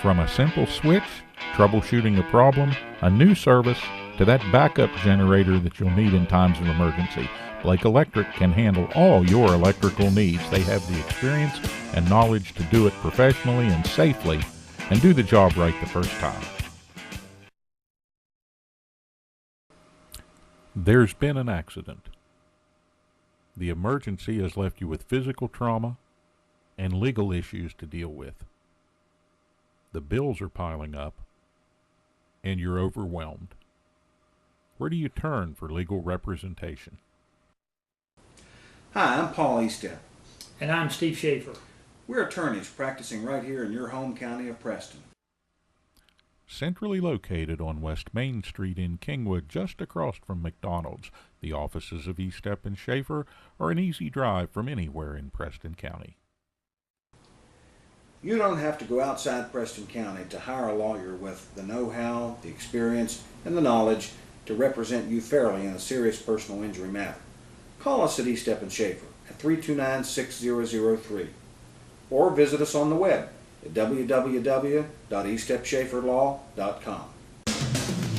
From a simple switch, troubleshooting a problem, a new service, to that backup generator that you'll need in times of emergency, Blake Electric can handle all your electrical needs. They have the experience and knowledge to do it professionally and safely and do the job right the first time. There's been an accident. The emergency has left you with physical trauma and legal issues to deal with. The bills are piling up and you're overwhelmed. Where do you turn for legal representation? Hi, I'm Paul Estep. And I'm Steve Schaefer. We're attorneys practicing right here in your home county of Preston. Centrally located on West Main Street in Kingwood, just across from McDonald's, the offices of Estep and Schaefer are an easy drive from anywhere in Preston County. You don't have to go outside Preston County to hire a lawyer with the know-how, the experience, and the knowledge to represent you fairly in a serious personal injury matter. Call us at Estep and Schaefer at 329-6003 or visit us on the web at www.estepschaeferlaw.com.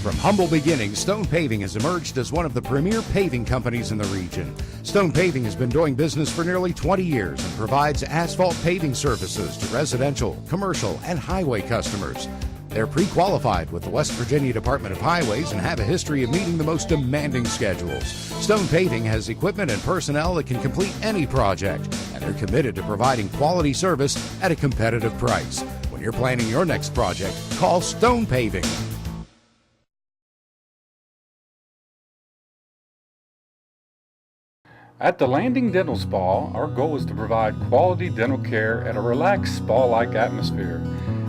From humble beginnings, Stone Paving has emerged as one of the premier paving companies in the region. Stone Paving has been doing business for nearly 20 years and provides asphalt paving services to residential, commercial, and highway customers. They're pre-qualified with the West Virginia Department of Highways and have a history of meeting the most demanding schedules. Stone Paving has equipment and personnel that can complete any project, and they're committed to providing quality service at a competitive price. When you're planning your next project, call Stone Paving. At the Landing Dental Spa, our goal is to provide quality dental care at a relaxed spa-like atmosphere.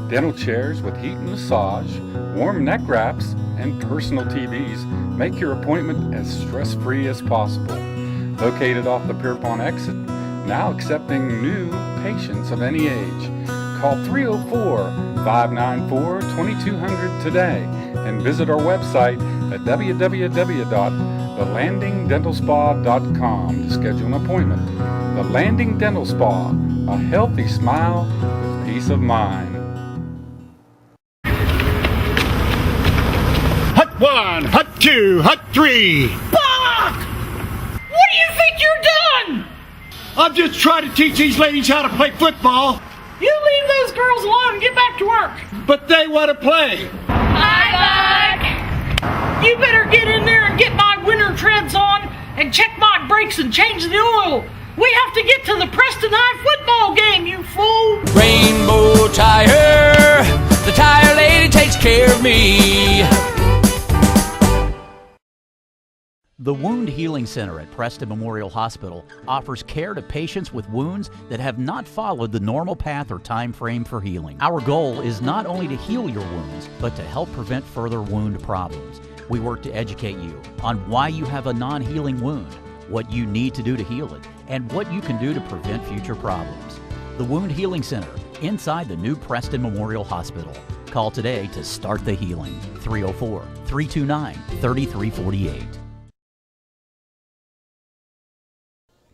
Dental chairs with heat and massage, warm neck wraps, and personal TVs make your appointment as stress-free as possible. Located off the Pierpont exit, now accepting new patients of any age. Call 304-594-2200 today and visit our website at www.thelandingdentalspa.com to schedule an appointment. The Landing Dental Spa, a healthy smile with peace of mind. Hut 1, Hut 2, Hut 3. Buck! What do you think you're doing? I'm just trying to teach these ladies how to play football. You leave those girls alone and get back to work. But they want to play. Hi, Buck! You better get in there and get my winter treads on and check my brakes and change the oil. We have to get to the Preston High football game, you fool! Rainbow Tire, the tire lady takes care of me. The Wound Healing Center at Preston Memorial Hospital offers care to patients with wounds that have not followed the normal path or time frame for healing. Our goal is not only to heal your wounds, but to help prevent further wound problems. We work to educate you on why you have a non-healing wound, what you need to do to heal it, and what you can do to prevent future problems. The Wound Healing Center, inside the new Preston Memorial Hospital. Call today to start the healing. 304-329-3348.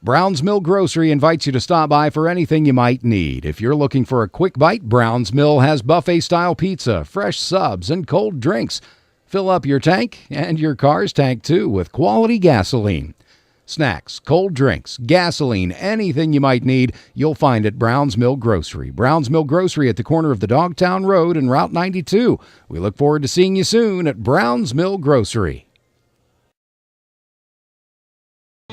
Brown's Mill Grocery invites you to stop by for anything you might need. If you're looking for a quick bite, Brown's Mill has buffet-style pizza, fresh subs, and cold drinks. Fill up your tank and your car's tank, too, with quality gasoline. Snacks, cold drinks, gasoline, anything you might need, you'll find at Brown's Mill Grocery. Brown's Mill Grocery at the corner of the Dogtown Road and Route 92. We look forward to seeing you soon at Brown's Mill Grocery.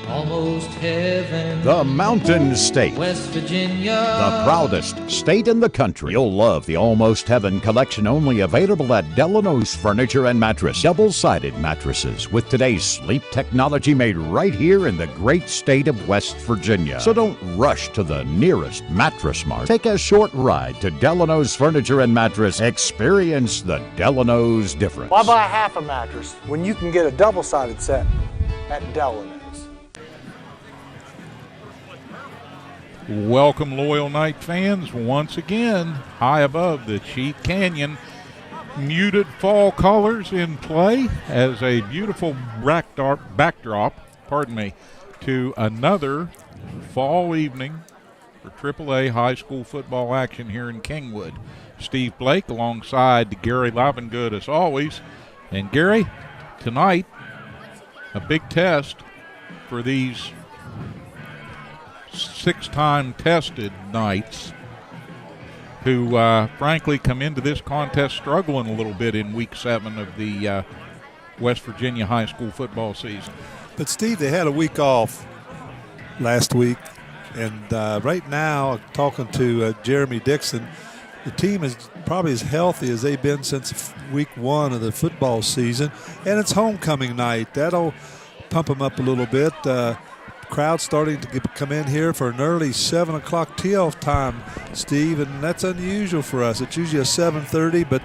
Almost heaven. The Mountain State. West Virginia. The proudest state in the country. You'll love the Almost Heaven collection, only available at Delano's Furniture and Mattress. Double-sided mattresses with today's sleep technology made right here in the great state of West Virginia. So don't rush to the nearest mattress mart. Take a short ride to Delano's Furniture and Mattress. Experience the Delano's difference. Why buy half a mattress when you can get a double-sided set at Delano's? Welcome, loyal Knight fans, once again high above the Cheat Canyon. Muted fall colors in play as a beautiful backdrop to another fall evening for AAA high school football action here in Kingwood. Steve Blake alongside Gary Livengood as always. And Gary, tonight, a big test for these 6-time tested Knights who, frankly, come into this contest struggling a little bit in Week 7 of the West Virginia high school football season. But, Steve, they had a week off last week, and right now, talking to Jeremy Dixon, the team is probably as healthy as they've been since week 1 of the football season, and it's homecoming night. That'll pump them up a little bit. Crowd starting to come in here for an early 7 o'clock tee-off time, Steve, and that's unusual for us. It's usually a 7:30, but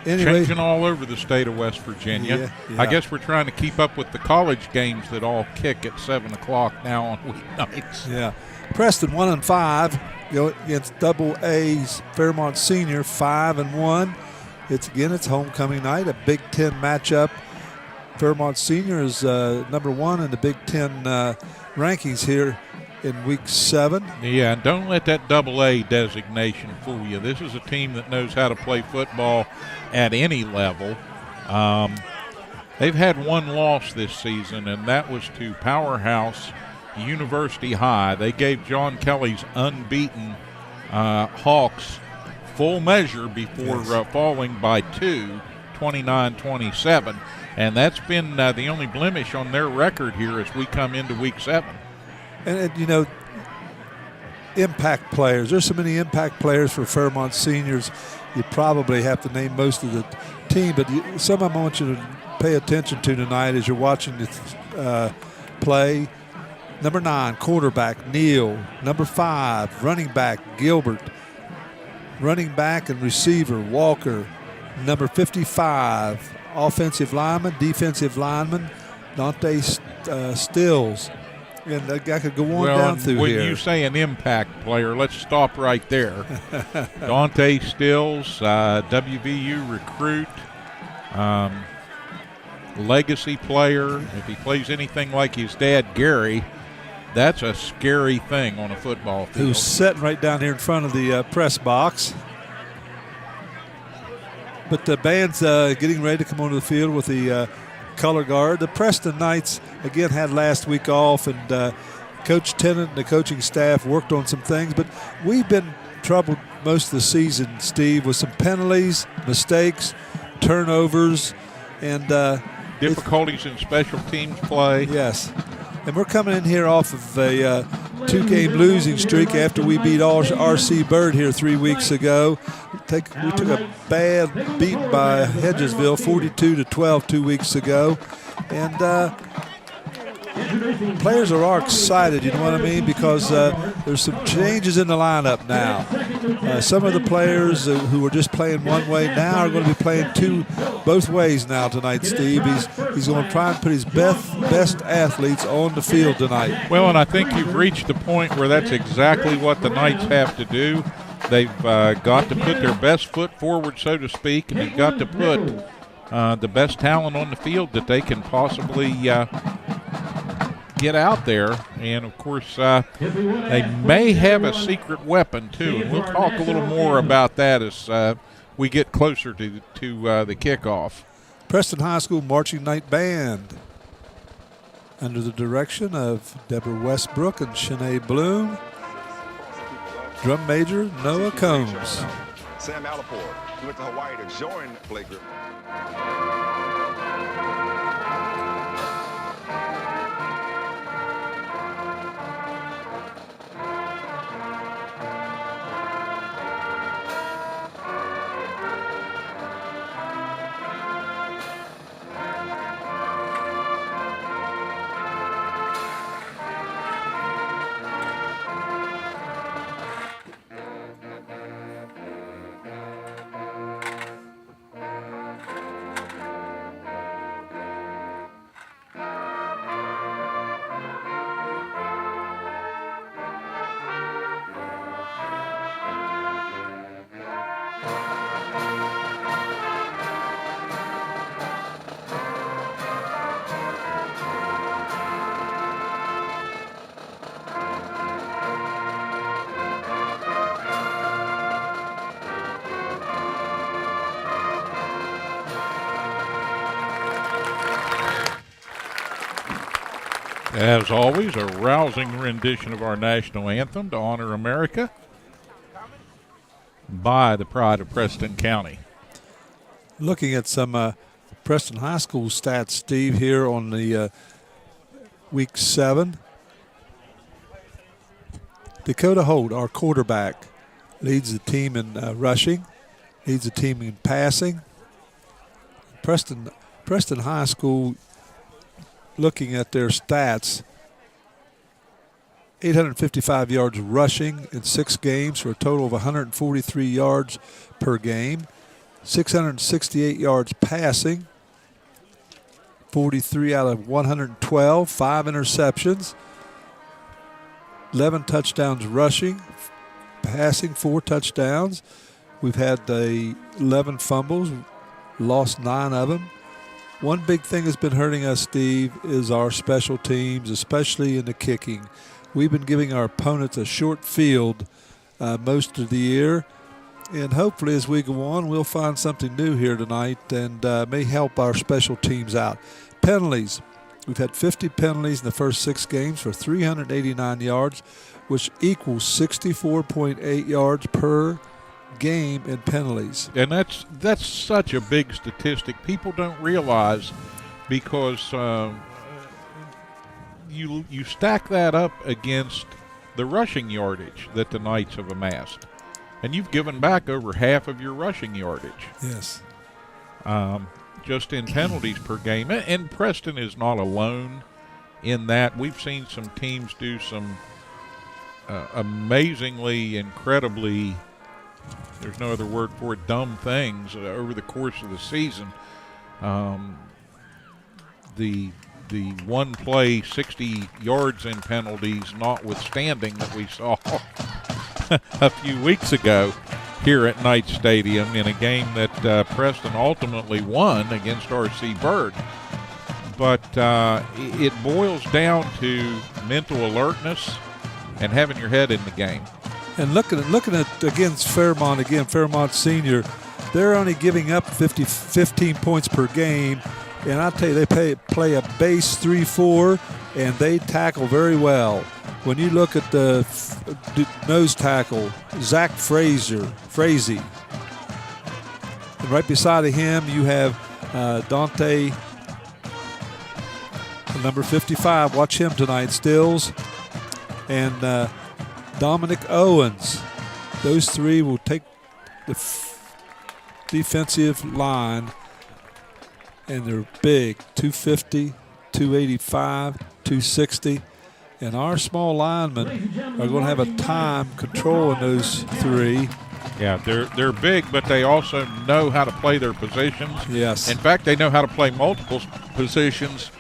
anyway. Changing all over the state of West Virginia. Yeah. I guess we're trying to keep up with the college games that all kick at 7 o'clock now on weeknights. Yeah. Preston 1-5 against Double A's Fairmont Sr 5-1. It's homecoming night, a Big Ten matchup. Fairmont Sr is number 1 in the Big Ten rankings here in Week 7. Yeah, and don't let that AA designation fool you. This is a team that knows how to play football at any level. They've had one loss this season, and that was to Powerhouse University High. They gave John Kelly's unbeaten Hawks full measure before falling by 2, 29-27. And that's been the only blemish on their record here as we come into Week 7. And impact players. There's so many impact players for Fairmont Seniors. You probably have to name most of the team, but some of them I want you to pay attention to tonight as you're watching this play. Number 9, quarterback, Neal. Number 5, running back, Gilbert. Running back and receiver, Walker. Number 55, offensive lineman, defensive lineman, Dante Stills. And I could go on down through when here. When you say an impact player, let's stop right there. Dante Stills, WVU recruit, legacy player. If he plays anything like his dad, Gary, that's a scary thing on a football field. Who's sitting right down here in front of the press box. But the band's getting ready to come onto the field with the color guard. The Preston Knights, again, had last week off, and Coach Tennant and the coaching staff worked on some things. But we've been troubled most of the season, Steve, with some penalties, mistakes, turnovers, and difficulties in special teams play. Yes. And we're coming in here off of a 2-game losing streak after we beat R.C. Bird here 3 weeks ago. We took a bad beat by Hedgesville, 42-12 2 weeks ago. And players are excited, you know what I mean, because there's some changes in the lineup now. Some of the players who were just playing one way now are going to be playing both ways now tonight, Steve. He's going to try and put his best athletes on the field tonight. Well, and I think you've reached the point where that's exactly what the Knights have to do. They've got to put their best foot forward, so to speak, and they've got to put the best talent on the field that they can possibly get out there. And, of course, they may have a secret weapon, too. And we'll talk a little more about that as we get closer to the kickoff. Preston High School Marching Night Band under the direction of Deborah Westbrook and Shanae Bloom. Drum major Noah Combs. Sam Alapore, who went to Hawaii to join Blake. As always, a rousing rendition of our national anthem to honor America by the pride of Preston County. Looking at some Preston High School stats, Steve, here on the week 7. Dakota Holt, our quarterback, leads the team in rushing, leads the team in passing. Preston High School, looking at their stats, 855 yards rushing in 6 games for a total of 143 yards per game. 668 yards passing, 43 out of 112, 5 interceptions, 11 touchdowns rushing, passing 4 touchdowns. We've had 11 fumbles, lost 9 of them. One big thing that's been hurting us, Steve, is our special teams, especially in the kicking. We've been giving our opponents a short field most of the year, and hopefully as we go on, we'll find something new here tonight and may help our special teams out. Penalties. We've had 50 penalties in the first 6 games for 389 yards, which equals 64.8 yards per game in penalties. And that's such a big statistic. People don't realize, because you stack that up against the rushing yardage that the Knights have amassed, and you've given back over half of your rushing yardage. Yes. Just in penalties per game. And Preston is not alone in that. We've seen some teams do some amazingly, incredibly, there's no other word for it, dumb things over the course of the season. The one play, 60 yards in penalties notwithstanding, that we saw a few weeks ago here at Knight Stadium in a game that Preston ultimately won against R.C. Byrd. But it boils down to mental alertness and having your head in the game. And looking at against Fairmont Senior, they're only giving up 15 points per game. And I tell you, they play a base 3-4, and they tackle very well. When you look at the nose tackle, Zach Frazee. And right beside of him, you have Dante, number 55. Watch him tonight, Stills. And Dominic Owens. Those 3 will take the defensive line, and they're big, 250, 285, 260. And our small linemen are going to have a time controlling those 3. Yeah, they're big, but they also know how to play their positions. Yes. In fact, they know how to play multiple positions.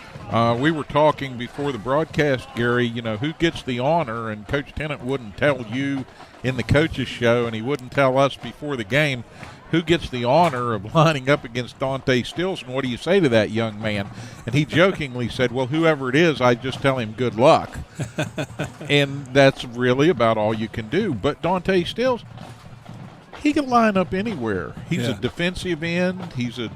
We were talking before the broadcast, Gary, who gets the honor, and Coach Tennant wouldn't tell you in the coaches show, and he wouldn't tell us before the game, who gets the honor of lining up against Dante Stills, and what do you say to that young man? And he jokingly said, well, whoever it is, I just tell him good luck. And that's really about all you can do. But Dante Stills, he can line up anywhere. He's a defensive end. He's a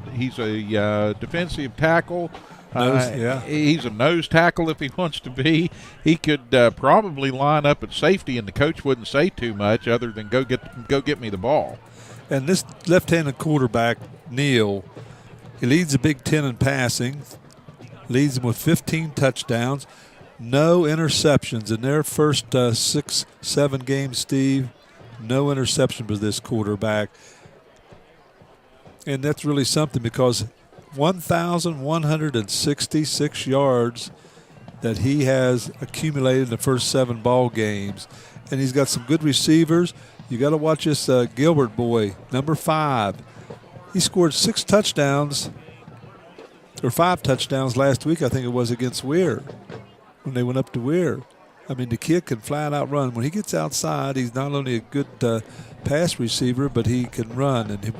defensive tackle. He's a nose tackle if he wants to be. He could probably line up at safety, and the coach wouldn't say too much other than go get me the ball. And this left-handed quarterback, Neal, he leads the Big Ten in passing, leads them with 15 touchdowns, no interceptions in their first 6-7 games, Steve. No interception with this quarterback. And that's really something, because 1,166 yards that he has accumulated in the first 7 ball games. And he's got some good receivers. You got to watch this Gilbert boy, number 5. He scored 6 touchdowns, or 5 touchdowns last week, I think it was, against Weir, when they went up to Weir. I mean, the kid can flat out run. When he gets outside, he's not only a good pass receiver, but he can run. And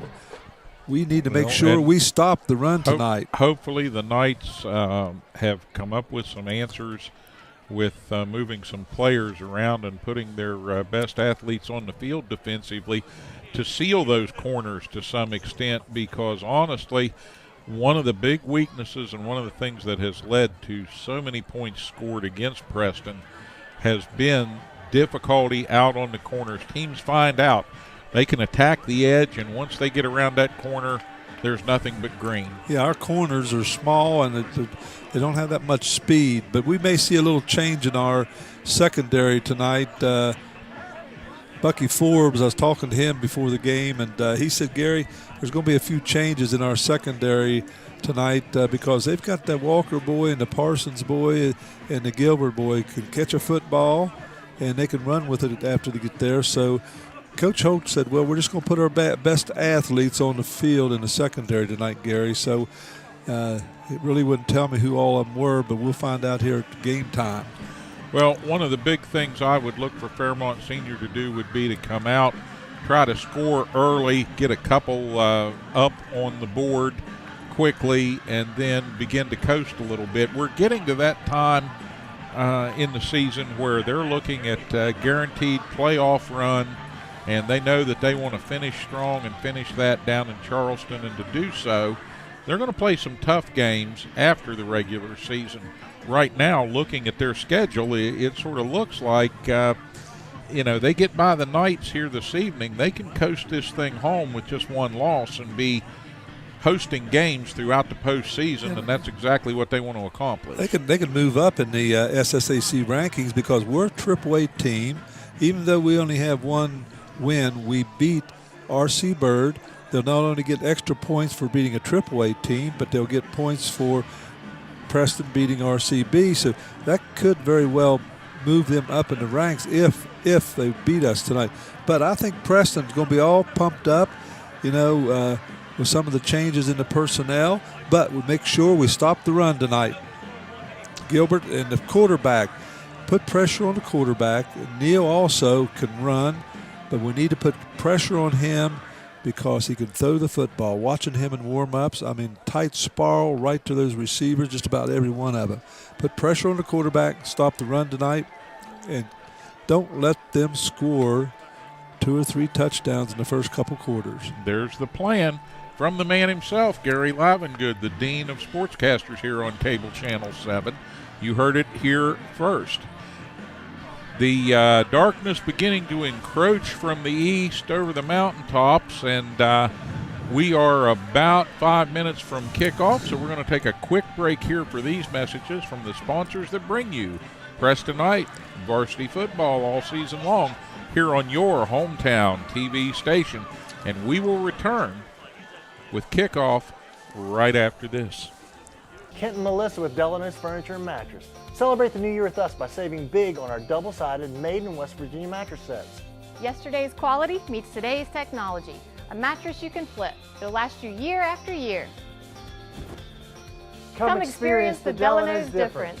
we need to make sure we stop the run tonight. Hopefully the Knights have come up with some answers with moving some players around and putting their best athletes on the field defensively to seal those corners to some extent, because honestly, one of the big weaknesses and one of the things that has led to so many points scored against Preston has been difficulty out on the corners. Teams find out they can attack the edge, and once they get around that corner, there's nothing but green. Yeah, our corners are small and they don't have that much speed, but we may see a little change in our secondary tonight. Bucky Forbes, I was talking to him before the game, and he said, Gary, there's going to be a few changes in our secondary tonight because they've got that Walker boy and the Parsons boy and the Gilbert boy can catch a football, and they can run with it after they get there. So Coach Holt said, well, we're just going to put our best athletes on the field in the secondary tonight, Gary. So it really wouldn't tell me who all of them were, but we'll find out here at game time. Well, one of the big things I would look for Fairmont Senior to do would be to come out, try to score early, get a couple up on the board quickly, and then begin to coast a little bit. We're getting to that time in the season where they're looking at guaranteed playoff run, and they know that they want to finish strong and finish that down in Charleston, and to do so, they're going to play some tough games after the regular season. Right now, looking at their schedule, it sort of looks like, they get by the Knights here this evening. They can coast this thing home with just one loss and be hosting games throughout the postseason, and that's exactly what they want to accomplish. They can move up in the SSAC rankings because we're a AAA team. Even though we only have one win, we beat R.C. Byrd. They'll not only get extra points for beating a AAA team, but they'll get points for Preston beating RCB. So that could very well move them up in the ranks if they beat us tonight. But I think Preston's going to be all pumped up, with some of the changes in the personnel. But we'll make sure we stop the run tonight. Gilbert and the quarterback, put pressure on the quarterback. Neal also can run, but we need to put pressure on him because he can throw the football. Watching him in warm-ups, tight spiral right to those receivers, just about every one of them. Put pressure on the quarterback, stop the run tonight, and don't let them score 2 or 3 touchdowns in the first couple quarters. There's the plan from the man himself, Gary Livengood, the Dean of Sportscasters here on Cable Channel 7. You heard it here first. The darkness beginning to encroach from the east over the mountaintops, and we are about 5 minutes from kickoff, so we're going to take a quick break here for these messages from the sponsors that bring you Preston Knight varsity football all season long here on your hometown TV station, and we will return with kickoff right after this. Kent and Melissa with Delano's Furniture and Mattress. Celebrate the new year with us by saving big on our double-sided made in West Virginia mattress sets. Yesterday's quality meets today's technology. A mattress you can flip. It'll last you year after year. Come experience the Delano's difference.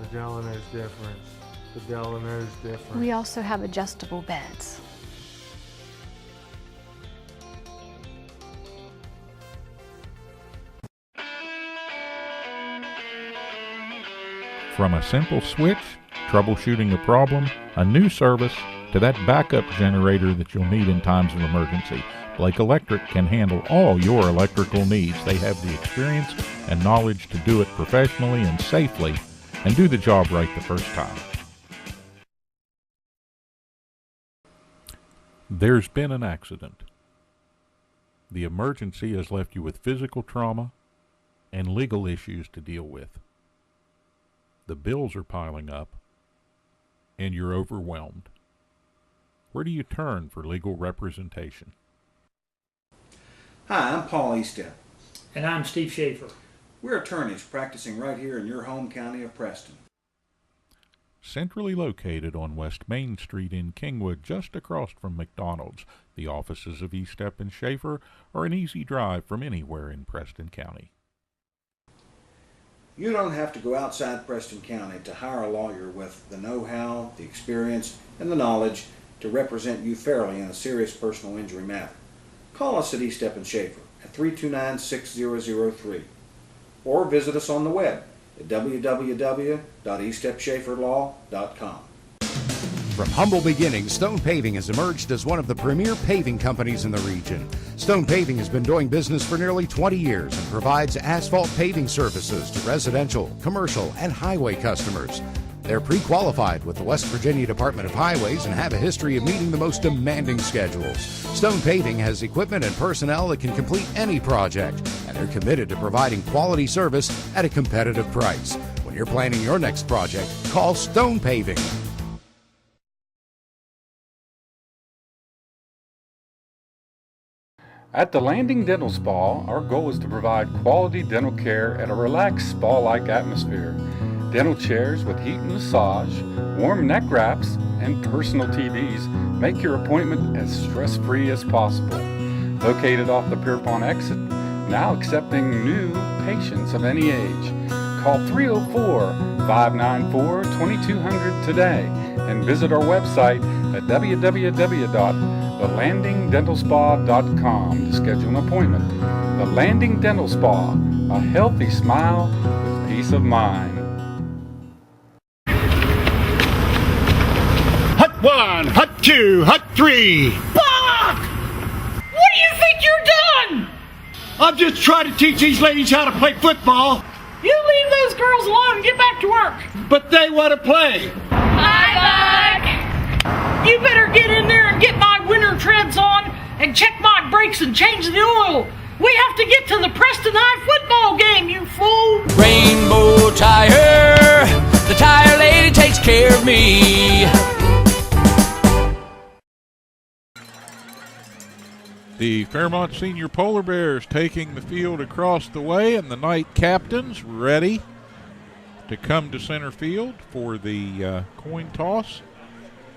The Delano's difference. The Delano's difference. We also have adjustable beds. From a simple switch, troubleshooting a problem, a new service, to that backup generator that you'll need in times of emergency, Blake Electric can handle all your electrical needs. They have the experience and knowledge to do it professionally and safely and do the job right the first time. There's been an accident. The emergency has left you with physical trauma and legal issues to deal with. The bills are piling up, and you're overwhelmed. Where do you turn for legal representation? Hi, I'm Paul Estep. And I'm Steve Schaefer. We're attorneys practicing right here in your home county of Preston. Centrally located on West Main Street in Kingwood, just across from McDonald's, the offices of Estep and Schaefer are an easy drive from anywhere in Preston County. You don't have to go outside Preston County to hire a lawyer with the know-how, the experience, and the knowledge to represent you fairly in a serious personal injury matter. Call us at Estep and Schaefer at 329-6003 or visit us on the web at www.estepschaeferlaw.com. From humble beginnings, Stone Paving has emerged as one of the premier paving companies in the region. Stone Paving has been doing business for nearly 20 years and provides asphalt paving services to residential, commercial, and highway customers. They're pre-qualified with the West Virginia Department of Highways and have a history of meeting the most demanding schedules. Stone Paving has equipment and personnel that can complete any project, and they're committed to providing quality service at a competitive price. When you're planning your next project, call Stone Paving. At the Landing Dental Spa, our goal is to provide quality dental care at a relaxed spa-like atmosphere. Dental chairs with heat and massage, warm neck wraps, and personal TVs make your appointment as stress-free as possible. Located off the Pierpont exit, now accepting new patients of any age. Call 304-594-2200 today and visit our website at www.thelandingdentalspa.com to schedule an appointment. The Landing Dental Spa, a healthy smile with peace of mind. Hut 1, Hut 2, Hut 3. Buck! What do you think you're done? I'm just trying to teach these ladies how to play football. You leave those girls alone and get back to work. But they want to play. Hi, Buck! You better get in there and get my winter treads on and check my brakes and change the oil. We have to get to the Preston High football game, you fool! Rainbow Tire, the tire lady takes care of me. The Fairmont Senior Polar Bears taking the field across the way, and the Knight captains ready to come to center field for the coin toss.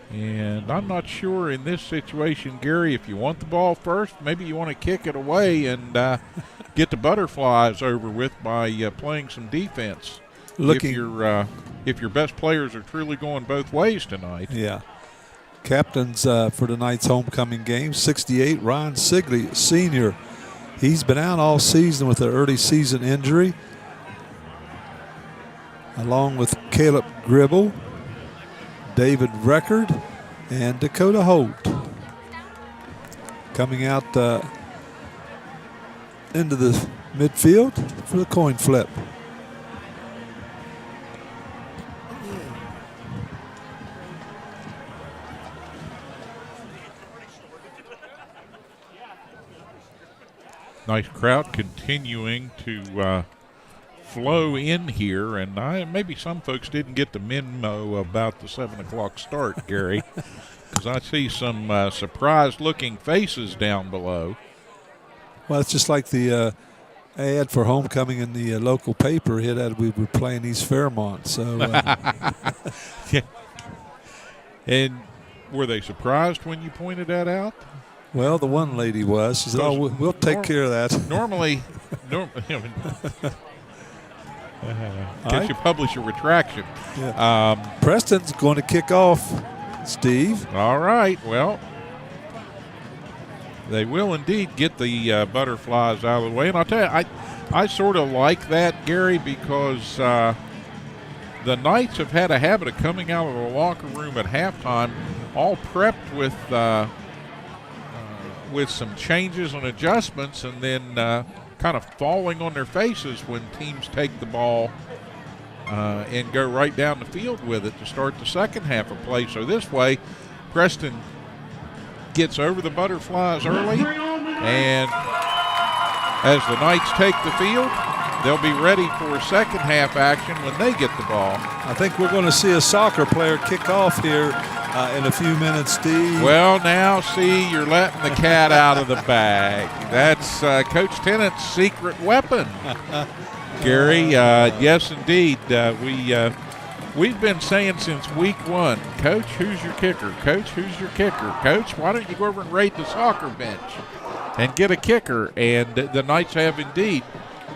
And I'm not sure in this situation, Gary, if you want the ball first, maybe you want to kick it away and get the butterflies over with by playing some defense. If your best players are truly going both ways tonight. Yeah. Captains for tonight's homecoming game, 68, Ryan Sigley, senior. He's been out all season with an early season injury, along with Caleb Gribble, David Record, and Dakota Holt. Coming out into the midfield for the coin flip. Nice crowd continuing to flow in here, and maybe some folks didn't get the memo about the 7 o'clock start, Gary, because I see some surprised-looking faces down below. Well, it's just like the ad for homecoming in the local paper. It had we were playing East Fairmont, so. Yeah. And were they surprised when you pointed that out? Well, the one lady was. She said, "Oh, we'll take care of that." Normally, you publish a retraction. Yeah. Preston's going to kick off, Steve. All right. Well, they will indeed get the butterflies out of the way. And I'll tell you, I sort of like that, Gary, because the Knights have had a habit of coming out of the locker room at halftime all prepped with some changes and adjustments, and then kind of falling on their faces when teams take the ball and go right down the field with it to start the second half of play. So this way, Preston gets over the butterflies early, and as the Knights take the field, they'll be ready for second half action when they get the ball. I think we're going to see a soccer player kick off here in a few minutes, Steve. Well, now, see, you're letting the cat out of the bag. That's Coach Tennant's secret weapon, Gary. Yes, indeed. We've been saying since week one, Coach, who's your kicker? Coach, who's your kicker? Coach, why don't you go over and raid the soccer bench and get a kicker? And the Knights have indeed.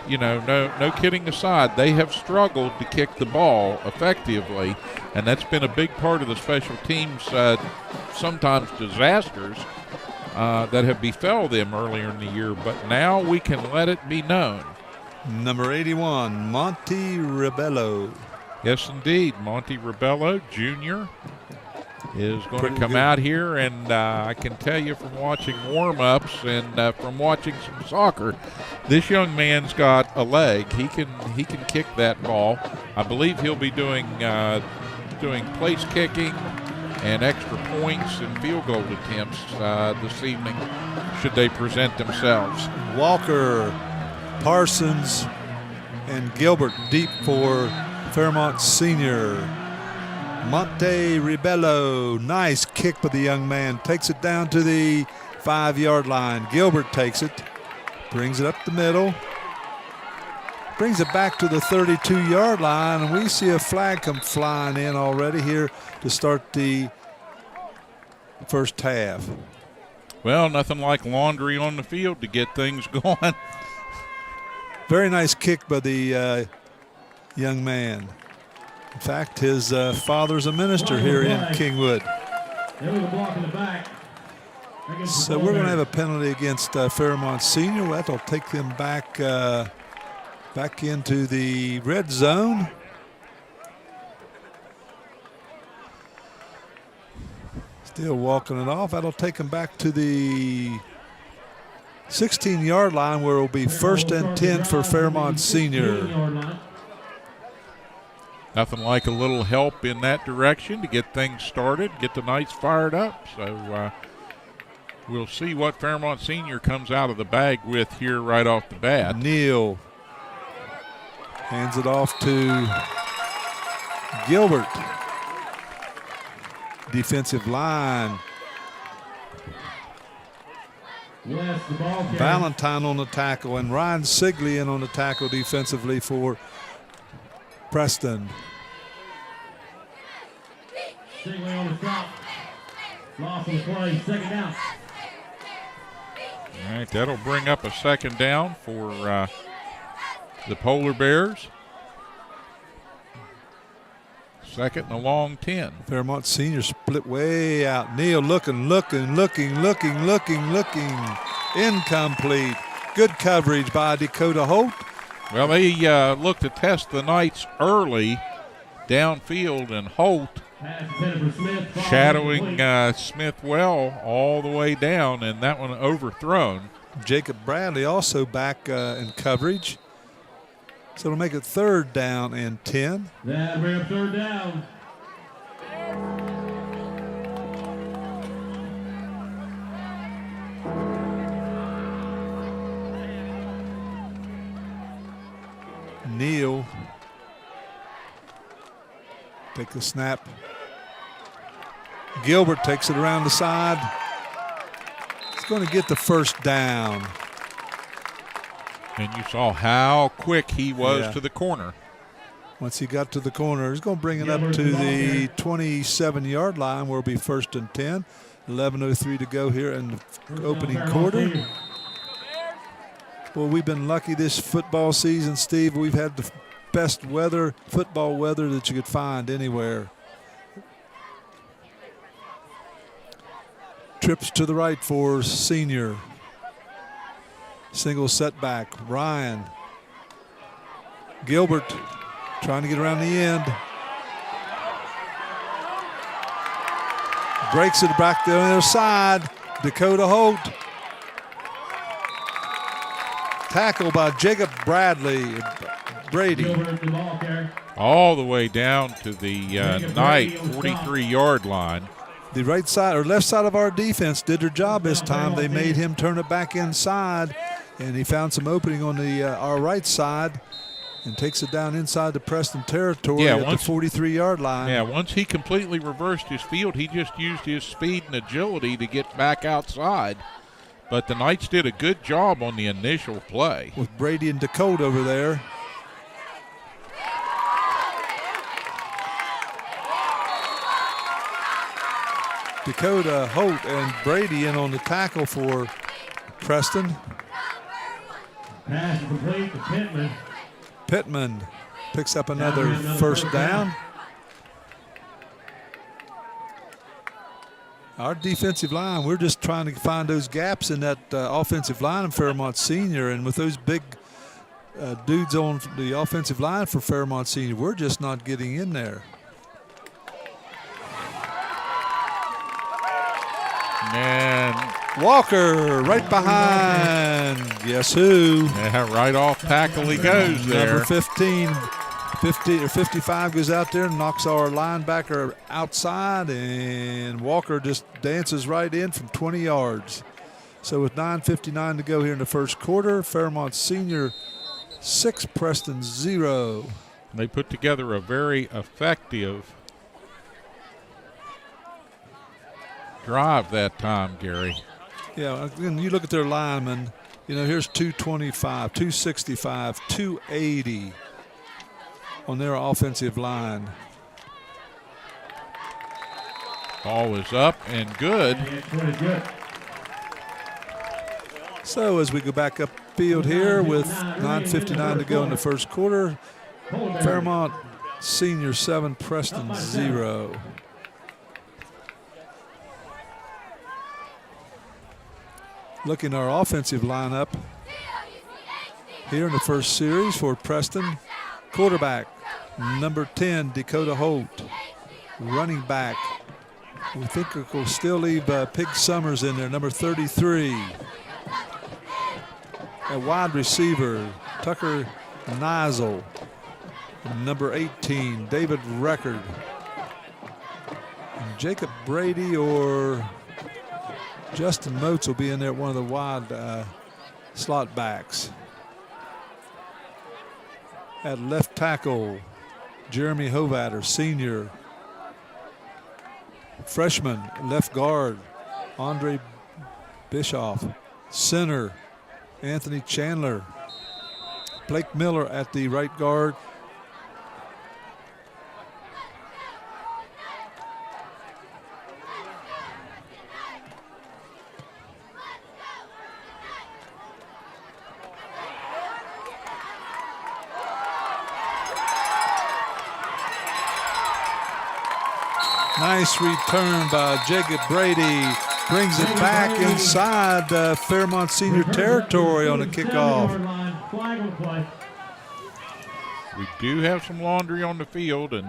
No kidding aside, they have struggled to kick the ball effectively, and that's been a big part of the special teams, sometimes disasters, that have befell them earlier in the year. But now we can let it be known. Number 81, Monty Ribello. Yes, indeed, Monty Ribello, Jr. is going to come out here, and I can tell you from watching warm-ups and from watching some soccer, this young man's got a leg. He can kick that ball. I believe he'll be doing place kicking and extra points and field goal attempts this evening, should they present themselves. Walker, Parsons, and Gilbert deep for Fairmont Sr. Monte Ribello, nice kick by the young man, takes it down to the 5-yard line. Gilbert takes it, brings it up the middle, brings it back to the 32-yard line, and we see a flag come flying in already here to start the first half. Well, nothing like laundry on the field to get things going. Very nice kick by the young man. In fact, his father's a minister here in Kingwood. So we're going to have a penalty against Fairmont Senior. That'll take them back into the red zone. Still walking it off. That'll take them back to the 16-yard line, where it will be 1st and 10 for Fairmont Senior. Nothing like a little help in that direction to get things started, get the Knights fired up. So we'll see what Fairmont Senior comes out of the bag with here right off the bat. Neal hands it off to Gilbert. Defensive line. Valentine on the tackle, and Ryan Sigley in on the tackle defensively for Preston. Sigley on the stop. Loss on the play, 2nd down. All right, that'll bring up a 2nd down for the Polar Bears. 2nd and a long 10. Fairmont Senior split way out. Neal looking. Incomplete. Good coverage by Dakota Holt. Well, they look to test the Knights early downfield, and Holt shadowing Smith well all the way down, and that one overthrown. Jacob Bradley also back in coverage. So it'll make it 3rd down and 10. That'll bring up 3rd down. Neal take the snap. Gilbert takes it around the side. It's going to get the 1st down. And you saw how quick he was to the corner. Once he got to the corner, he's going to bring it up to the 27-yard line, where it'll be 1st and 10. 11:03 to go here in the opening quarter. Well, we've been lucky this football season, Steve. We've had the best weather, football weather that you could find anywhere. Trips to the right for Senior. Single setback. Ryan. Gilbert trying to get around the end. Breaks it back to the other side. Dakota Holt. Tackle by Jacob Brady. All the way down to the Knight 43-yard line. The right side or left side of our defense did their job this time. They made him turn it back inside, and he found some opening on the our right side and takes it down inside the Preston territory at the 43-yard line. Yeah, once he completely reversed his field, he just used his speed and agility to get back outside. But the Knights did a good job on the initial play. With Brady and Dakota over there. Dakota, Holt, and Brady in on the tackle for Preston. Pass complete to Pittman. Pittman picks up another 1st down. Our defensive line, we're just trying to find those gaps in that offensive line in Fairmont Senior, and with those big dudes on the offensive line for Fairmont Senior, we're just not getting in there. And Walker right behind. Guess who? Yeah, right off tackle he goes there. Number 15, 50 or 55 goes out there and knocks our linebacker outside, and Walker just dances right in from 20 yards. So with 9:59 to go here in the first quarter, Fairmont Senior 6, Preston 0. They put together a very effective drive that time, Gary. Yeah, again, you look at their linemen, you know, here's 225, 265, 280 on their offensive line. Ball is up and good. So as we go back upfield here with 9:59 to go in the first quarter, Fairmont Senior 7, Preston 0. Looking at our offensive lineup here in the first series for Preston. Quarterback, number 10, Dakota Holt. Running back, we think we'll still leave Pig Summers in there, number 33. A wide receiver, Tucker Nizel. Number 18, David Record. And Jacob Brady or Justin Motes will be in there, one of the wide slot backs. At left tackle, Jeremy Hovatter, senior. Freshman, left guard, Andre Bischoff. Center, Anthony Chandler. Blake Miller at the right guard. Nice return by Jacob Brady. Brings it back inside Fairmont Senior territory on the kickoff. We do have some laundry on the field, and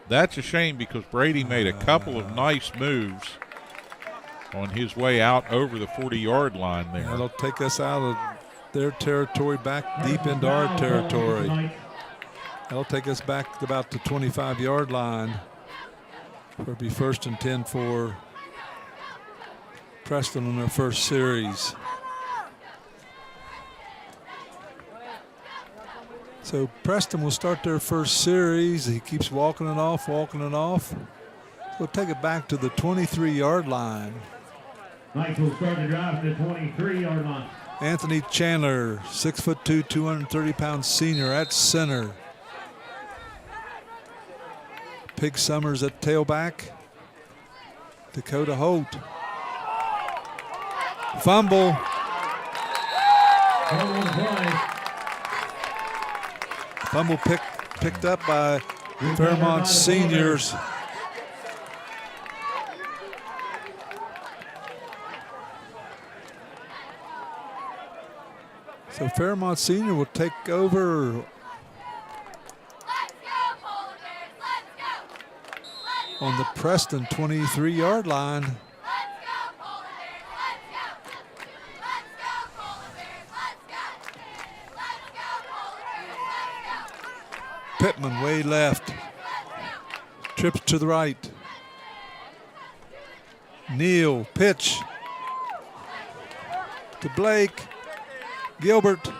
that's a shame because Brady made a couple of nice moves on his way out over the 40-yard line there. That'll take us out of their territory back deep into our territory. That'll take us back to about the 25-yard line. It'll be 1st and 10 for Preston in their first series. So Preston will start their first series. He keeps walking it off, walking it off. We'll take it back to the 23-yard line. Knights will start the drive to the 23-yard line. Anthony Chandler, 6'2", 230-pound senior at center. Pig Summers at tailback. Dakota Holt. Fumble. Fumble picked up by Fairmont Seniors. So Fairmont Senior will take over on the Preston 23-yard line. Pittman way left. Trips to the right. Neal, pitch to Blake. Gilbert.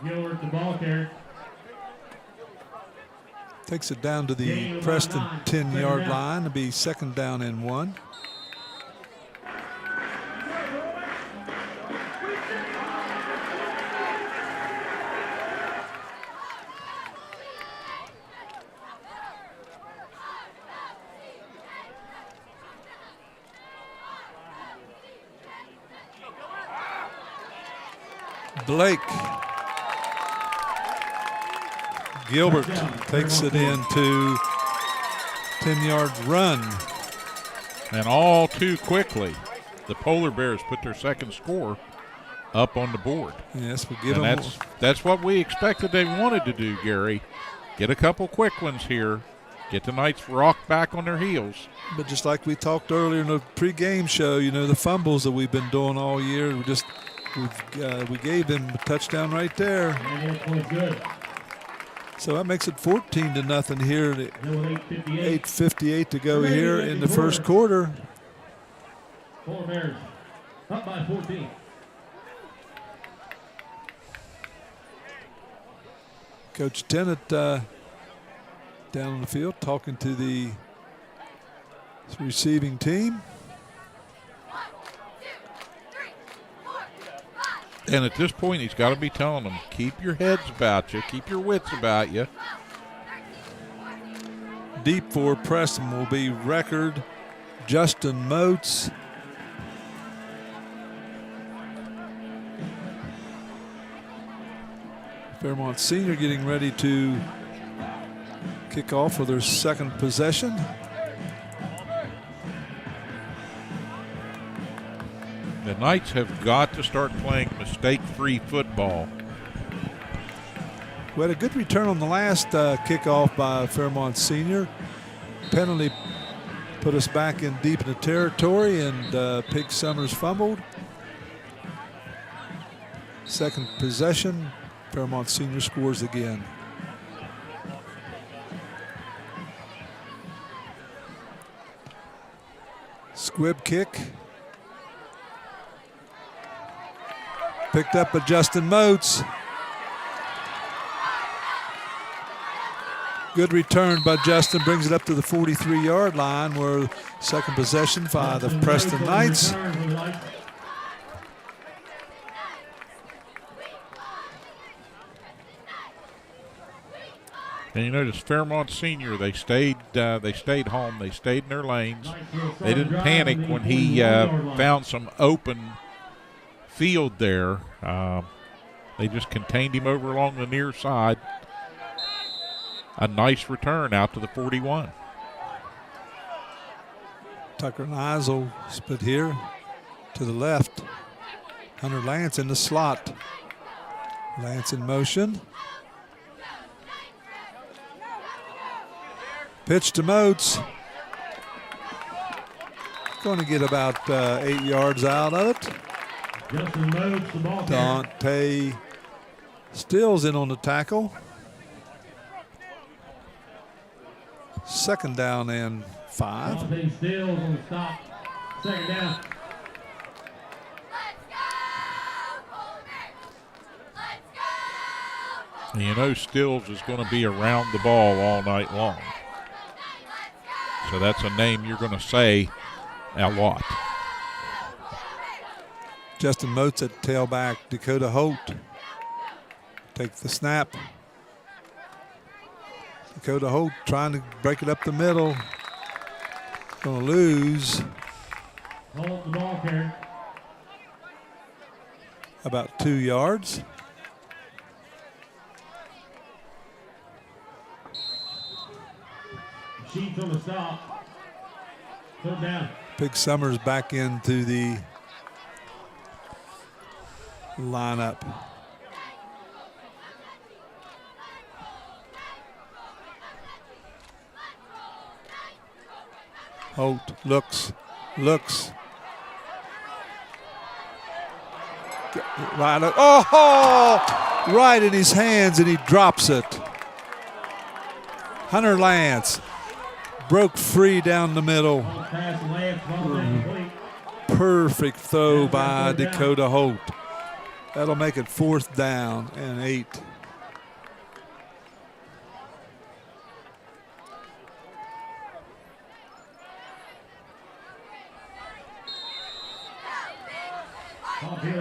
Gilbert, the ball carrier. Takes it down to the Preston 10-yard line to be 2nd down and 1. Blake. Gilbert takes it into 10-yard run. And all too quickly, the Polar Bears put their second score up on the board. Yes, we'll give them. That's what we expected they wanted to do, Gary. Get a couple quick ones here. Get the Knights rock back on their heels. But just like we talked earlier in the pregame show, you know, the fumbles that we've been doing all year, we gave them a touchdown right there. Good. So that makes it 14-0 here. 8:58 to go here in the first quarter. Polar Bears up by 14. Coach Tennant down on the field talking to the receiving team. And at this point, he's got to be telling them, keep your heads about you, keep your wits about you. Deep for Preston will be record Justin Moats. Fairmont Senior getting ready to kick off for their second possession. The Knights have got to start playing mistake-free football. We had a good return on the last kickoff by Fairmont Senior. Penalty put us back in deep in the territory, and Pig Summers fumbled. Second possession, Fairmont Senior scores again. Squib kick. Picked up by Justin Moats. Good return by Justin, brings it up to the 43-yard line, where second possession by the Preston Knights. And you notice Fairmont Senior, they stayed home, they stayed in their lanes. They didn't panic when he found some open field there. They just contained him over along the near side. A nice return out to the 41. Tucker and Eisel split here to the left. Hunter Lance in the slot. Lance in motion. Pitch to Moats. Going to get about 8 yards out of it. Justin Moats, the ball Dante Stills in on the tackle. Second down and 5. Dante Stills on the stop. Second down. And you know Stills is going to be around the ball all night long. So that's a name you're going to say a lot. Justin Moats at tailback. Dakota Holt takes the snap. Dakota Holt trying to break it up the middle. Going to lose. Holt, the ball carrier. About 2 yards. Sheets on the stop. Third down. Pig Summers back into the lineup. Holt looks. Right, right in his hands, and he drops it. Hunter Lance broke free down the middle. Perfect throw by Dakota Holt. That'll make it 4th down and 8.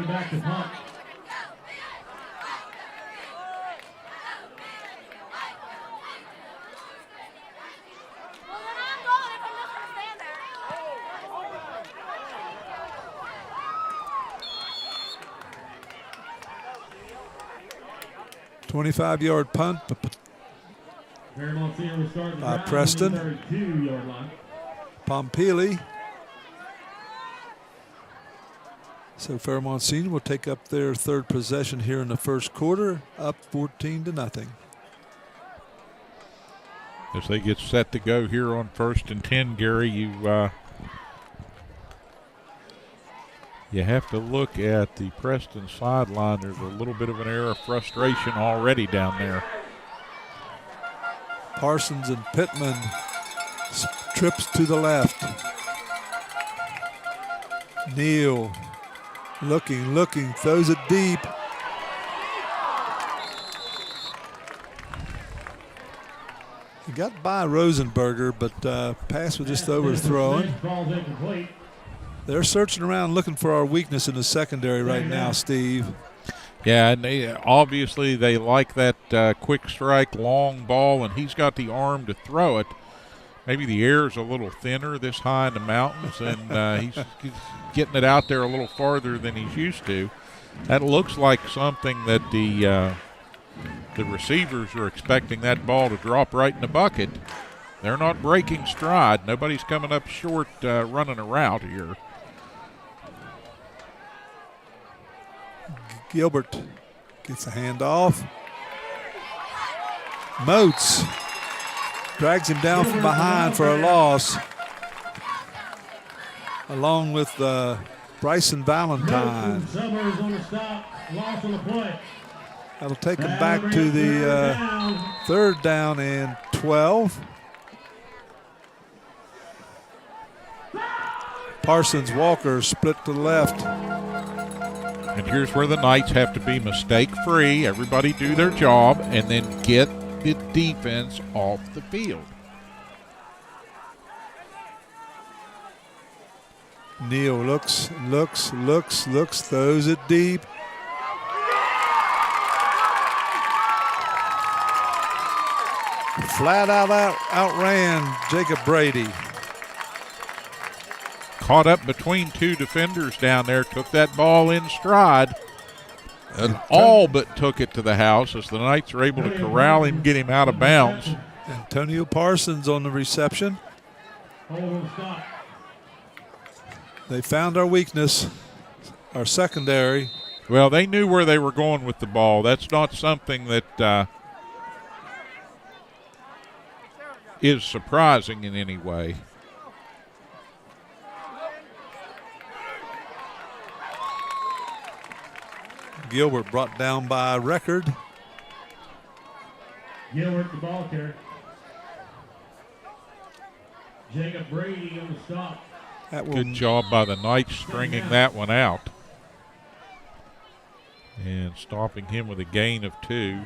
Back to punt. A 25-yard punt by Preston. Pompili. So Fairmont Senior will take up their third possession here in the first quarter, up 14-0. As they get set to go here on 1st and 10, Gary, you have to look at the Preston sideline. There's a little bit of an air of frustration already down there. Parsons and Pittman trips to the left. Neal looking, throws it deep. He got by Rosenberger, but pass was just overthrown. They're searching around looking for our weakness in the secondary right now, Steve. Yeah, and obviously they like that quick strike, long ball, and he's got the arm to throw it. Maybe the air's a little thinner this high in the mountains, and he's getting it out there a little farther than he's used to. That looks like something that the receivers are expecting that ball to drop right in the bucket. They're not breaking stride. Nobody's coming up short running a route here. Gilbert gets a handoff. Moats drags him down from behind for a loss, along with Bryson Valentine. That'll take him back to the 3rd down and 12. Parsons Walker split to the left. And here's where the Knights have to be mistake-free. Everybody do their job and then get the defense off the field. Neal looks, throws it deep. Flat out outran Jacob Brady. Caught up between two defenders down there, took that ball in stride, and all but took it to the house as the Knights are able to corral him, get him out of bounds. Antonio Parsons on the reception. They found our weakness, our secondary. Well, they knew where they were going with the ball. That's not something that is surprising in any way. Gilbert brought down by Record. Gilbert, the ball carrier. Jacob Brady on the stop. Good job by the Knights stringing that one out and stopping him with a gain of 2.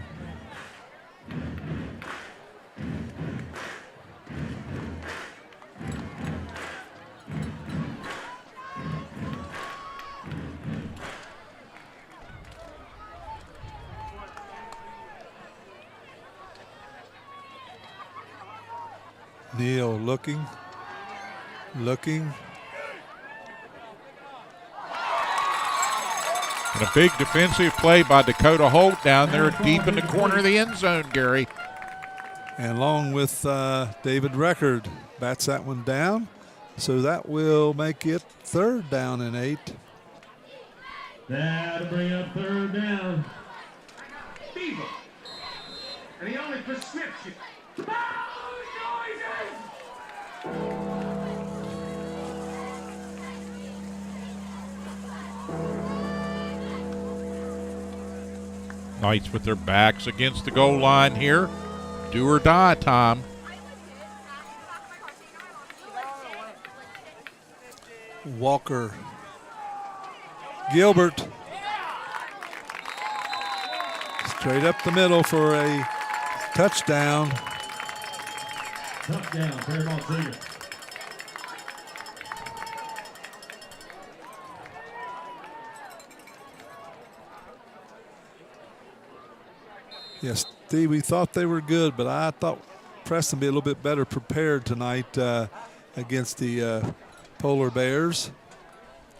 Neal looking. And a big defensive play by Dakota Holt down there deep in the corner of the end zone, Gary. And along with David Record, bats that one down. So that will make it 3rd down and 8. That'll bring up 3rd down. Fever. And the only prescription. Knights with their backs against the goal line here. Do or die time. Walker. Gilbert. Straight up the middle for a touchdown. Touchdown, Fairmont Sr. Yes, Steve, we thought they were good, but I thought Preston would be a little bit better prepared tonight against the Polar Bears.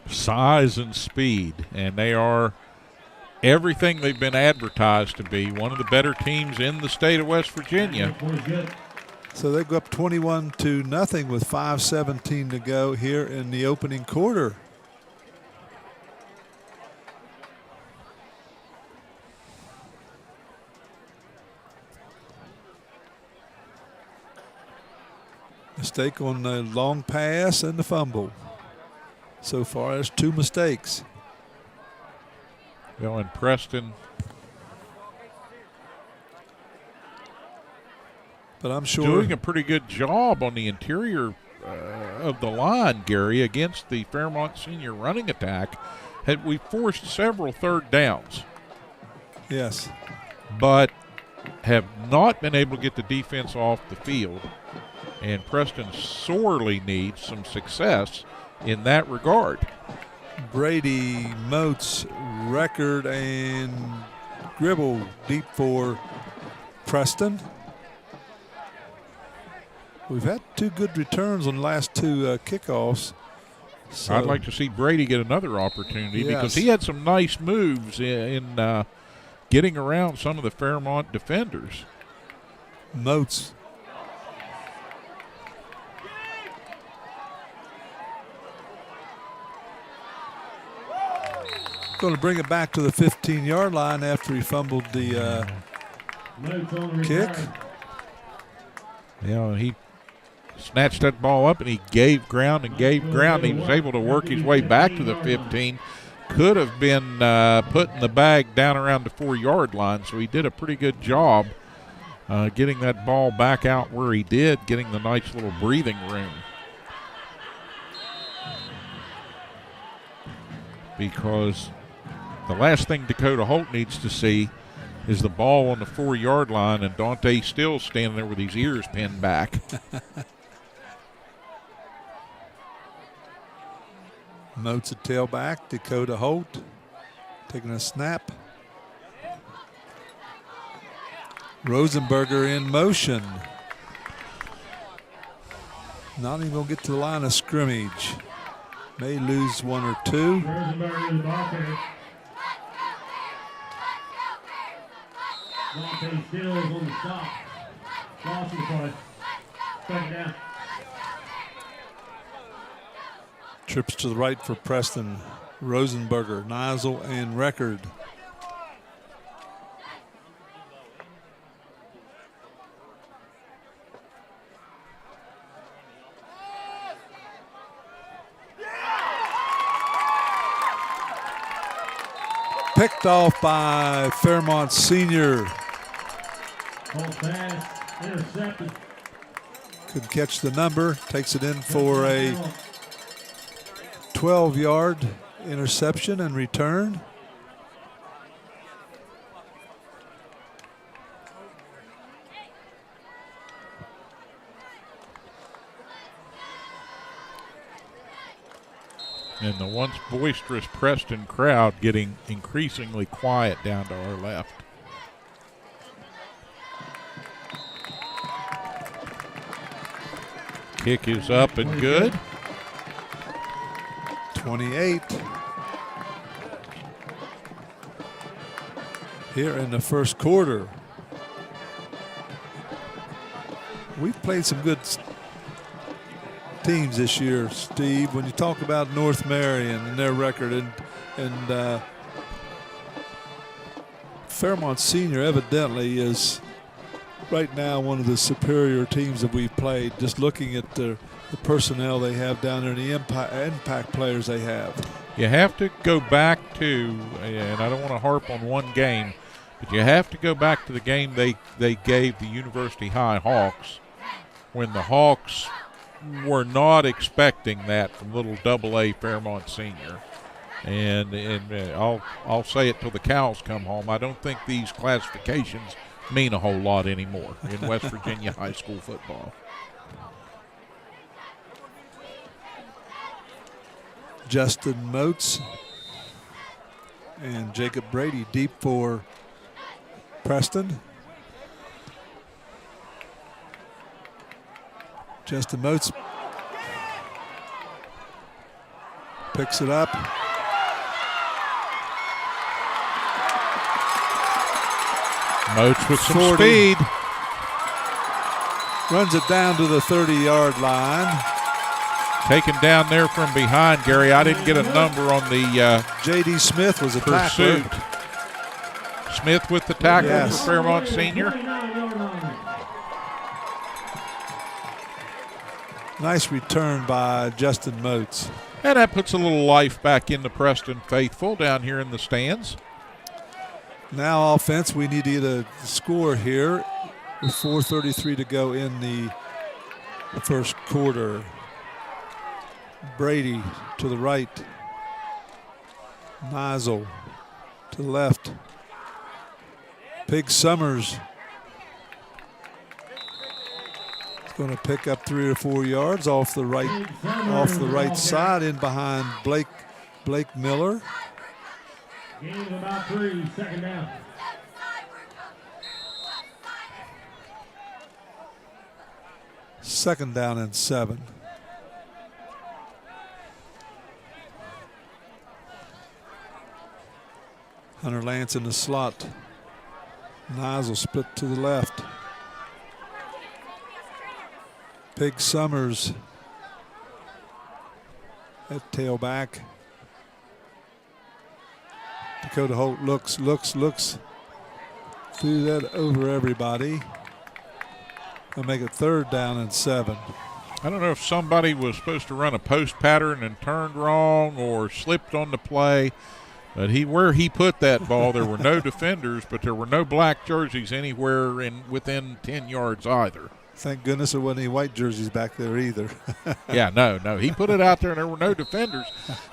Size and speed, and they are everything they've been advertised to be, one of the better teams in the state of West Virginia. So they go up 21-0 with 5:17 to go here in the opening quarter. Mistake on the long pass and the fumble. So far, there's 2 mistakes. Well, and Preston. But I'm sure doing a pretty good job on the interior of the line, Gary, against the Fairmont Senior running attack. We forced several third downs. Yes. But have not been able to get the defense off the field. And Preston sorely needs some success in that regard. Brady, Moats, Record, and Gribble deep for Preston. We've had 2 good returns on the last 2 kickoffs. So I'd like to see Brady get another opportunity because he had some nice moves in getting around some of the Fairmont defenders. Moats. Going to bring it back to the 15-yard line after he fumbled the kick. He snatched that ball up and he gave ground and gave ground. He was able to work his way back to the 15. Could have been putting the bag down around the 4-yard line, so he did a pretty good job getting that ball back out where he did, getting the nice little breathing room. Because the last thing Dakota Holt needs to see is the ball on the 4-yard line and Dante still standing there with his ears pinned back. Moats at tailback, Dakota Holt taking a snap. Rosenberger in motion. Not even going to get to the line of scrimmage. May lose 1 or 2. Rosenberger in the ball carrier. Dante Stills on the stop. Lost in the play. Second down. Trips to the right for Preston. Rosenberger, Nizel, and Record. Picked off by Fairmont Senior. Ball pass, intercepted. Could catch the number. Takes it in for a 12-yard interception and return. And the once boisterous Preston crowd getting increasingly quiet down to our left. Kick is up and good. 28. Here in the first quarter. We've played some good teams this year, Steve. When you talk about North Marion and their record and Fairmont Senior evidently is right now one of the superior teams that we've played, just looking at the personnel they have down there and the impact players they have. You have to go back to, and I don't want to harp on one game, but you have to go back to the game they gave the University High Hawks when the Hawks were not expecting that from little AA Fairmont Senior. And I'll say it till the cows come home. I don't think these classifications mean a whole lot anymore in West Virginia high school football. Justin Moats and Jacob Brady deep for Preston. Justin Moats picks it up. Moats with some speed. Runs it down to the 30-yard line. Taken down there from behind, Gary. I didn't get a number on the J.D. Smith was a pursuit. Tackler. Smith with the tackle for Fairmont Senior. Nice return by Justin Moats. And that puts a little life back into Preston faithful down here in the stands. Now offense, we need to get a score here with 4:33 to go in the first quarter. Brady to the right. Nizel to the left. Pig Summers is going to pick up 3 or 4 yards off the right side in behind Blake Miller. Gain of about 3, second down. Second down and 7. Hunter Lance in the slot. Nizel split to the left. Pig Summers at tailback. Dakota Holt looks. Threw that over everybody. They'll make it 3rd down and 7. I don't know if somebody was supposed to run a post pattern and turned wrong or slipped on the play. But where he put that ball, there were no defenders, but there were no black jerseys anywhere within 10 yards either. Thank goodness there wasn't any white jerseys back there either. Yeah, no. He put it out there and there were no defenders.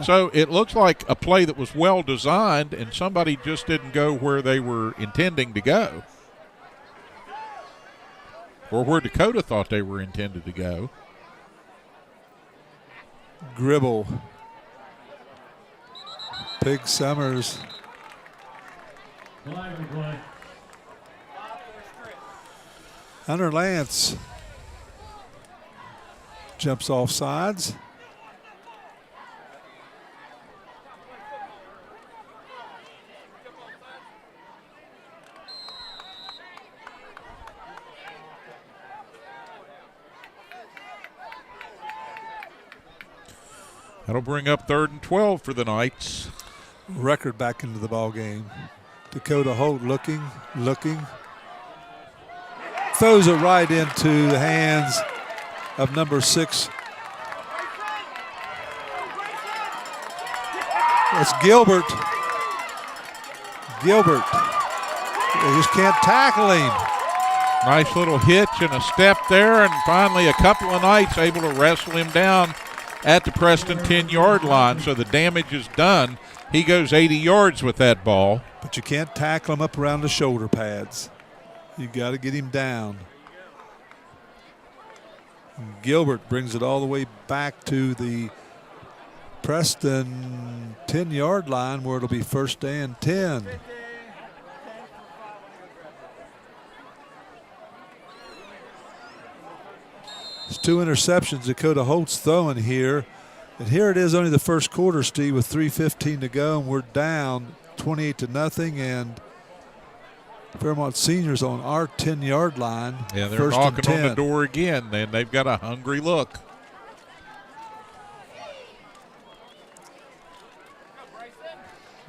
So it looks like a play that was well designed and somebody just didn't go where they were intending to go. Or where Dakota thought they were intended to go. Gribble. Pig Summers. Hunter Lance jumps off sides. That'll bring up 3rd and 12 for the Knights. Record back into the ball game. Dakota Holt looking. Throws it right into the hands of number 6. That's Gilbert. They just can't tackle him. Nice little hitch and a step there, and finally a couple of Knights able to wrestle him down at the Preston 10-yard line, so the damage is done. He goes 80 yards with that ball. But you can't tackle him up around the shoulder pads. You got to get him down. Gilbert brings it all the way back to the Preston 10-yard line where it'll be 1st and 10. It's 2 interceptions Dakota Holt's throwing here. And here it is, only the first quarter, Steve, with 3:15 to go, and we're down 28-0. And Fairmont Seniors on our 10-yard line. Yeah, they're knocking on the door again, and they've got a hungry look.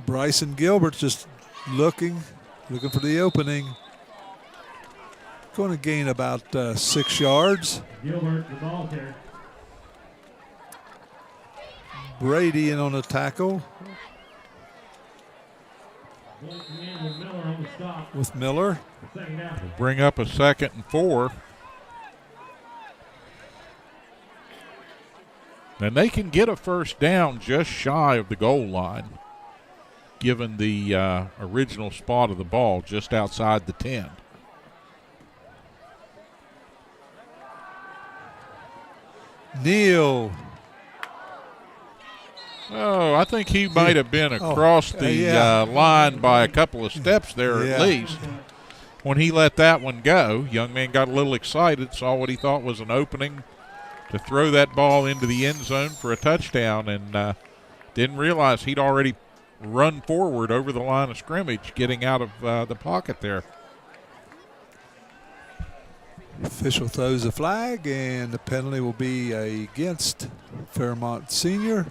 Bryson Gilbert just looking for the opening. Going to gain about 6 yards. Gilbert, the ball carrier. Brady in on the tackle. With Miller. It'll bring up a 2nd and 4. And they can get a 1st down just shy of the goal line, given the original spot of the ball just outside the 10. Neal. Oh, I think he might have been across the line by a couple of steps there at least. When he let that one go, young man got a little excited, saw what he thought was an opening to throw that ball into the end zone for a touchdown, and didn't realize he'd already run forward over the line of scrimmage, getting out of the pocket there. Official throws a flag, and the penalty will be against Fairmont Senior.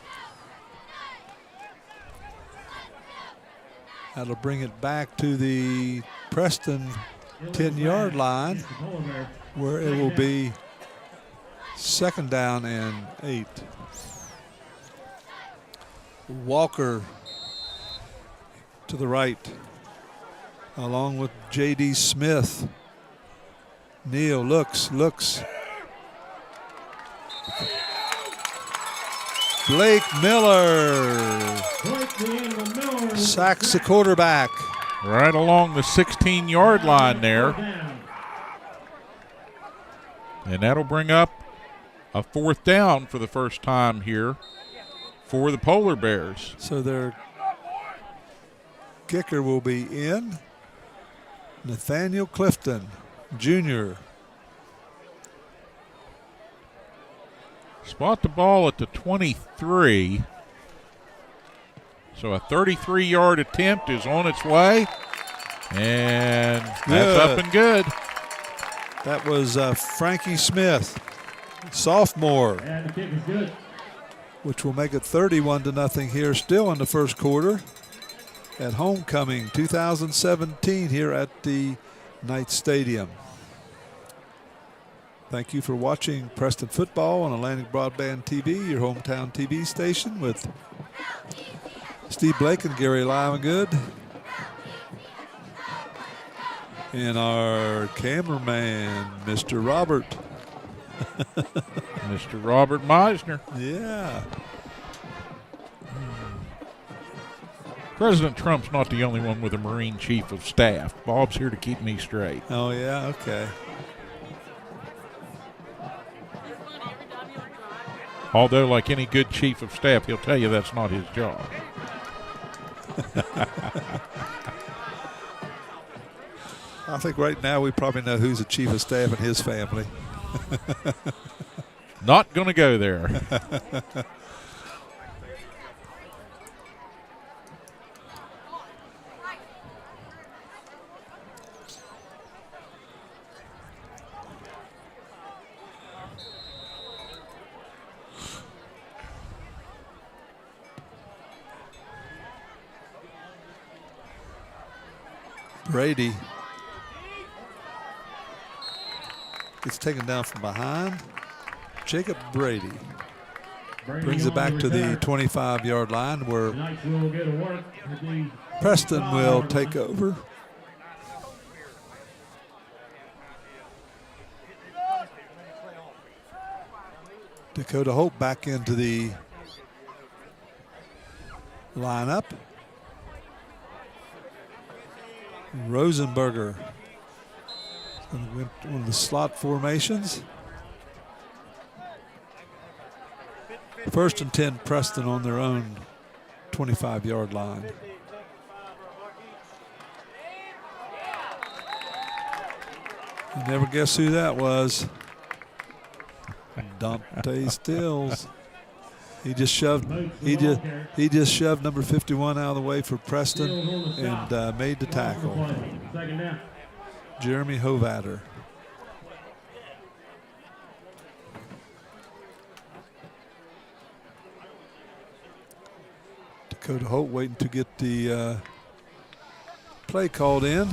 That'll bring it back to the Preston 10-yard line, where it will be Second down and 8. Walker to the right, along with J.D. Smith. Neal looks. Blake Miller sacks the quarterback. Right along the 16-yard line there. And that'll bring up a 4th down for the first time here for the Polar Bears. So their kicker will be in. Nathaniel Clifton, Jr. Spot the ball at the 23. So a 33-yard attempt is on its way. And that's up and good. That was Frankie Smith, sophomore. And the kick is good. Which will make it 31-0 here still in the first quarter at homecoming 2017 here at the Knight Stadium. Thank you for watching Preston Football on Atlantic Broadband TV, your hometown TV station, with Steve Blake and Gary Livengood. And our cameraman, Mr. Robert. Mr. Robert Meisner. Yeah. President Trump's not the only one with a Marine Chief of Staff. Bob's here to keep me straight. Oh, yeah? Okay. Although, like any good Chief of Staff, he'll tell you that's not his job. I think right now we probably know who's the Chief of Staff in his family. Not going to go there. Brady gets taken down from behind. Jacob Brady brings it back to the 25-yard line where Preston will take over. Dakota Hope back into the lineup. Rosenberger going to win one of the slot formations. 1st and 10, Preston on their own 25-yard line. You never guess who that was. Dante Stills. He just shoved number 51 out of the way for Preston and made the tackle. Jeremy Hovatter. Dakota Holt waiting to get the play called in.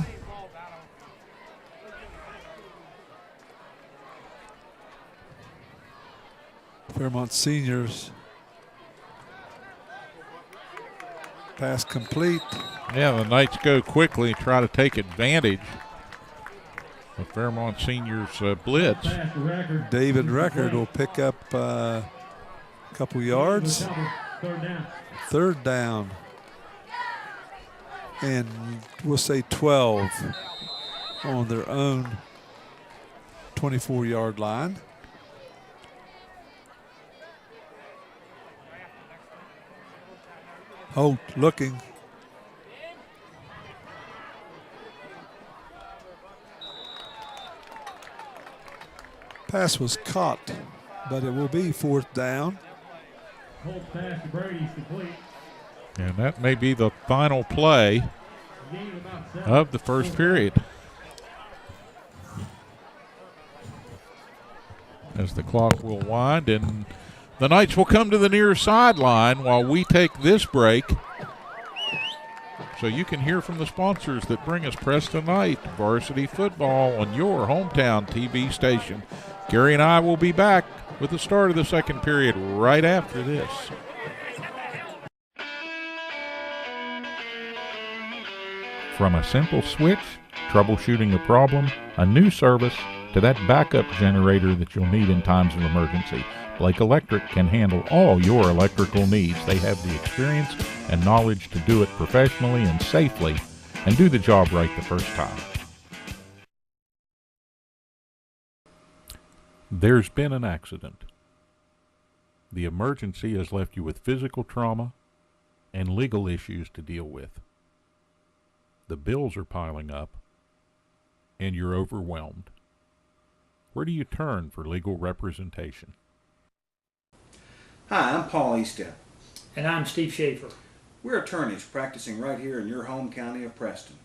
Fairmont Seniors. Pass complete. Yeah, the Knights go quickly, try to take advantage of Fairmont Seniors' blitz. David Record will pick up a couple yards. Third down. And we'll say 12 on their own 24-yard line. Holt looking. Pass was caught, but it will be 4th down. Holt pass to Brady's complete. And that may be the final play of the first period. As the clock will wind, and the Knights will come to the near sideline while we take this break. So you can hear from the sponsors that bring us Preston Knight varsity football on your hometown TV station. Gary and I will be back with the start of the second period right after this. From a simple switch, troubleshooting a problem, a new service, to that backup generator that you'll need in times of emergency, Blake Electric can handle all your electrical needs. They have the experience and knowledge to do it professionally and safely and do the job right the first time. There's been an accident. The emergency has left you with physical trauma and legal issues to deal with. The bills are piling up and you're overwhelmed. Where do you turn for legal representation? Hi, I'm Paul Estep. And I'm Steve Schaefer. We're attorneys practicing right here in your home county of Preston.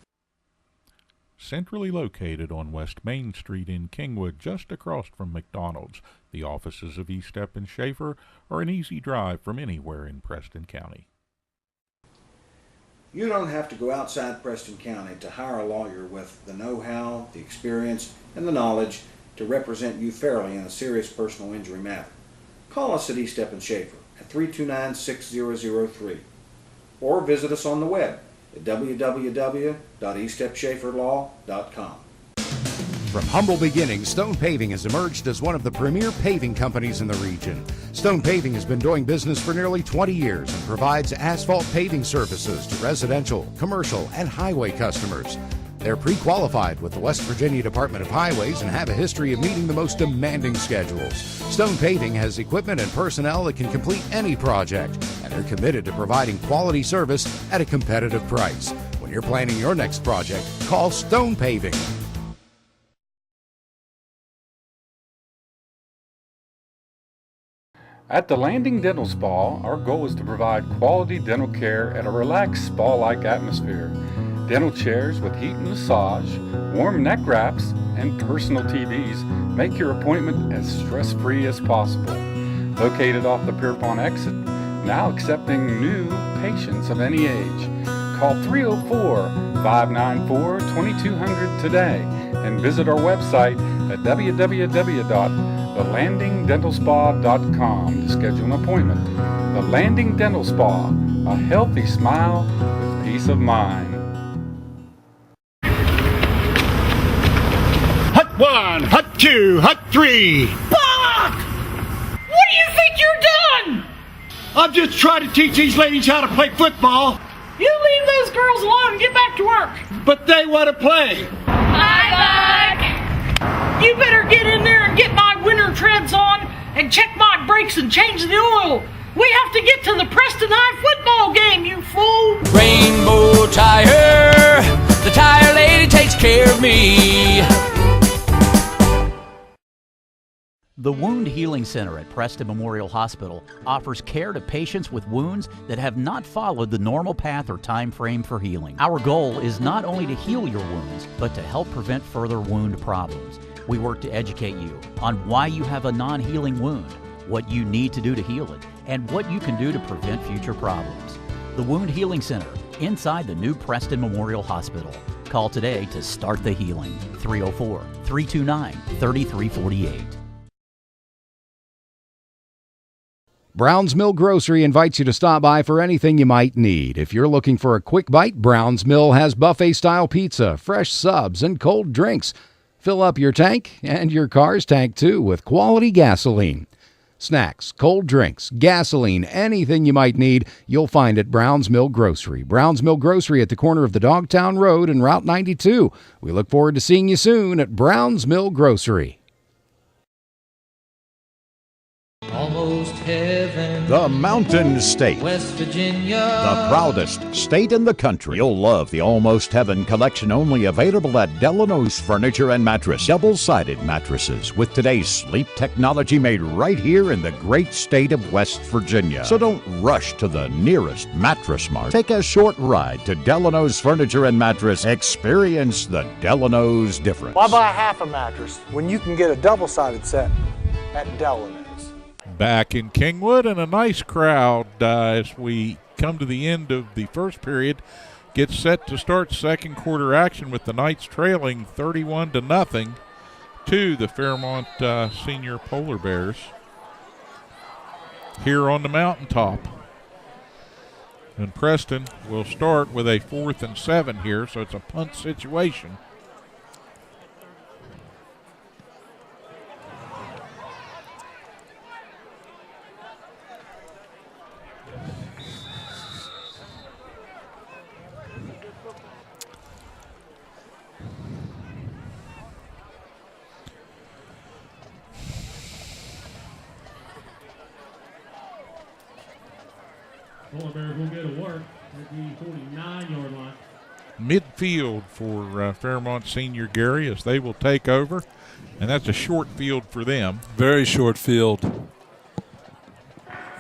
Centrally located on West Main Street in Kingwood, just across from McDonald's, the offices of Estep and Schaefer are an easy drive from anywhere in Preston County. You don't have to go outside Preston County to hire a lawyer with the know-how, the experience, and the knowledge to represent you fairly in a serious personal injury matter. Call us at Estep and Schaefer at 329-6003 or visit us on the web at www.estepschaeferlaw.com. From humble beginnings, Stone Paving has emerged as one of the premier paving companies in the region. Stone Paving has been doing business for nearly 20 years and provides asphalt paving services to residential, commercial, and highway customers. They're pre-qualified with the West Virginia Department of Highways and have a history of meeting the most demanding schedules. Stone Paving has equipment and personnel that can complete any project, and they're committed to providing quality service at a competitive price. When you're planning your next project, call Stone Paving. At the Landing Dental Spa, our goal is to provide quality dental care at a relaxed spa-like atmosphere. Dental chairs with heat and massage, warm neck wraps, and personal TVs make your appointment as stress-free as possible. Located off the Pierpont exit, now accepting new patients of any age. Call 304-594-2200 today and visit our website at www.thelandingdentalspa.com to schedule an appointment. The Landing Dental Spa, a healthy smile with peace of mind. Hut 1, Hut 2, Hut 3. Buck! What do you think you're doing? I'm just trying to teach these ladies how to play football. You leave those girls alone and get back to work. But they want to play. Hi, Buck! You better get in there and get my winter treads on and check my brakes and change the oil. We have to get to the Preston High football game, you fool! Rainbow Tire, the tire lady takes care of me. The Wound Healing Center at Preston Memorial Hospital offers care to patients with wounds that have not followed the normal path or time frame for healing. Our goal is not only to heal your wounds, but to help prevent further wound problems. We work to educate you on why you have a non-healing wound, what you need to do to heal it, and what you can do to prevent future problems. The Wound Healing Center, inside the new Preston Memorial Hospital. Call today to start the healing. 304-329-3348. Brown's Mill Grocery invites you to stop by for anything you might need. If you're looking for a quick bite, Brown's Mill has buffet-style pizza, fresh subs, and cold drinks. Fill up your tank and your car's tank, too, with quality gasoline. Snacks, cold drinks, gasoline, anything you might need, you'll find at Brown's Mill Grocery. Brown's Mill Grocery at the corner of the Dogtown Road and Route 92. We look forward to seeing you soon at Brown's Mill Grocery. Almost heaven. The Mountain State. West Virginia. The proudest state in the country. You'll love the Almost Heaven collection, only available at Delano's Furniture and Mattress. Double-sided mattresses with today's sleep technology made right here in the great state of West Virginia. So don't rush to the nearest Mattress Mart. Take a short ride to Delano's Furniture and Mattress. Experience the Delano's difference. Why buy half a mattress when you can get a double-sided set at Delano's? Back in Kingwood, and a nice crowd as we come to the end of the first period. Gets set to start second quarter action with the Knights trailing 31-0 to the Fairmont Senior Polar Bears. here on the mountaintop. And Preston will start with a 4th and 7 here, so it's a punt situation. Polar Bears will go to work at the 49-yard line. Midfield for Fairmont Senior, Gary, as they will take over. And that's a short field for them. Very short field.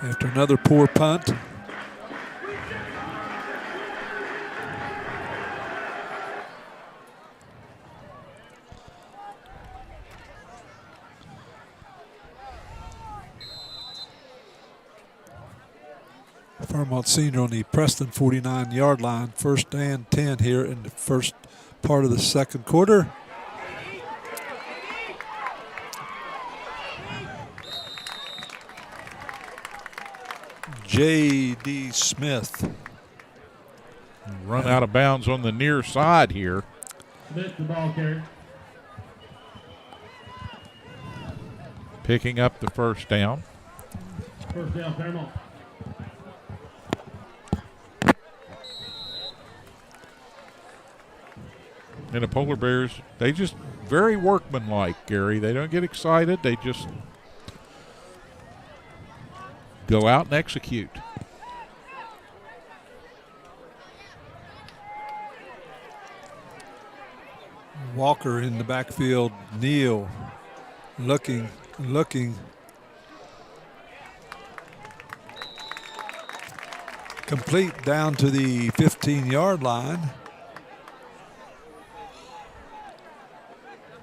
After another poor punt. Fairmont Senior on the Preston 49-yard line. 1st and 10 here in the first part of the second quarter. J.D. Smith. Run out of bounds on the near side here. Smith, the ball carrier. Picking up the first down. First down, Fairmont. And the Polar Bears, they just very workmanlike, Gary. They don't get excited. They just go out and execute. Walker in the backfield. Neal looking. Complete down to the 15-yard line.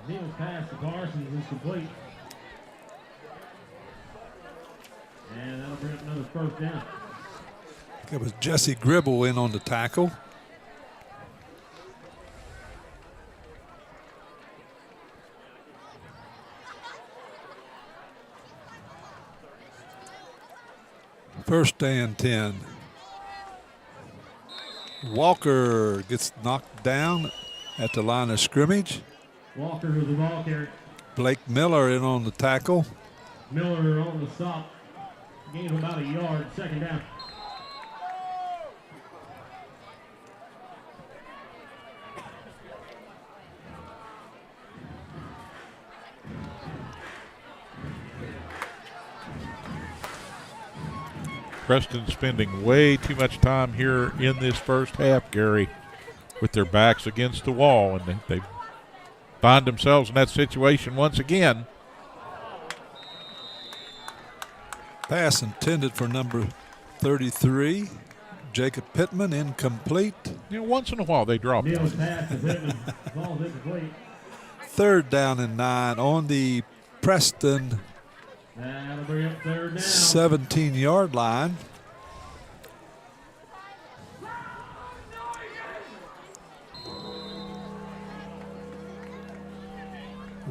Neal's pass to Parsons is complete. And that'll bring up another first down. It was Jesse Gribble in on the tackle. First and 10. Walker gets knocked down at the line of scrimmage. Walker with the ball carrier. Blake Miller in on the tackle. Miller on the stop. Gain of about a yard. Second down. Preston spending way too much time here in this first half, Gary, with their backs against the wall, and they find themselves in that situation once again. Pass intended for number 33, Jacob Pittman, incomplete. You know, once in a while they drop Neal's one. pass to Pittman. Ball's incomplete. 3rd down and 9 on the Preston That'll bring up third down. 17-yard line.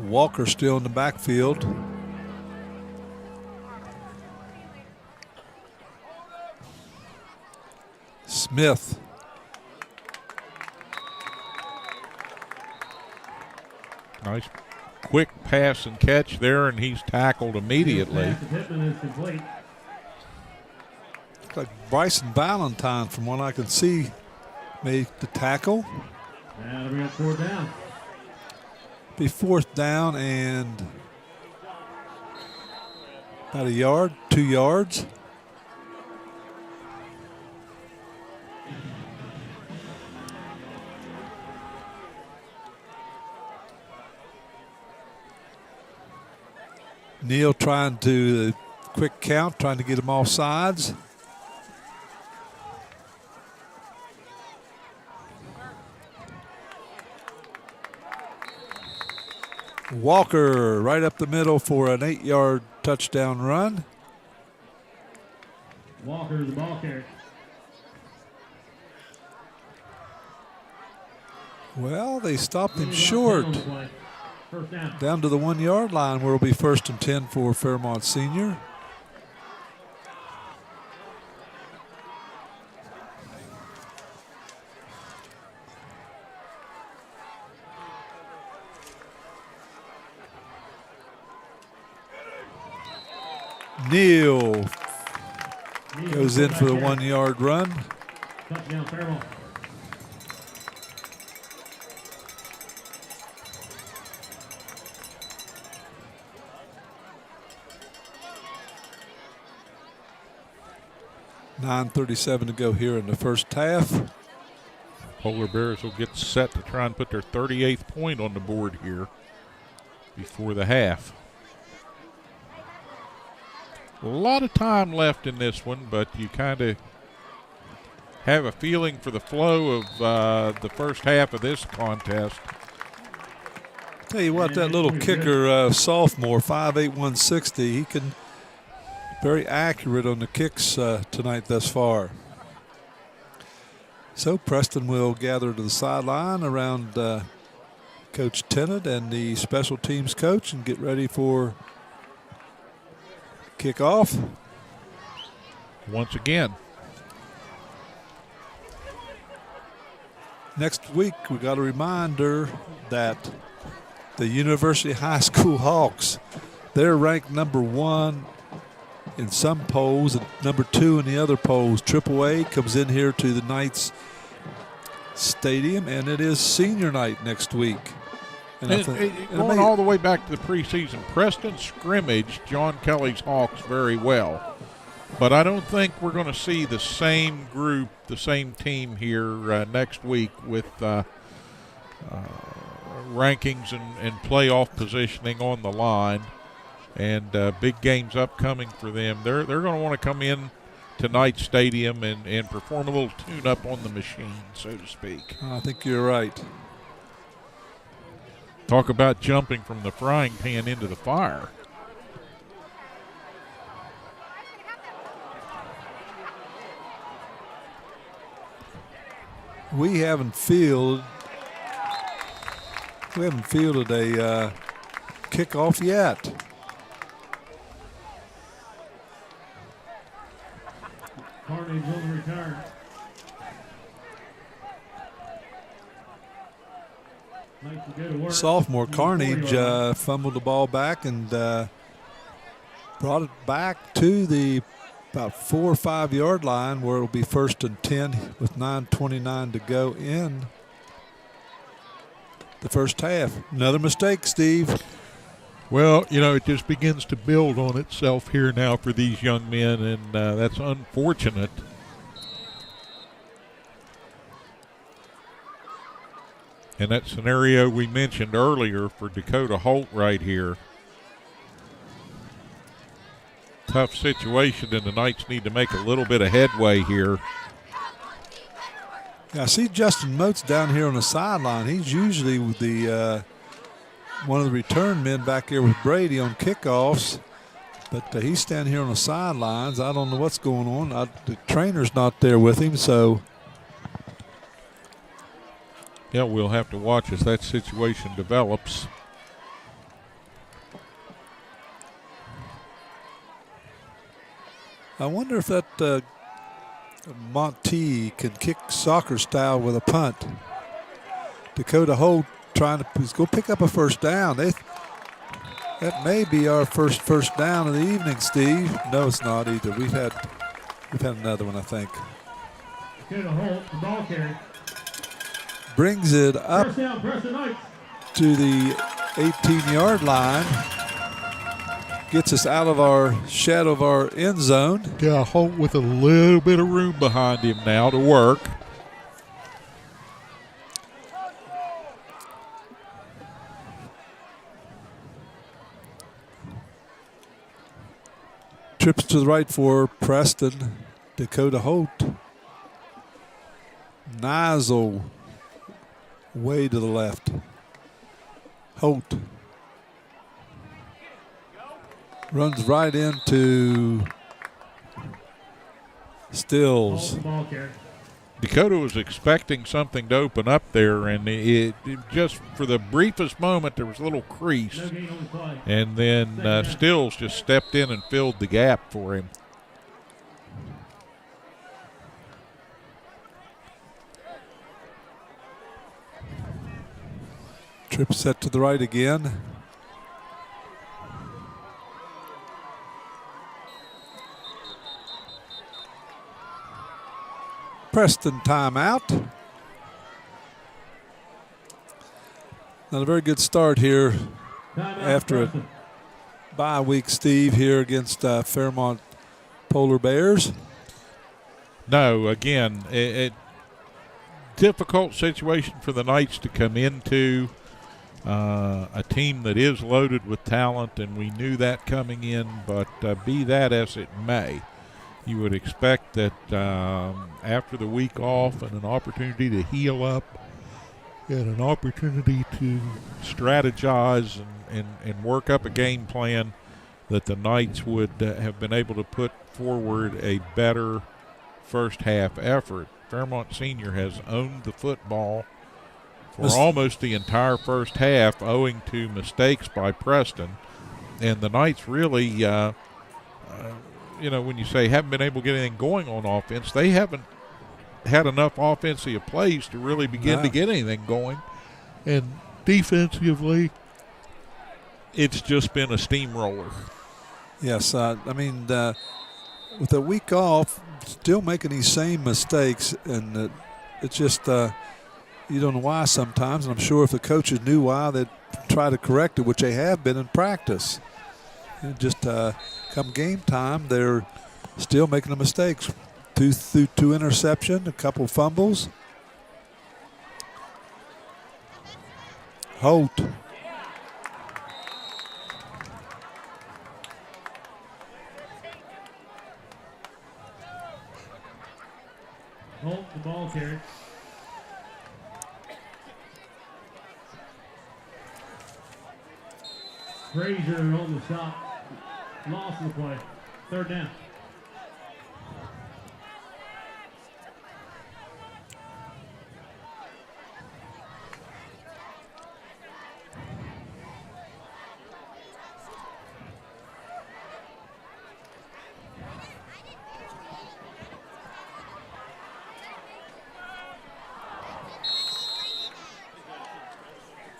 Walker still in the backfield. Smith. Nice quick pass and catch there, and he's tackled immediately. Pass to Pittman is complete. Looks like Bryson Valentine, from what I can see, made the tackle. That'll bring up fourth down. Be 4th down and about a yard, 2 yards. Neal trying to quick count, trying to get them off sides. Walker right up the middle for an 8-yard touchdown run. Walker the ball carrier. Well, they stopped him short. First down. Down to the 1-yard line where it'll be 1st and 10 for Fairmont Senior. Neal goes in for the 1-yard run. Touchdown, Fairmont. .9:37 to go here in the first half. Polar Bears will get set to try and put their 38th point on the board here before the half. A lot of time left in this one, but you kind of have a feeling for the flow of the first half of this contest. Tell you what, that little kicker, sophomore, 5'8", 160, he can very accurate on the kicks tonight thus far. So Preston will gather to the sideline around Coach Tennant and the special teams coach and get ready for kickoff. Once again. Next week, we got a reminder that the University High School Hawks, they're ranked number 1 in some polls and number 2 in the other polls. AAA comes in here to the Knights Stadium, and it is senior night next week. And going all the way back to the preseason, Preston scrimmaged John Kelly's Hawks very well. But I don't think we're going to see the same group, the same team here next week with rankings and playoff positioning on the line and big games upcoming for them. They're going to want to come in to Knight Stadium and perform a little tune-up on the machine, so to speak. I think you're right. Talk about jumping from the frying pan into the fire. We haven't fielded a kickoff yet. Carnage will return. Sophomore Carnage fumbled the ball back and brought it back to the about 4 or 5 yard line where it'll be 1st and 10 with 9:29 to go in the first half. Another mistake, Steve. Well, you know, it just begins to build on itself here now for these young men, and that's unfortunate. And that scenario we mentioned earlier for Dakota Holt right here. Tough situation, and the Knights need to make a little bit of headway here. Yeah, I see Justin Moats down here on the sideline. He's usually the one of the return men back here with Brady on kickoffs, but he's standing here on the sidelines. I don't know what's going on. The trainer's not there with him, so. Yeah, we'll have to watch as that situation develops. I wonder if that Monty can kick soccer style with a punt. Dakota Holt trying to go pick up a first down. That may be our first down of the evening, Steve. No, it's not either. We've had another one, I think. Dakota Holt, the ball carrier. Brings it up to the 18-yard line. Gets us out of our shadow of our end zone. Yeah, Holt with a little bit of room behind him now to work. Trips to the right for Preston. Dakota Holt. Nizel way to the left. Holt runs right into Stills. Dakota was expecting something to open up there, and it just for the briefest moment there was a little crease, and then Stills just stepped in and filled the gap for him. Trip set to the right again. Preston timeout. Not a very good start here after a bye week, Steve, here against Fairmont Polar Bears. No, again, a difficult situation for the Knights to come into. A team that is loaded with talent, and we knew that coming in, but be that as it may, you would expect that after the week off and an opportunity to heal up and an opportunity to strategize and work up a game plan, that the Knights would have been able to put forward a better first half effort. Fairmont Senior has owned the football for almost the entire first half, owing to mistakes by Preston. And the Knights really, when you say haven't been able to get anything going on offense, they haven't had enough offensive plays to really begin to get anything going. And defensively, it's just been a steamroller. Yes, with a week off, still making these same mistakes, and it's just you don't know why sometimes, and I'm sure if the coaches knew why, they'd try to correct it, which they have been in practice. And just come game time, they're still making the mistakes. Two interceptions, a couple fumbles. Holt. Holt, the ball carrier. Frazier on the stop. Loss of the play. Third down.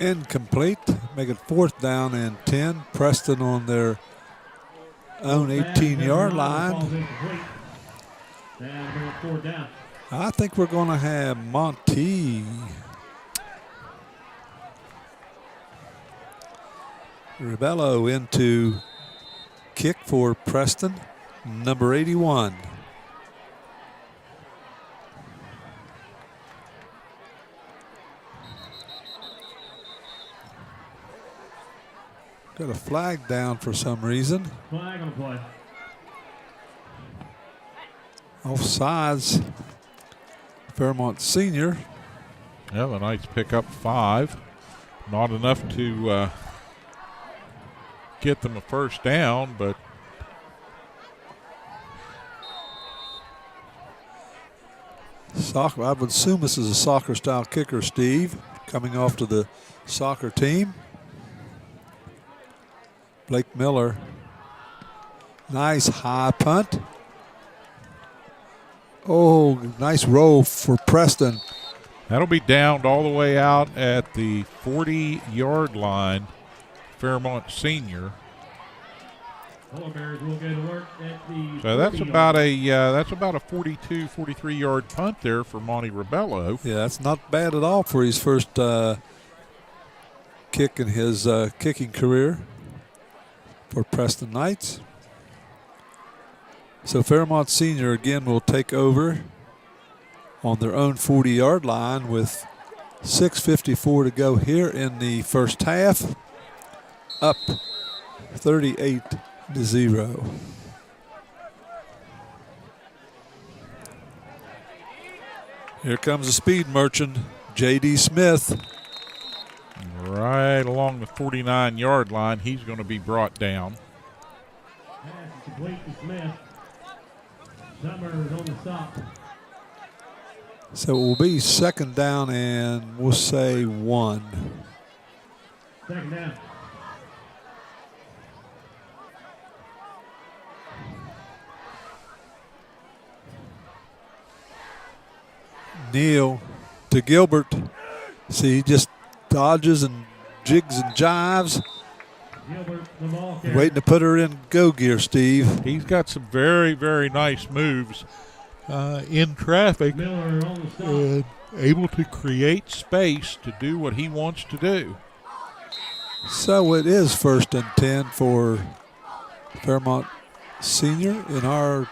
Incomplete. Make it 4th down and 10. Preston on their own 18-yard line. I think we're going to have Monty Ribello into kick for Preston, number 81. Got a flag down for some reason. Flag on play. Offsides. Fairmont Senior. Yeah, the Knights pick up 5. Not enough to get them a first down, but soccer. I would assume this is a soccer-style kicker, Steve, coming off to the soccer team. Blake Miller. Nice high punt. Oh, nice roll for Preston. That'll be downed all the way out at the 40-yard line. Fairmont Senior. Will go to work at the So that's about a 42, 43-yard punt there for Monty Ribello. Yeah, that's not bad at all for his first kick in his kicking career for Preston Knights. So Fairmont Senior again will take over on their own 40-yard line with 6:54 to go here in the first half. Up 38-0. Here comes the speed merchant, J.D. Smith. Right along the 49-yard line, he's going to be brought down. Pass is complete to Smith. Summers on the stop. So it will be 2nd down and we'll say 1. 2nd down. Neal to Gilbert. See, he just dodges and jigs and jives. Gilbert, the ball carrier. Waiting to put her in go gear, Steve. He's got some very, very nice moves. in traffic Miller on the stop. and able to create space to do what he wants to do. So it is 1st and 10 for Fairmont Senior in our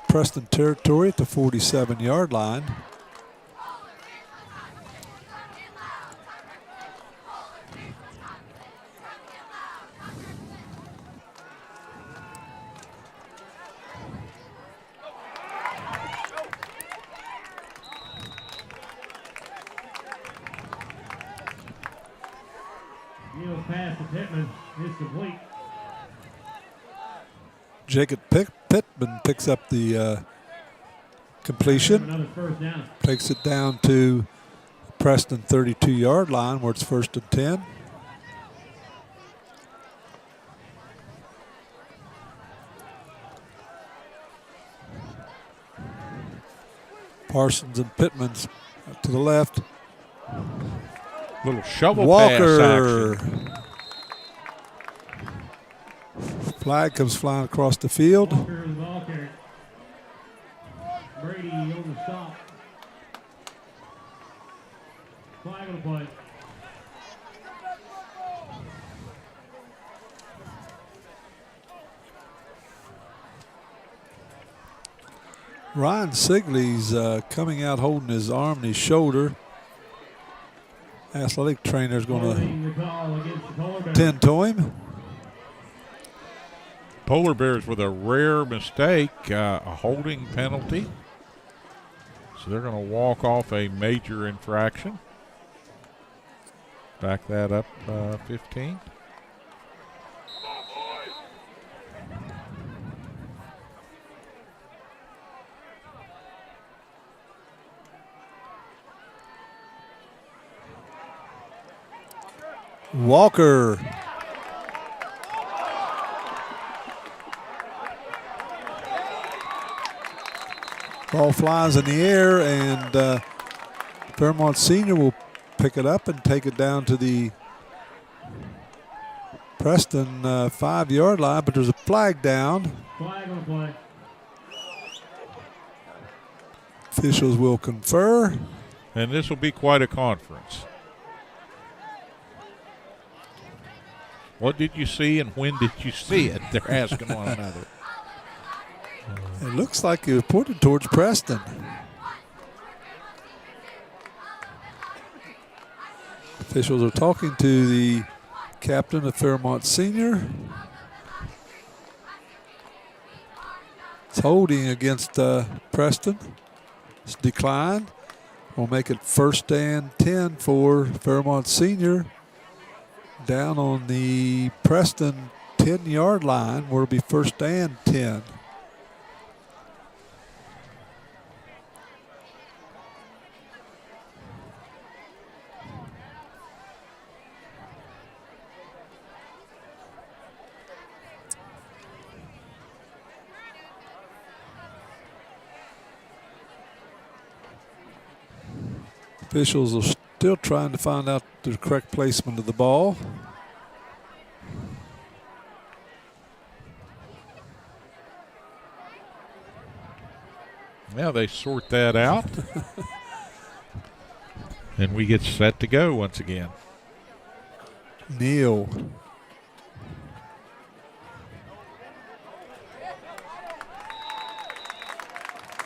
Preston territory at the 47-yard line. Neal pass to Pittman. It's complete. Jacob Pittman picks up the completion. Another first down. Takes it down to Preston 32-yard line where it's 1st and 10. Parsons and Pittman's to the left. Little shovel Walker. pass action. Flag comes flying across the field. Walker the ball carrier. Brady on the stop. Flag on the play. Ryan Sigley's coming out holding his arm and his shoulder. Athletic trainer's going to tend to him. Polar Bears with a rare mistake, a holding penalty. So they're going to walk off a major infraction. Back that up 15. Walker. Ball flies in the air, and Fairmont Senior will pick it up and take it down to the Preston 5-yard line, but there's a flag down. Flag on the play. Officials will confer. And this will be quite a conference. What did you see and when did you see it? They're asking one another. It looks like it was pointed towards Preston. Officials are talking to the captain of Fairmont Senior. It's holding against Preston. It's declined. We'll make it 1st and 10 for Fairmont Senior. Down on the Preston 10-yard line where it'll be 1st and 10. Officials are still trying to find out the correct placement of the ball. Yeah, they sort that out. And we get set to go once again. Neal.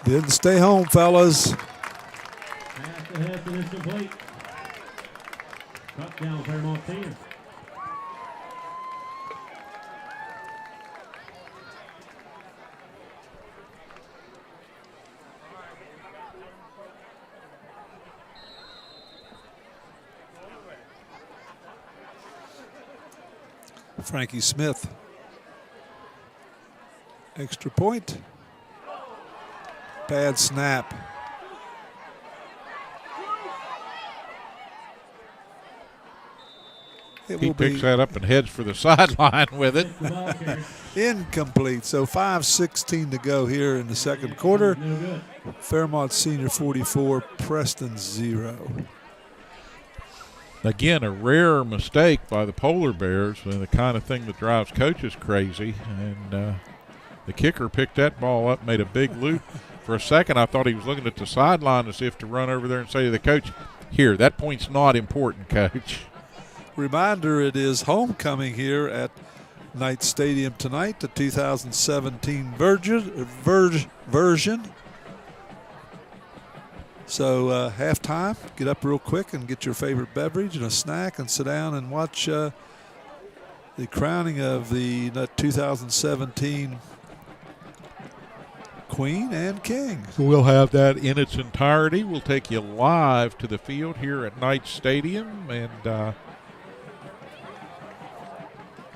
Didn't stay home, fellas. Pass ahead and it's complete. Touchdown, Fairmont Senior. Frankie Smith. Extra point. Bad snap. He picks that up and heads for the sideline with it. Incomplete. So 5:16 to go here in the second quarter. Fairmont Senior 44, Preston 0. Again, a rare mistake by the Polar Bears, and the kind of thing that drives coaches crazy. And the kicker picked that ball up, made a big loop For a second, I thought he was looking at the sideline as if to run over there and say to the coach, "Here, that point's not important, coach." Reminder, it is homecoming here at Knight Stadium tonight, the 2017 version. So halftime, get up real quick and get your favorite beverage and a snack and sit down and watch the crowning of the 2017 Queen and King. We'll have that in its entirety. We'll take you live to the field here at Knight Stadium and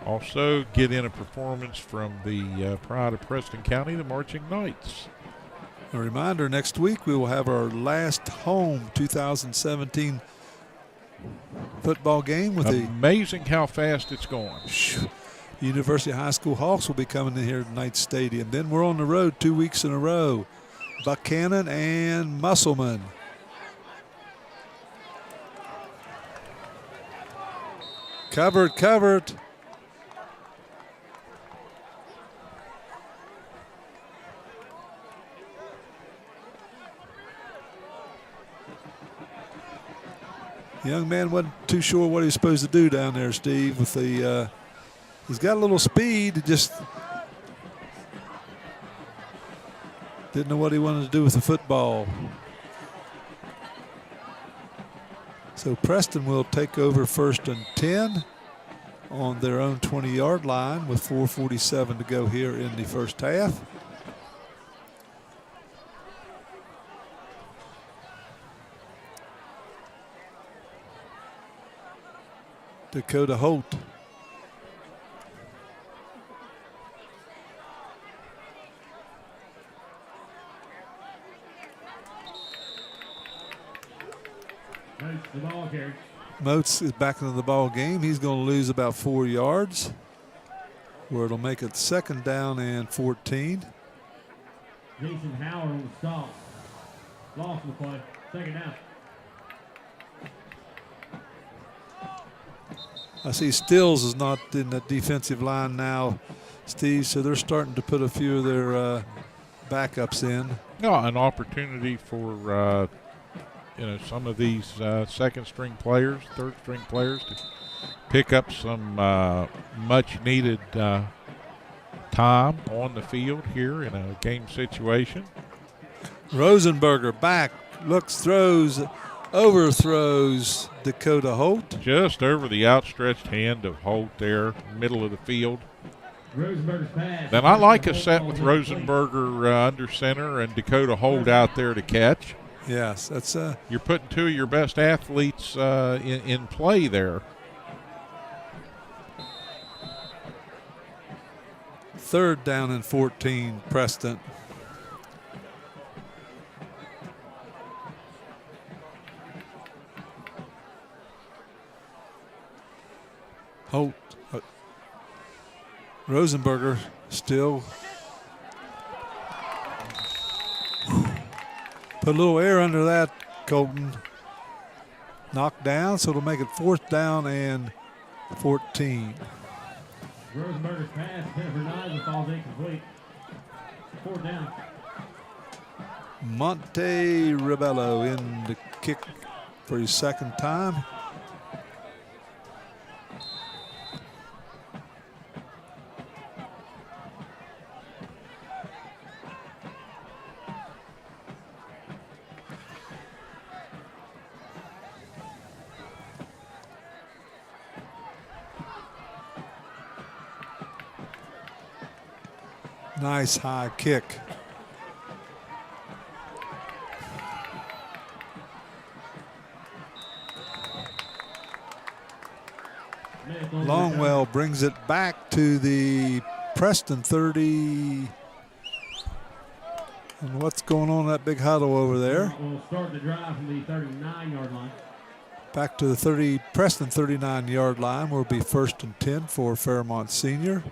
also get in a performance from the Pride of Preston County, the Marching Knights. A reminder, next week we will have our last home 2017 football game with amazing how fast it's going. University High School Hawks will be coming in here to Knight Stadium. Then we're on the road 2 weeks in a row. Buchanan and Musselman. Covered. Young man wasn't too sure what he was supposed to do down there, Steve, with the he's got a little speed, he just didn't know what he wanted to do with the football. So Preston will take over 1st and 10 on their own 20-yard line with 4:47 to go here in the first half. Dakota Holt. The ball carrier. Moats is back into the ball game. He's going to lose about 4 yards, where it'll make it 2nd down and 14. Jason Howard on the stop. Lost the play. 2nd down. I see Stills is not in the defensive line now, Steve, so they're starting to put a few of their backups in. No, an opportunity for some of these second-string players, third-string players to pick up some much-needed time on the field here in a game situation. Rosenberger back, looks, throws, overthrows Dakota Holt. Just over the outstretched hand of Holt there, middle of the field. Rosenberger's pass. Then I like a set with Rosenberger under center and Dakota Holt out there to catch. Yes, that's you're putting 2 of your best athletes in play there. 3rd down and 14, Preston. Holt. Rosenberger still. Put a little air under that, Colton. Knocked down, so it'll make it 4th down and 14. Rosenberger's pass, Jennifer Niles, falls incomplete. 4th down. Monte Ribello in the kick for his 2nd time. Nice high kick. Longwell brings it back to the Preston 30. And what's going on in that big huddle over there? We'll start the drive from the 39-yard line. Back to the Preston 39-yard line will be 1st and 10 for Fairmont Sr.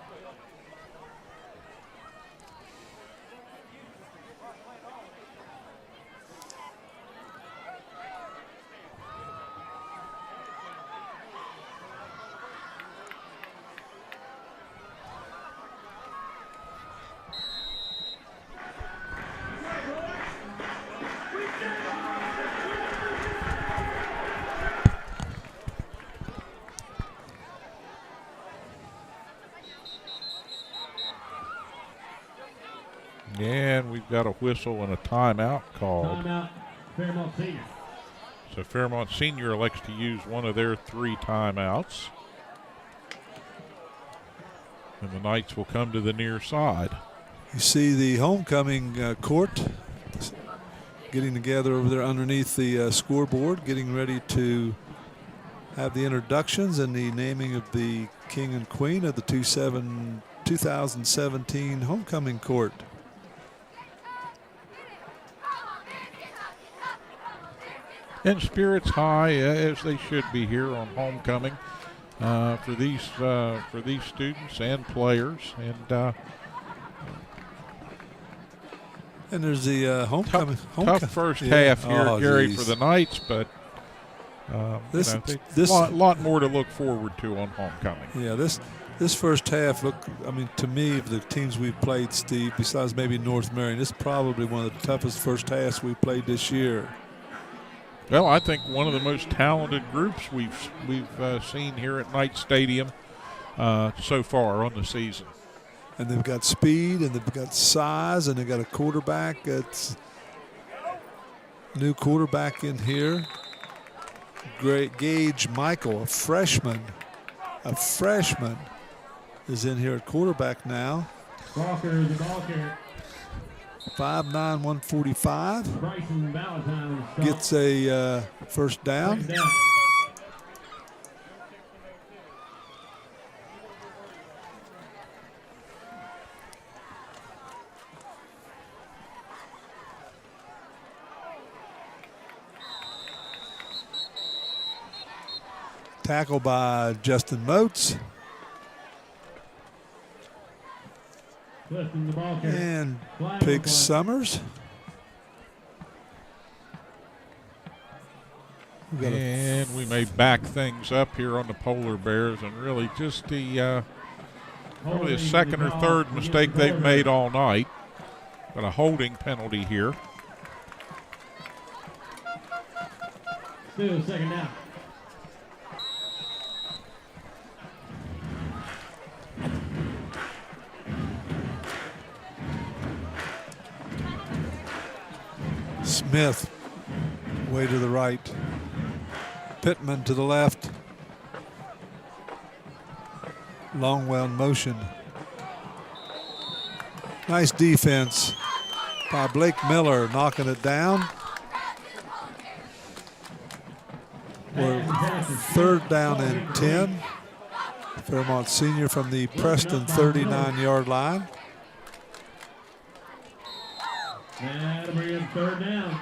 And we've got a whistle and a timeout called. Timeout, Fairmont Senior. So Fairmont Senior elects to use one of their 3 timeouts. And the Knights will come to the near side. You see the homecoming court getting together over there underneath the scoreboard, getting ready to have the introductions and the naming of the king and queen of the 2017 homecoming court. And spirits high, as they should be here on homecoming for these students and players. And there's the homecoming. Tough first half here, Gary, for the Knights, but this lot more to look forward to on homecoming. Yeah, this first half, to me, of the teams we've played, Steve, besides maybe North Marion, this is probably one of the toughest first halves we've played this year. Well, I think one of the most talented groups we've seen here at Knight Stadium so far on the season. And they've got speed, and they've got size, and they've got a quarterback that's new quarterback in here. Great Gage Michael, a freshman, is in here at quarterback now. Walker is the ball carrier. 5'9", 145. Bryson Valentine gets a first down. Tackle by Justin Moats. And Pig Summers. And we may back things up here on the Polar Bears, and really just probably the second or third mistake they've made all night. Got a holding penalty here. Still second down. Smith way to the right. Pittman to the left. Longwell in motion. Nice defense by Blake Miller, knocking it down. We're 3rd down and 10. Fairmont Senior from the Preston 39-yard line. That'll bring in 3rd down.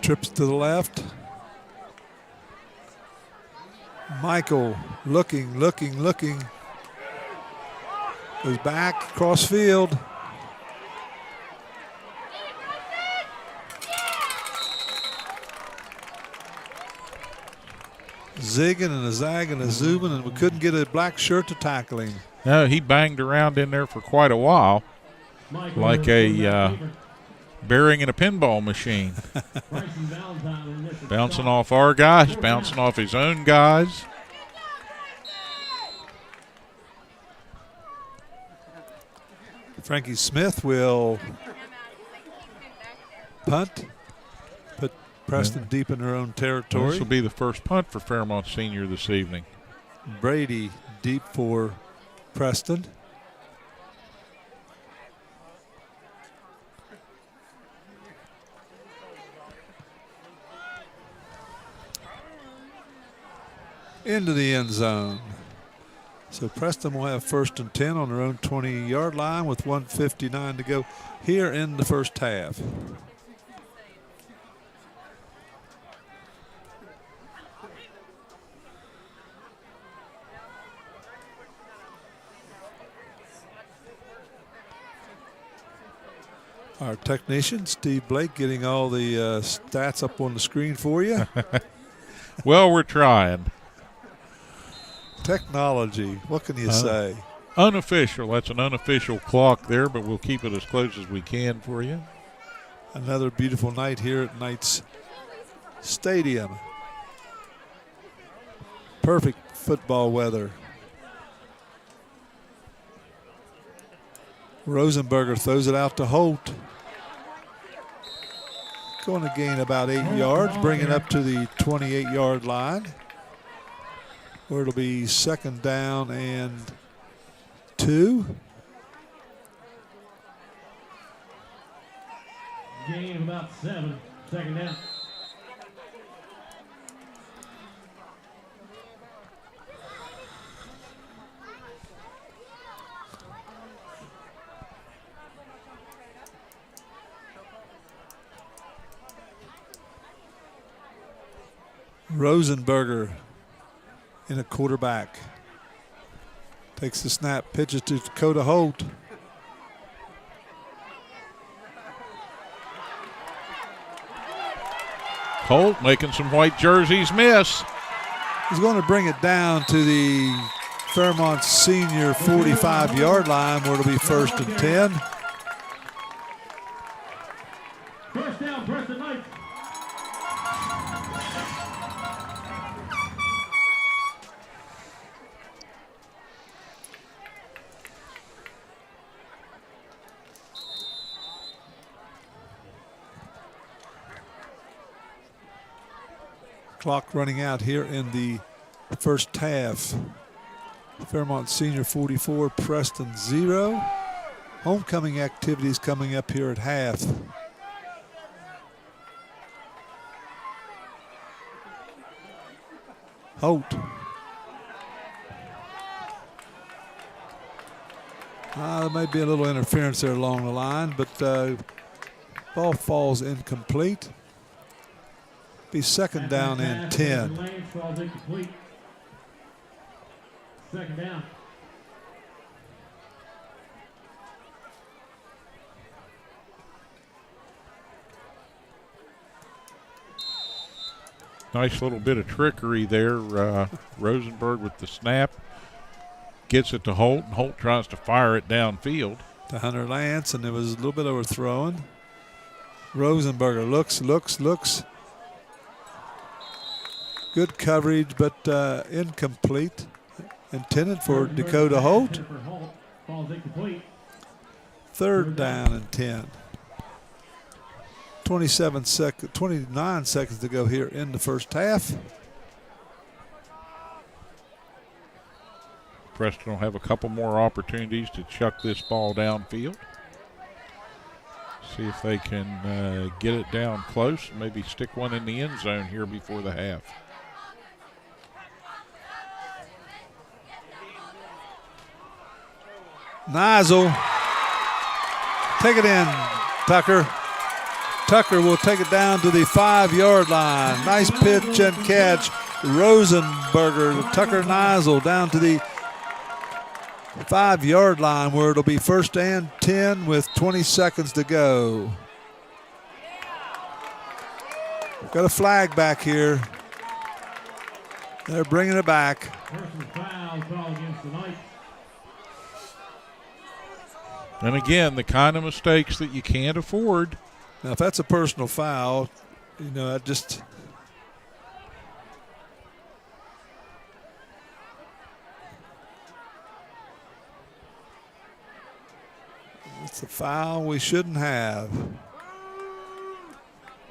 Trips to the left. Michael looking. Goes back, cross field. Zigging and a zagging and a zooming, and we couldn't get a black shirt to tackle him. No, he banged around in there for quite a while, like a bearing in a pinball machine. Bouncing off our guys, bouncing off his own guys. Frankie Smith will punt, put Preston deep in their own territory. This will be the first punt for Fairmont Senior this evening. Brady deep for Preston. Into the end zone. So Preston will have 1st and 10 on their own 20-yard line with 1:59 to go here in the first half. Our technician, Steve Blake, getting all the stats up on the screen for you. Well, we're trying. Technology, what can you say? unofficial. That's an unofficial clock there, but we'll keep it as close as we can for you. Another beautiful night here at Knights Stadium. Perfect football weather. Rosenberger throws it out to Holt. Going to gain about 8 yards, bring it up to the 28-yard line, where it'll be 2nd down and 2. Gain of about 7. 2nd down. Rosenberger in a quarterback. Takes the snap, pitches to Dakota Holt. Holt making some white jerseys miss. He's going to bring it down to the Fairmont Senior 45-yard line, where it'll be 1st and 10. First down, Preston Knights. Clock running out here in the first half. Fairmont Senior 44, Preston 0. Homecoming activities coming up here at half. Holt. There may be a little interference there along the line, but ball falls incomplete. Be 2nd down and 10. 2nd down. Nice little bit of trickery there. Rosenberg with the snap. Gets it to Holt, and Holt tries to fire it downfield. To Hunter Lance, and there was a little bit overthrown. Rosenberger looks. Good coverage, but incomplete. Intended for Dakota Holt. 3rd down and 10. 29 seconds to go here in the first half. Preston will have a couple more opportunities to chuck this ball downfield. See if they can get it down close, maybe stick one in the end zone here before the half. Nizel. Take it in, Tucker. Tucker will take it down to the 5-yard line. Nice pitch and catch. Rosenberger, Tucker Nizel down to the 5-yard line, where it'll be 1st and 10 with 20 seconds to go. Got a flag back here. They're bringing it back. Personal foul call against the Knights. And again, the kind of mistakes that you can't afford. Now, if that's a personal foul, you know, it's a foul we shouldn't have.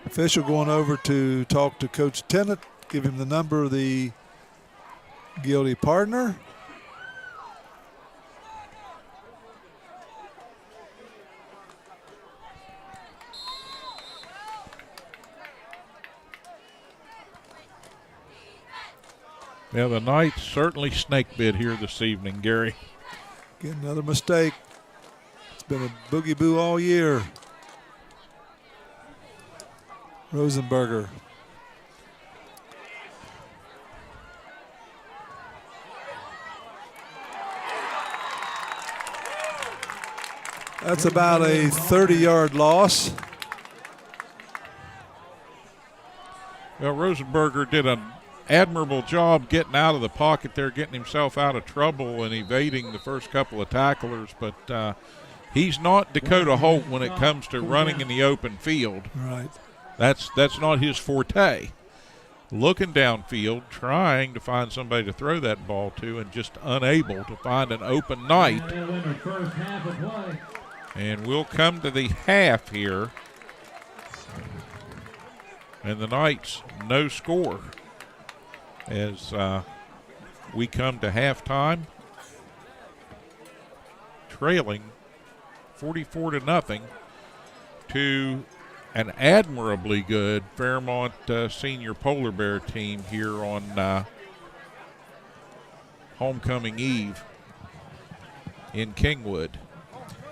Official going over to talk to Coach Tennant, give him the number of the guilty partner. Yeah, the Knights certainly snake bit here this evening, Gary. Get another mistake. It's been a boogie boo all year. Rosenberger. That's about a 30-yard loss. Well, Rosenberger did an admirable job getting out of the pocket there, getting himself out of trouble and evading the first couple of tacklers. But he's not Dakota Holt when it comes to running in the open field. Right. That's not his forte. Looking downfield, trying to find somebody to throw that ball to, and just unable to find an open night. And we'll come to the half here. And the Knights no score as we come to halftime, trailing 44-0 to an admirably good Fairmont Senior Polar Bear team here on homecoming eve in Kingwood.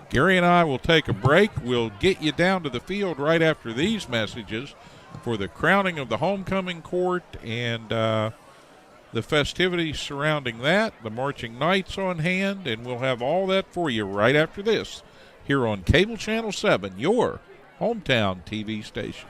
Gary and I will take a break. We'll get you down to the field right after these messages for the crowning of the homecoming court and the festivities surrounding that, the marching Knights on hand, and we'll have all that for you right after this here on Cable Channel 7, your hometown TV station.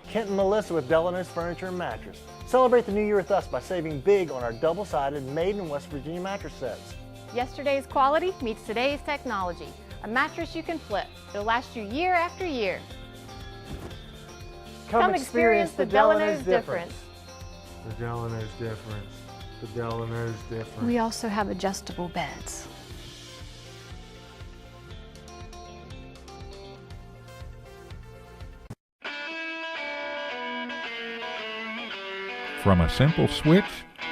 Kent and Melissa with Delano's Furniture and Mattress. Celebrate the new year with us by saving big on our double-sided made in West Virginia mattress sets. Yesterday's quality meets today's technology. A mattress you can flip. It'll last you year after year. Come experience the Delano's difference. The Delano's difference. The Delano's difference. We also have adjustable beds. From a simple switch,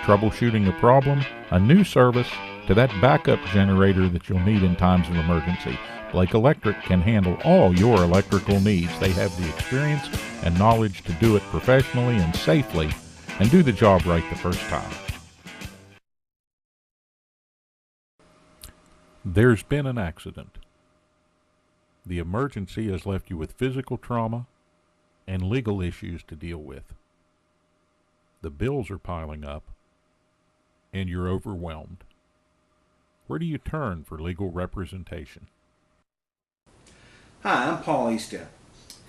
troubleshooting a problem, a new service, to that backup generator that you'll need in times of emergency, Blake Electric can handle all your electrical needs. They have the experience and knowledge to do it professionally and safely and do the job right the first time. There's been an accident. The emergency has left you with physical trauma and legal issues to deal with. The bills are piling up, and you're overwhelmed. Where do you turn for legal representation? Hi, I'm Paul Eastep.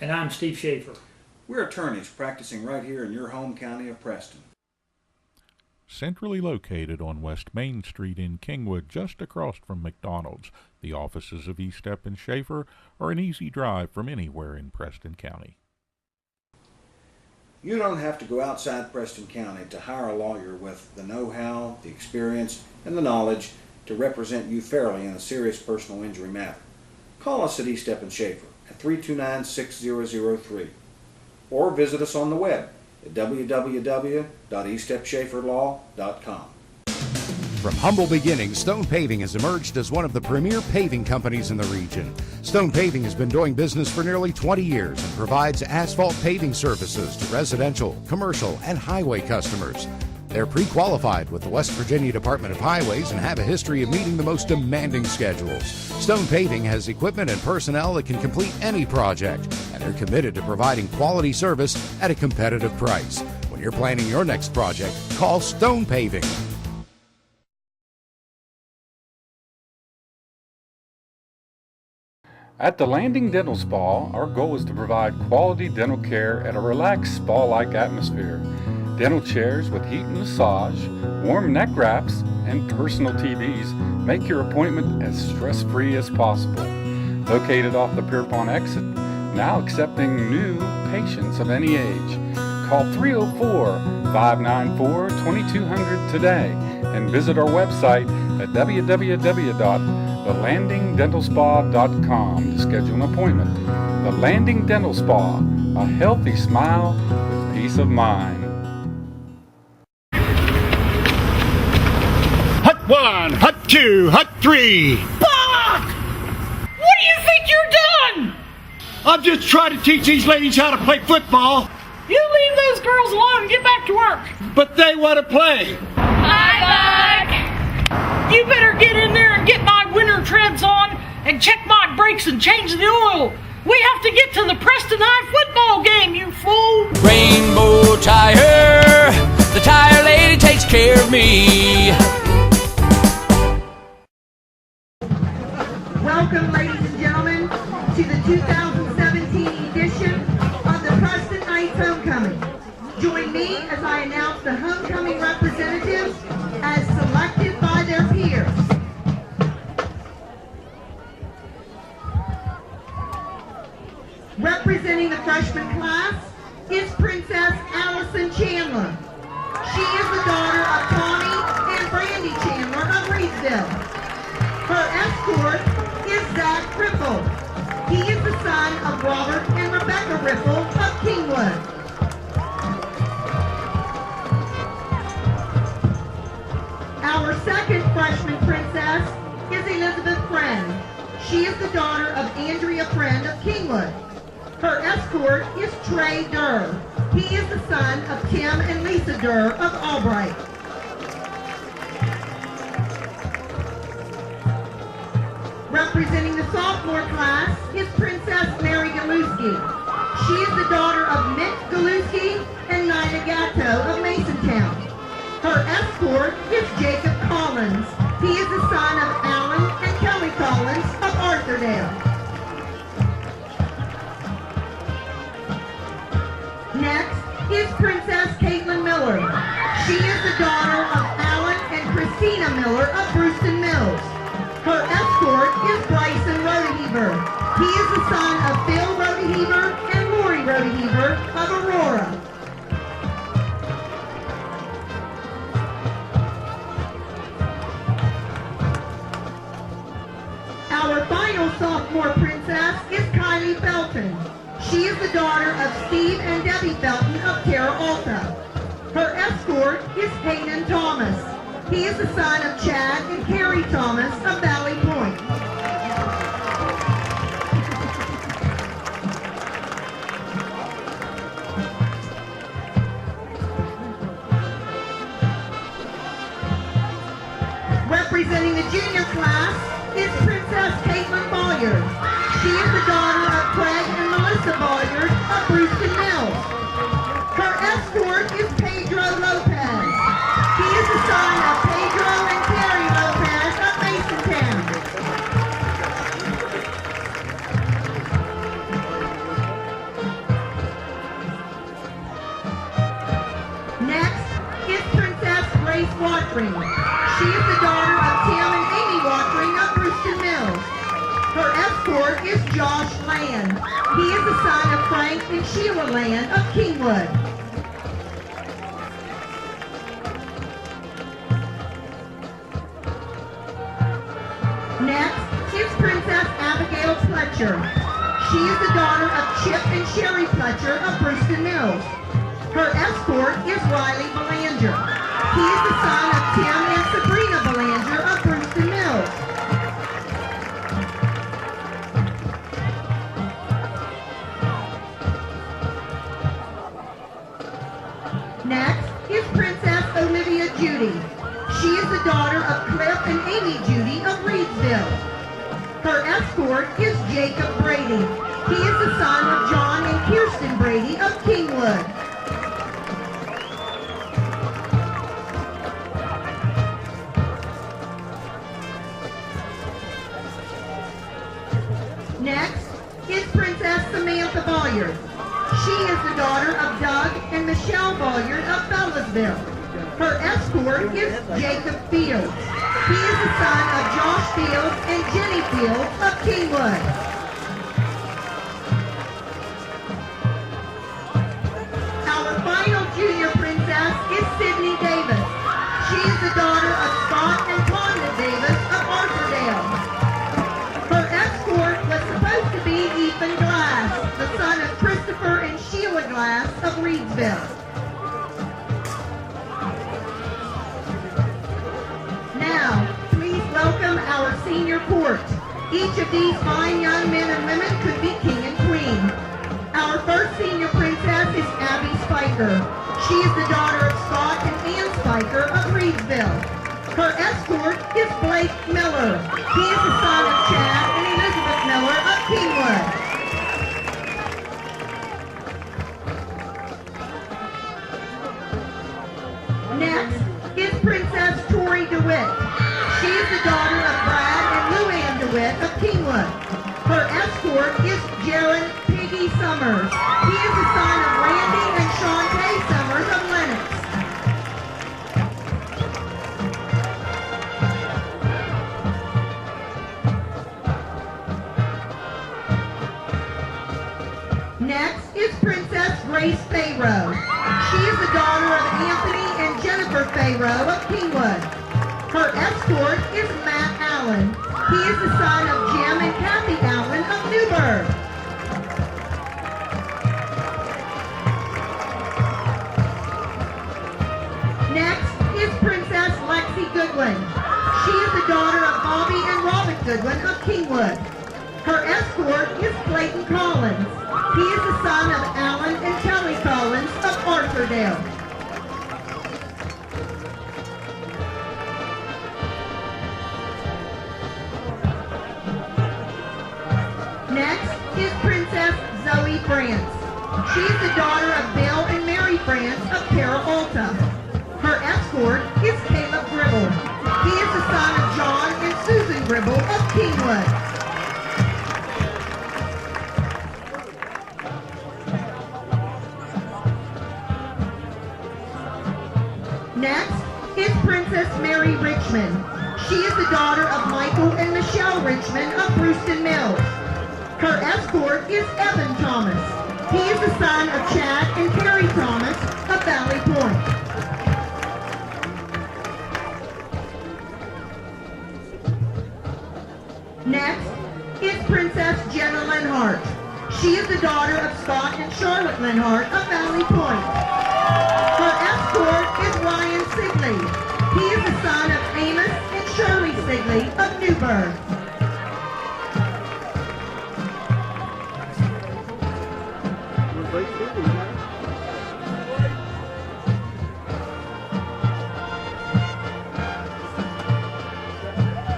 And I'm Steve Schaefer. We're attorneys practicing right here in your home county of Preston. Centrally located on West Main Street in Kingwood, just across from McDonald's, the offices of Eastep and Schaefer are an easy drive from anywhere in Preston County. You don't have to go outside Preston County to hire a lawyer with the know-how, the experience, and the knowledge to represent you fairly in a serious personal injury matter. Call us at Eastep and Schaefer at 329-6003 or visit us on the web at www.eastepschaeferlaw.com. From humble beginnings, Stone Paving has emerged as one of the premier paving companies in the region. Stone Paving has been doing business for nearly 20 years and provides asphalt paving services to residential, commercial, and highway customers. They're pre-qualified with the West Virginia Department of Highways and have a history of meeting the most demanding schedules. Stone Paving has equipment and personnel that can complete any project, and they're committed to providing quality service at a competitive price. When you're planning your next project, call Stone Paving. At the Landing Dental Spa, our goal is to provide quality dental care at a relaxed spa-like atmosphere. Dental chairs with heat and massage, warm neck wraps, and personal TVs make your appointment as stress-free as possible. Located off the Pierpont exit, now accepting new patients of any age. Call 304-594-2200 today and visit our website at www.thelandingdentalspa.com to schedule an appointment. The Landing Dental Spa, a healthy smile with peace of mind. Hut 1, Hut 2, Hut 3. Fuck! What do you think you're doing? I'm just trying to teach these ladies how to play football. You leave those girls alone and get back to work. But they want to play. Hi, Buck. You better get in there and get my winter treads on and check my brakes and change the oil. We have to get to the Preston High football game, you fool. Rainbow Tire, the tire lady takes care of me. Welcome, ladies and gentlemen, to the 2017 edition of the Preston Knights Homecoming. Join me as I announce the homecoming representatives as selected by their peers. Representing the freshman class is Princess Allison Chandler. She is the daughter of Tommy and Brandy Chandler of Reedsville. Her escort is Zach Ripple. He is the son of Robert and Rebecca Ripple of Kingwood. Our second freshman princess is Elizabeth Friend. She is the daughter of Andrea Friend of Kingwood. Her escort is Trey Durr. He is the son of Tim and Lisa Durr of Albright. Representing the sophomore class is Princess Mary Galuski. She is the daughter of Mick Galuski and Nina Gatto of Masontown. Her escort is Jacob Collins. He is the son of Alan and Kelly Collins of Arthurdale. Next is Princess Caitlin Miller. She is the daughter of Alan and Christina Miller of Brewston Mills. Her escort is Bryson Rodeheaver. He is the son of Phil Rodeheaver and Lori Rodeheaver of Aurora. Our final sophomore princess is Kylie Felton. She is the daughter of Steve and Debbie Felton of Terra Alta. Her escort is Hayden Thomas. He is the son of Chad and Carrie Thomas of Valley Point. Representing the junior class is Princess Caitlin Bolyard. She is the daughter of Craig and Melissa Bolyard of Brewston Mills. Her escort is Pedro Lopez. He is the son of Pedro and Terry Lopez of Masontown. Next is Princess Grace Watring. She is the daughter of Tim and Amy Watring of Brewston Mills. Her escort is Josh Land. He is the son of Frank and Sheila Land of Kingwood. Next is Princess Abigail Fletcher. She is the daughter of Chip and Sherry Fletcher of Brewston Mills. Her escort is Riley Belanger. He is the son of Tim and Sabrina Belanger of Brewston Mills. Next is Princess Olivia Judy. She is the daughter of Cliff and Amy Judy of Reedsville. Her escort is Jacob Brady. He is the son of John and Kirsten Brady of Kingwood. Next is Princess Samantha Bolyard. She is the daughter of Doug and Michelle Bolyard of Fellasville. Her escort is Jacob Fields. He is the son of Josh Fields and Jenny Fields of Kingwood. Our final junior princess is Sydney Davis. She is the daughter of Scott and Tonda Davis of Arthurdale. Her escort was supposed to be Ethan Glass, the son of Christopher and Sheila Glass of Reedsville. Now, please welcome our senior court. Each of these fine young men and women could be king and queen. Our first senior princess is Abby Spiker. She is the daughter of Scott and Ann Spiker of Reedsville. Her escort is Blake Miller. He is the son of Chad and Elizabeth Miller of Kingwood. Next is Princess Tori DeWitt. She is the daughter of Brad and Luann DeWitt of Kingwood. Her escort is Jared Piggy Summers. He is the son of Randy and Shantae Summers of Lenox. Grace Fayroe. She is the daughter of Anthony and Jennifer Fayroe of Kingwood. Her escort is Matt Allen. He is the son of Jim and Kathy Allen of Newburgh. Next is Princess Lexi Goodwin. She is the daughter of Bobby and Robin Goodwin of Kingwood. Her escort is Clayton Collins. He is the son of Alan and Kelly Collins of Arthurdale. Next is Princess Zoe France. She is the daughter of Bill and Mary France of Terra Alta. Her escort is Caleb Gribble. He is the son of John and Susan Gribble of Kingwood. Next is Princess Mary Richmond. She is the daughter of Michael and Michelle Richmond of Brewston Mills. Her escort is Evan Thomas. He is the son of Chad and Carrie Thomas of Valley Point. Next is Princess Jenna Lenhart. She is the daughter of Scott and Charlotte Lenhart of Valley Point. Her escort is Ryan Sigley. He is the son of Amos and Shirley Sigley of Newburgh.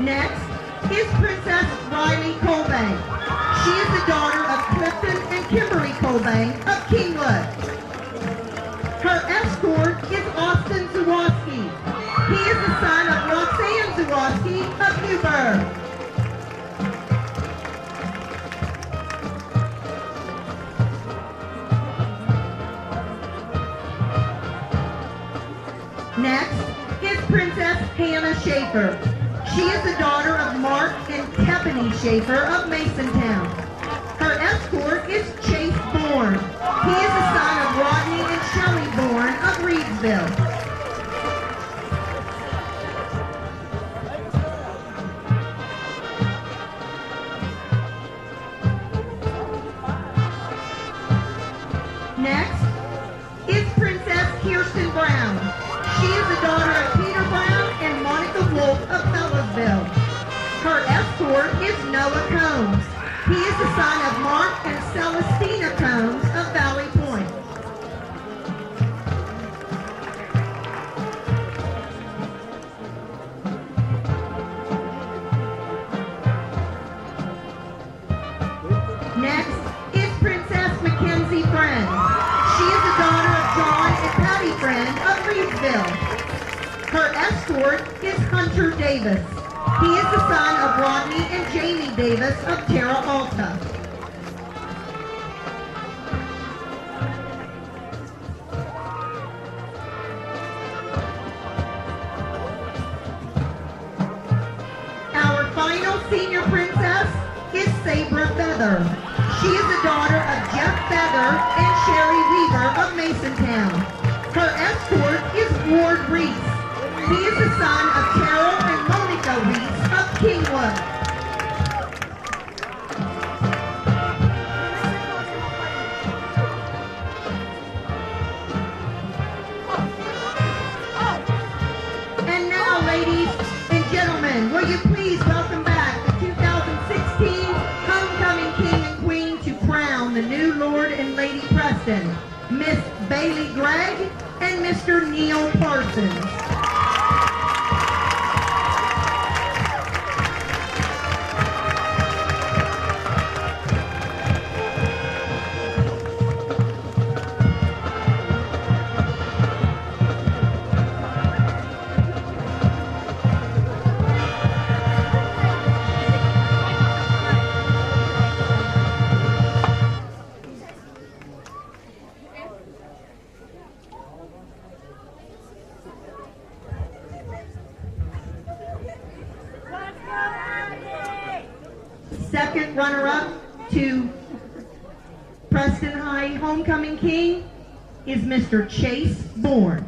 Next is Princess Riley Colbang. She is the daughter of Clifton and Kimberly Colbang of Kingwood. Her escort is Austin Zawoski. He is the son of Roxanne Zawoski of Newburgh. Next is Princess Hannah Schaefer. She is the daughter of Mark and Tiffany Schaefer of Masontown. Her escort is Chase Bourne. He is the son of Rodney and Shelley Bourne of Reedsville. Next is Princess Kirsten Brown. She is the daughter of Peter Brown and Monica Wolf of Fellows. Her escort is Noah Combs. He is the son of Mark and Celestina Combs of Valley Point. Next is Princess Mackenzie Friend. She is the daughter of John and Patty Friend of Reedsville. Her escort is Hunter Davis. He is the son of Rodney and Jamie Davis of Terra Alta. Our final senior princess is Sabra Feather. She is the daughter of Jeff Feather and Sherry Weaver of Masontown. Her escort is Ward Reese. He is the son of Carol and Monica Reese of Kingwood. And now, ladies and gentlemen, will you please welcome back the 2016 Homecoming King and Queen to crown the new Lord and Lady Preston, Miss Bailey Gregg and Mr. Neil Parsons. Second runner-up to Preston High Homecoming King is Mr. Chase Bourne.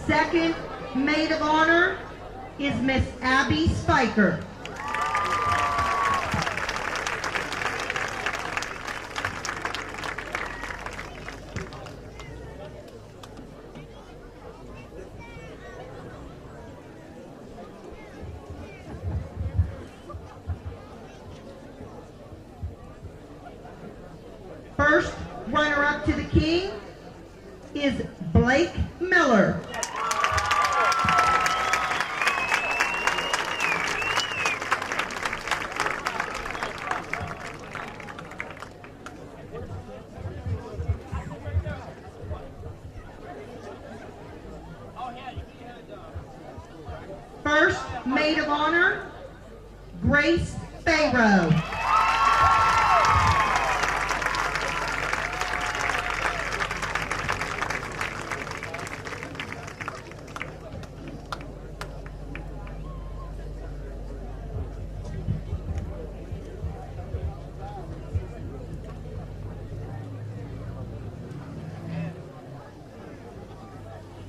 Second maid of honor is Miss Abby Spiker. First runner-up to the king is Blake Miller. First maid of honor, Grace Pharaoh.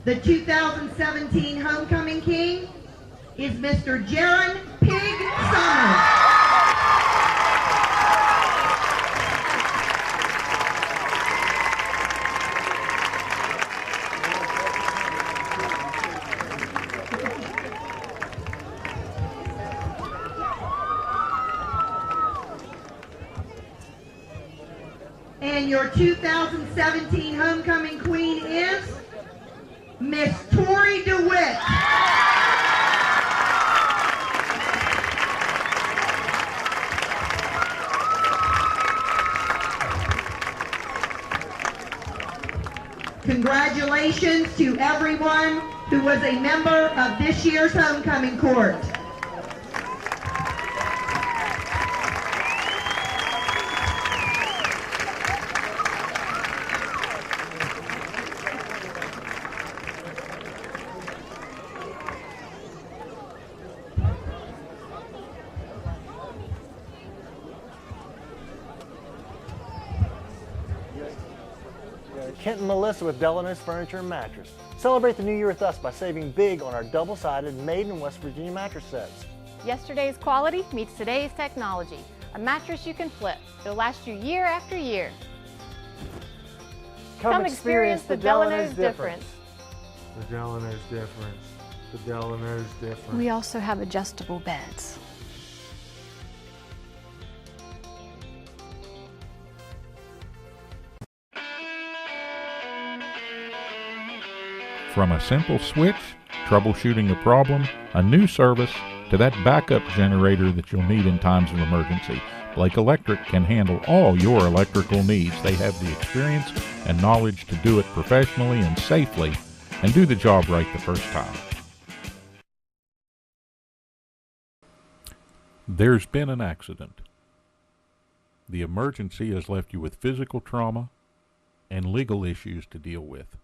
The 2017 Homecoming King is Mr. Jaron Pig Summers. And your 2017 Homecoming Queen is Miss Tori DeWitt. Congratulations to everyone who was a member of this year's Homecoming Court. Kent and Melissa with Delano's Furniture and Mattress. Celebrate the new year with us by saving big on our double-sided made in West Virginia mattress sets. Yesterday's quality meets today's technology. A mattress you can flip. It'll last you year after year. Come experience the Delano's difference. The Delano's difference. The Delano's difference. We also have adjustable beds. From a simple switch, troubleshooting a problem, a new service, to that backup generator that you'll need in times of emergency, Blake Electric can handle all your electrical needs. They have the experience and knowledge to do it professionally and safely and do the job right the first time. There's been an accident. The emergency has left you with physical trauma and legal issues to deal with.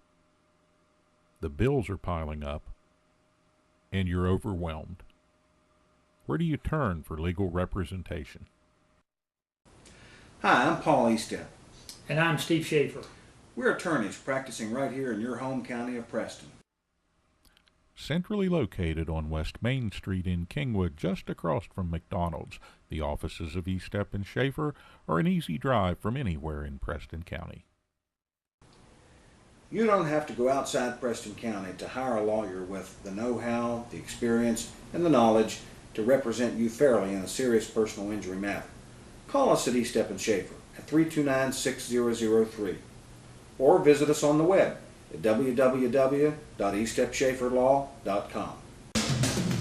The bills are piling up, and you're overwhelmed. Where do you turn for legal representation? Hi, I'm Paul Estep. And I'm Steve Schaefer. We're attorneys practicing right here in your home county of Preston. Centrally located on West Main Street in Kingwood, just across from McDonald's, the offices of Estep and Schaefer are an easy drive from anywhere in Preston County. You don't have to go outside Preston County to hire a lawyer with the know-how, the experience, and the knowledge to represent you fairly in a serious personal injury matter. Call us at Estep and Schaefer at 329-6003 or visit us on the web at www.estepschaeferlaw.com.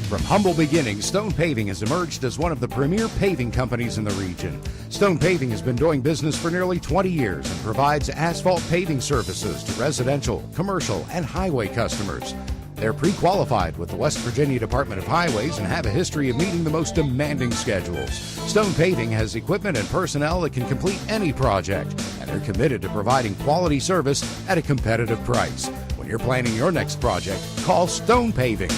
From humble beginnings, Stone Paving has emerged as one of the premier paving companies in the region. Stone Paving has been doing business for nearly 20 years and provides asphalt paving services to residential, commercial, and highway customers. They're pre-qualified with the West Virginia Department of Highways and have a history of meeting the most demanding schedules. Stone Paving has equipment and personnel that can complete any project, and they're committed to providing quality service at a competitive price. When you're planning your next project, call Stone Paving.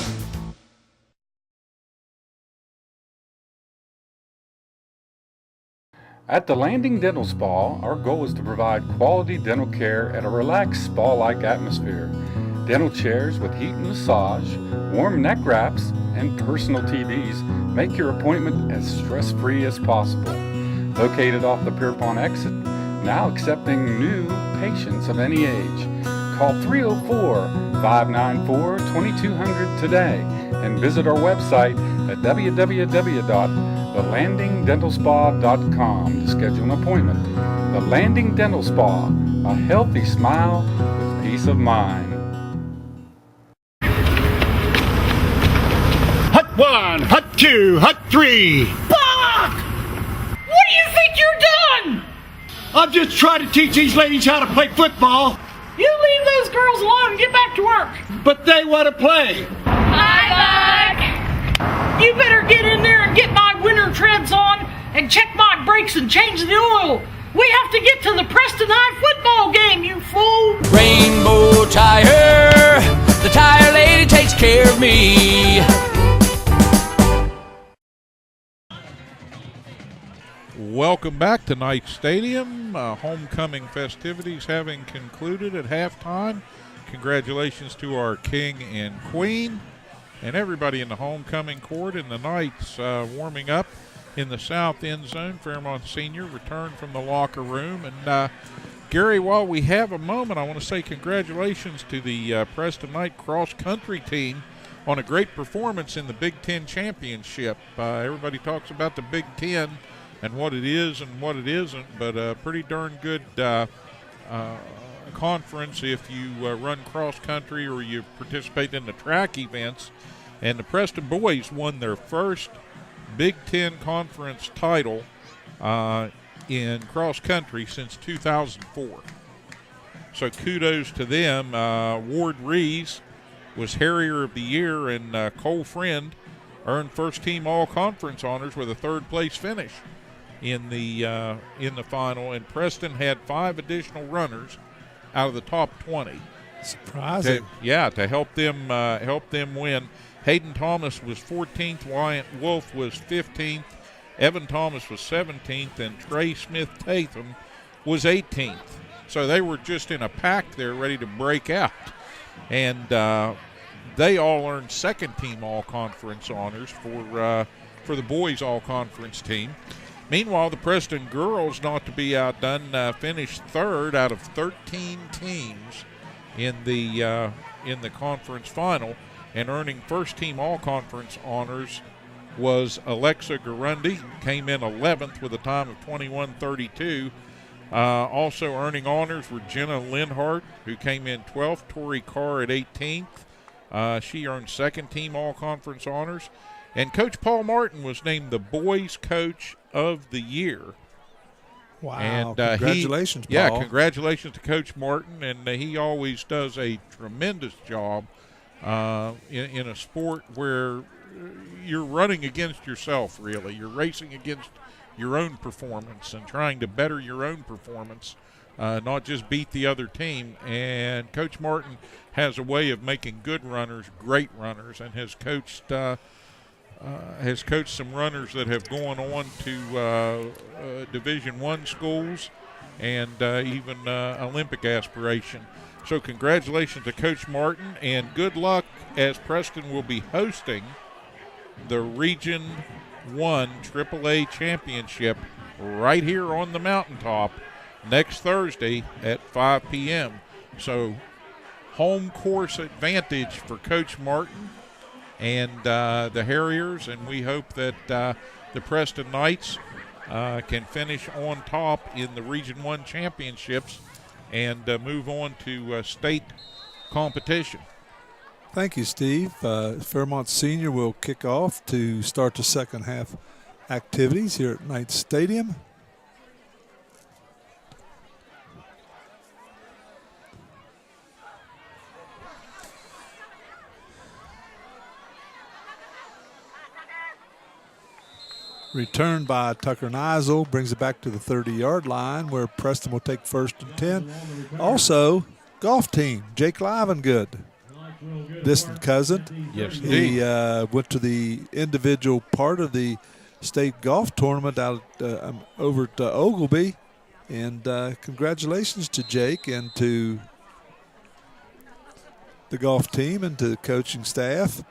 At the Landing Dental Spa, our goal is to provide quality dental care at a relaxed spa-like atmosphere. Dental chairs with heat and massage, warm neck wraps, and personal TVs make your appointment as stress-free as possible. Located off the Pierpont exit, now accepting new patients of any age. Call 304-594-2200 today and visit our website at www.thelandingdentalspa.com to schedule an appointment. The Landing Dental Spa, a healthy smile with peace of mind. Hut 1, Hut 2, Hut 3. Buck! What do you think you're doing? I'm just trying to teach these ladies how to play football. You leave those girls alone and get back to work. But they want to play. Hi, Buck! You better get in there and get my winter treads on and check my brakes and change the oil. We have to get to the Preston High football game, you fool! Rainbow Tire, the tire lady takes care of me. Welcome back to Knight Stadium. Homecoming festivities having concluded at halftime. Congratulations to our king and queen and everybody in the homecoming court, and the Knights warming up in the south end zone. Fairmont Sr. returned from the locker room. And Gary, while we have a moment, I want to say congratulations to the Preston Knight cross-country team on a great performance in the Big Ten Championship. Everybody talks about the Big Ten and what it is and what it isn't, but a pretty darn good conference if you run cross-country or you participate in the track events. And the Preston boys won their first Big Ten Conference title in cross-country since 2004. So kudos to them. Ward Rees was Harrier of the Year, and Cole Friend earned first-team all-conference honors with a third-place finish in the final. And Preston had 5 additional runners out of the top 20. Surprising. To help them win. Hayden Thomas was 14th, Wyatt Wolf was 15th, Evan Thomas was 17th, and Trey Smith-Tatham was 18th. So they were just in a pack there ready to break out. And they all earned second-team all-conference honors for the boys' all-conference team. Meanwhile, the Preston girls, not to be outdone, finished third out of 13 teams in the conference final. And earning first-team all-conference honors was Alexa Garundi, came in 11th with a time of 21:32. Also earning honors were Jenna Linhart, who came in 12th, Tori Carr at 18th. She earned second-team all-conference honors. And Coach Paul Martin was named the Boys Coach of the Year. Wow, and, congratulations, Paul. Yeah, congratulations to Coach Martin, and he always does a tremendous job in a sport where you're running against yourself, really. You're racing against your own performance and trying to better your own performance, not just beat the other team. And Coach Martin has a way of making good runners great runners, and has coached some runners that have gone on to Division I schools and even Olympic aspiration. So congratulations to Coach Martin, and good luck as Preston will be hosting the Region 1 AAA Championship right here on the mountaintop next Thursday at 5 p.m. So home course advantage for Coach Martin and the Harriers, and we hope that the Preston Knights can finish on top in the Region 1 Championships and move on to state competition. Thank you, Steve. Fairmont Senior will kick off to start the second half activities here at Knight Stadium. Returned by Tucker Neisel, brings it back to the 30-yard line where Preston will take 1st and 10. Also, golf team, Jake Livengood, distant cousin. Yes, he went to the individual part of the state golf tournament out over at Ogleby. And congratulations to Jake and to the golf team and to the coaching staff.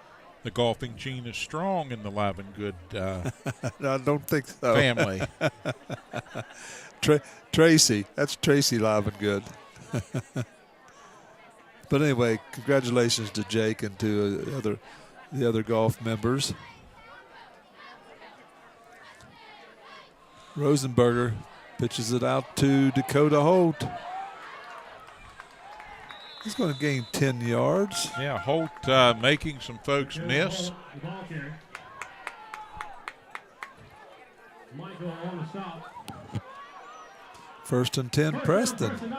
The golfing gene is strong in the Livengood I don't think so. family. Tracy, that's Tracy Livengood. But anyway, congratulations to Jake and to the other golf members. Rosenberger pitches it out to Dakota Holt. He's going to gain 10 yards. Yeah, Holt making some folks miss. Michael on the stop. 1st and 10, Preston.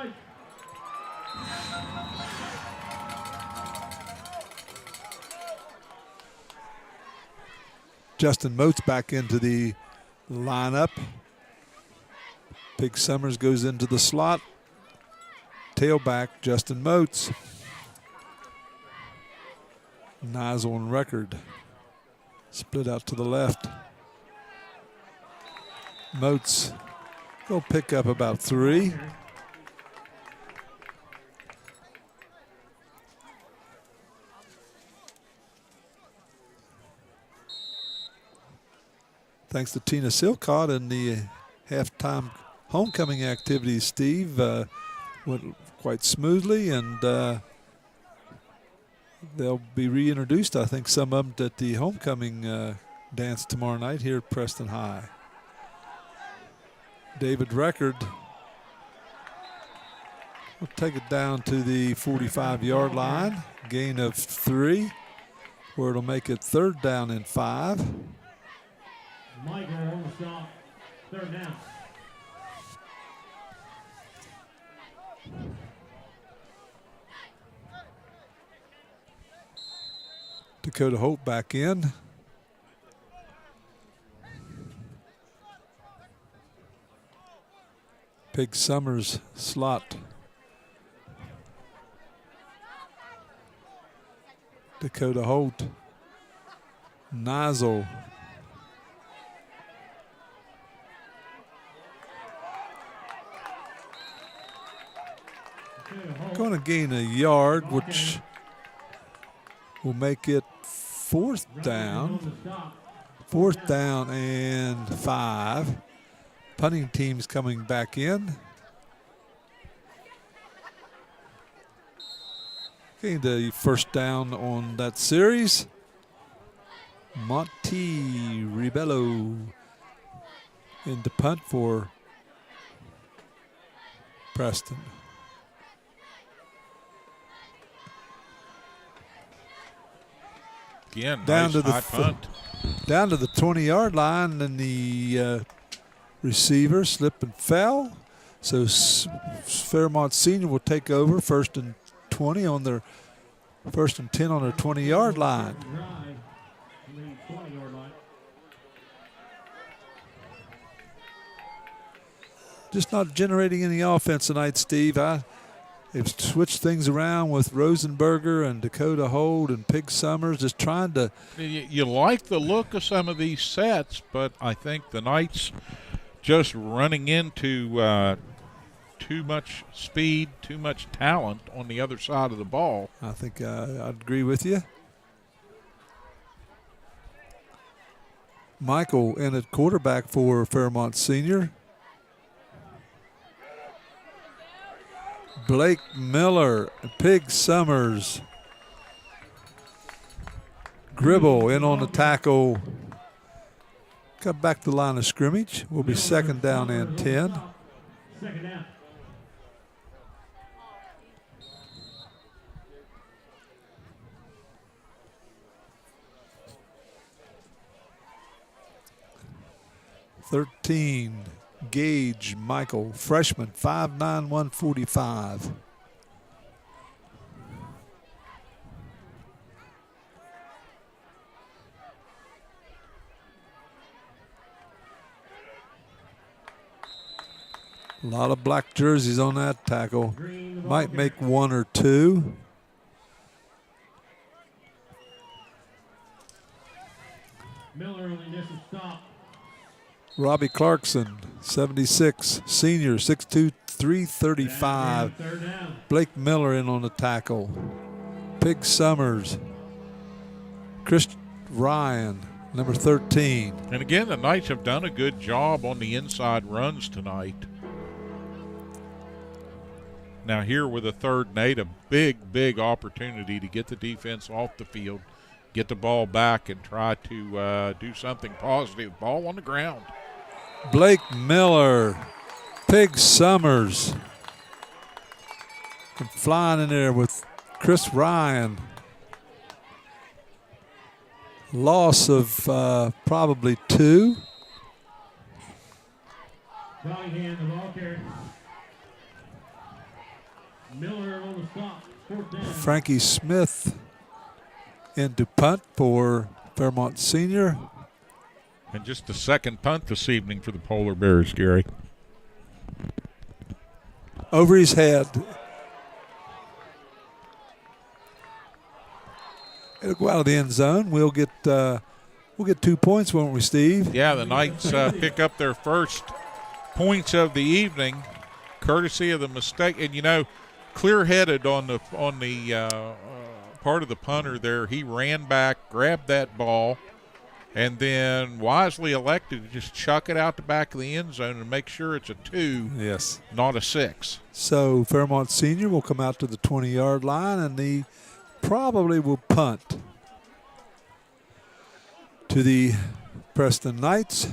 Justin Moats back into the lineup. Big Summers goes into the slot. Tailback, Justin Moats. Neisel on record. Split out to the left. Moats will pick up about 3. Thanks to Tina Silcott and the halftime homecoming activities, Steve, went quite smoothly, and they'll be reintroduced, I think, some of them at the homecoming dance tomorrow night here at Preston High. David Record will take it down to the 45-yard line, gain of 3, where it'll make it 3rd down and 5. Michael on the stop. 3rd down. Dakota Holt back in. Big Summers slot. Dakota Holt. Neisel. Going to gain a yard, which will make it 4th down. 4th down and 5. Punting team's coming back in. Gained the 1st down on that series. Monty Ribello in the punt for Preston. Again, down nice to the high punt. Down to the 20-yard line, and the receiver slipped and fell. So Fairmont Sr will take over 1st and 20 on their 1st and 10 on their 20-yard line. Just not generating any offense tonight, Steve. They've switched things around with Rosenberger and Dakota Holt and Pig Summers, just trying to. You like the look of some of these sets, but I think the Knights just running into too much speed, too much talent on the other side of the ball. I think I'd agree with you. Michael in at quarterback for Fairmont Sr. Blake Miller, Pig Summers. Gribble in on the tackle. Cut back to the line of scrimmage. Will be 2nd down and 10. 2nd down. Gage Michael, freshman, 5'9", 145. A lot of black jerseys on that tackle. Might make one or two. Miller on the initial stop. Robbie Clarkson, 76, senior, 6'2", 335. Blake Miller in on the tackle. Pig Summers. Chris Ryan, number 13. And again, the Knights have done a good job on the inside runs tonight. Now here with a third and 8, a big opportunity to get the defense off the field, get the ball back, and try to do something positive. Ball on the ground. Blake Miller, Pig Summers. And flying in there with Chris Ryan. Loss of probably 2. Right hand, the ball carrier. Miller on the stop. Fourth down. Frankie Smith into punt for Fairmont Sr. And just the second punt this evening for the Polar Bears, Gary. Over his head. It'll go out of the end zone. We'll get 2 points, won't we, Steve? Yeah, the Knights pick up their first points of the evening, courtesy of the mistake. And you know, clear-headed on the part of the punter there. He ran back, grabbed that ball, and then wisely elected to just chuck it out the back of the end zone and make sure it's a 2, yes, not a 6. So Fairmont Senior will come out to the 20-yard line, and he probably will punt to the Preston Knights.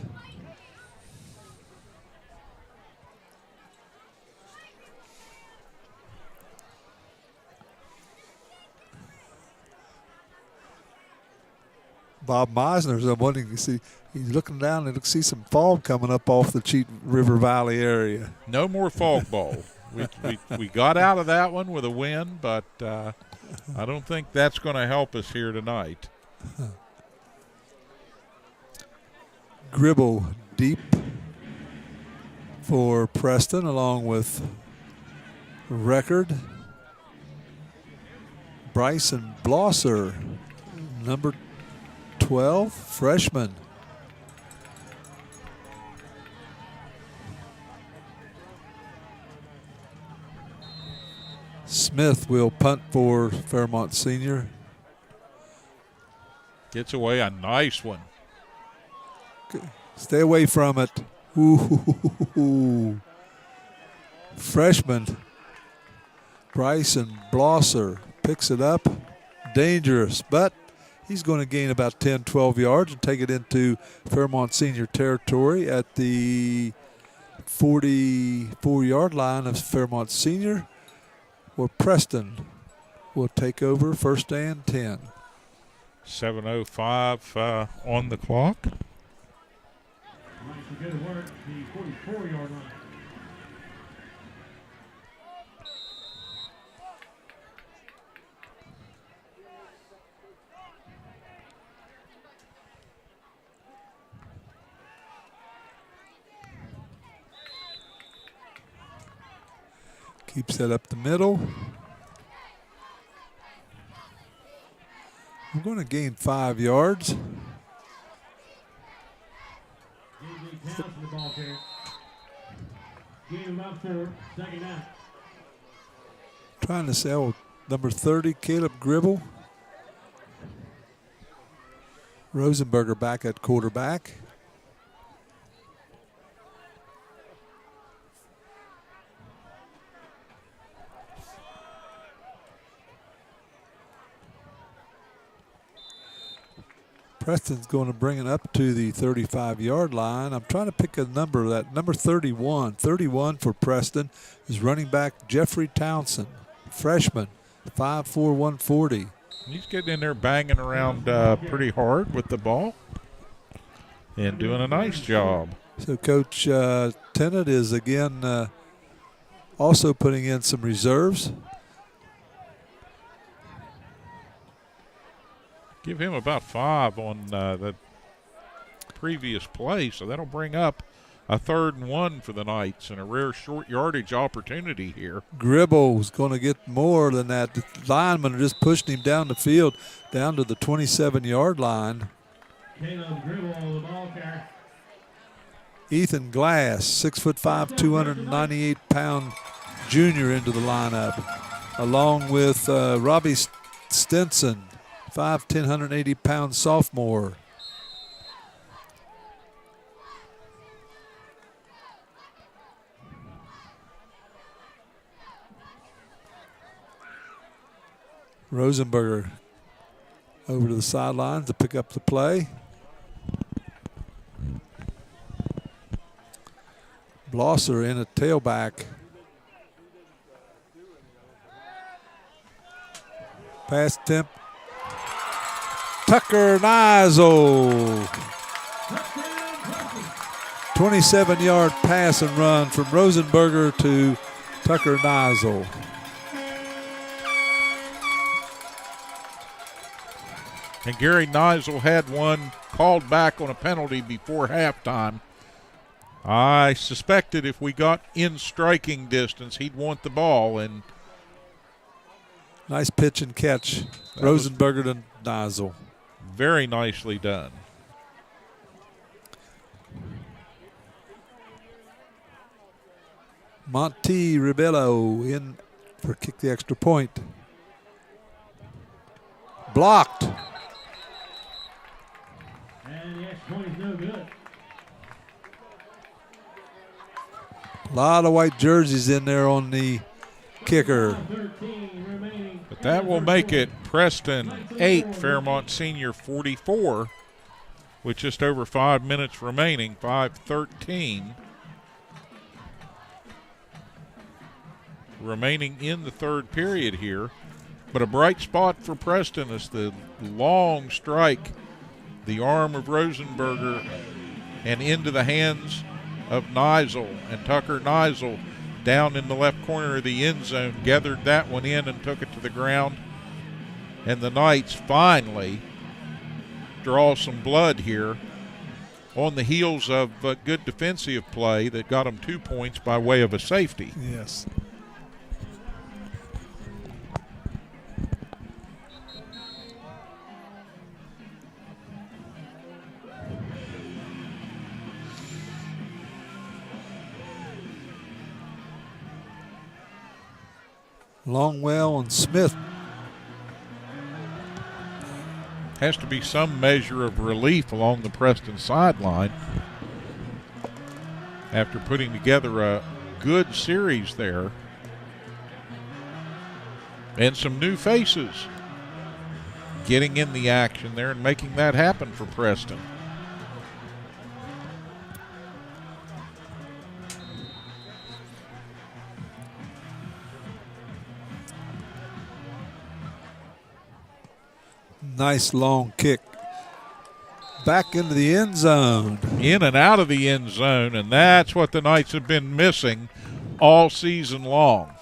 Bob Meisner's, I'm wondering, he's looking down and see some fog coming up off the Cheat River Valley area. No more fog ball. we got out of that one with a win, but I don't think that's going to help us here tonight. Gribble deep for Preston, along with Record. Bryson Blosser, number 12, freshman. Smith will punt for Fairmont Senior. Gets away a nice one. Stay away from it. Ooh. Freshman Bryson Blosser picks it up. Dangerous, but he's going to gain about 10, 12 yards and take it into Fairmont Senior territory at the 44-yard line of Fairmont Senior, where Preston will take over first and 10. 7:05 on the clock. Good work, the 44-yard line. Keeps that up the middle. We're going to gain 5 yards. Trying to sell number 30, Caleb Gribble. Rosenberger back at quarterback. Preston's going to bring it up to the 35-yard line. I'm trying to pick a number. That number 31. 31 for Preston is running back Jeffrey Townsend, freshman, 5'4", 140. He's getting in there banging around pretty hard with the ball and doing a nice job. So Coach Tennant is again also putting in some reserves. Give him about 5 on the previous play, so that'll bring up a 3rd and 1 for the Knights and a rare short yardage opportunity here. Gribble's going to get more than that. The linemen are just pushing him down the field, down to the 27-yard line. Caleb Gribble, the ball carrier. Ethan Glass, 6'5", 298-pound junior into the lineup, along with Robbie Stinson, 5'10", 180-pound sophomore. Rosenberger over to the sidelines to pick up the play. Blosser in at tailback. Pass attempt. Tucker Nizel. 27-yard pass and run from Rosenberger to Tucker Nizel. And Gary Nizel had one called back on a penalty before halftime. I suspected if we got in striking distance, he'd want the ball. And nice pitch and catch. Rosenberger to Nizel. Very nicely done. Monty Ribello in for kick the extra point. Blocked. And the extra point is no good. A lot of white jerseys in there on the kicker. But that will make it Preston 8, Fairmont Senior 44, with just over 5 minutes remaining, 5:13 remaining in the third period here. But a bright spot for Preston is the long strike, the arm of Rosenberger, and into the hands of Nizel. And Tucker Nizel down in the left corner of the end zone gathered that one in and took it to the ground. And the Knights finally draw some blood here on the heels of a good defensive play that got them 2 points by way of a safety. Yes. Longwell and Smith. Has to be some measure of relief along the Preston sideline after putting together a good series there. And some new faces getting in the action there and making that happen for Preston. Nice long kick. Back into the end zone. In and out of the end zone, and that's what the Knights have been missing all season long.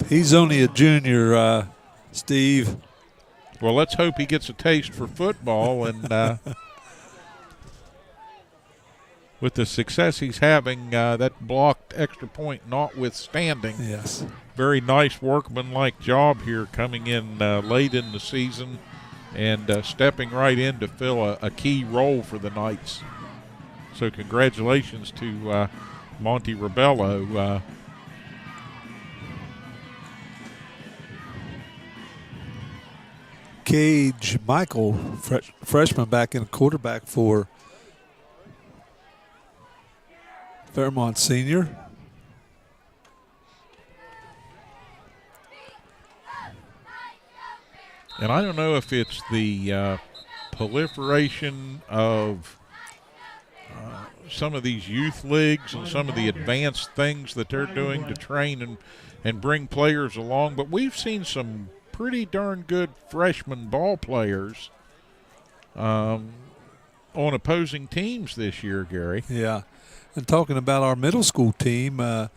He's only a junior, Steve. Well, let's hope he gets a taste for football, and with the success he's having, that blocked extra point notwithstanding. Yes. Very nice workmanlike job here coming in late in the season and stepping right in to fill a key role for the Knights. So congratulations to Monty Ribello. Cage Michael, freshman back in quarterback for Fairmont Senior. And I don't know if it's the proliferation of some of these youth leagues and some of the advanced things that they're doing to train and bring players along, but we've seen some pretty darn good freshman ball players on opposing teams this year, Gary. Yeah. And talking about our middle school team, we're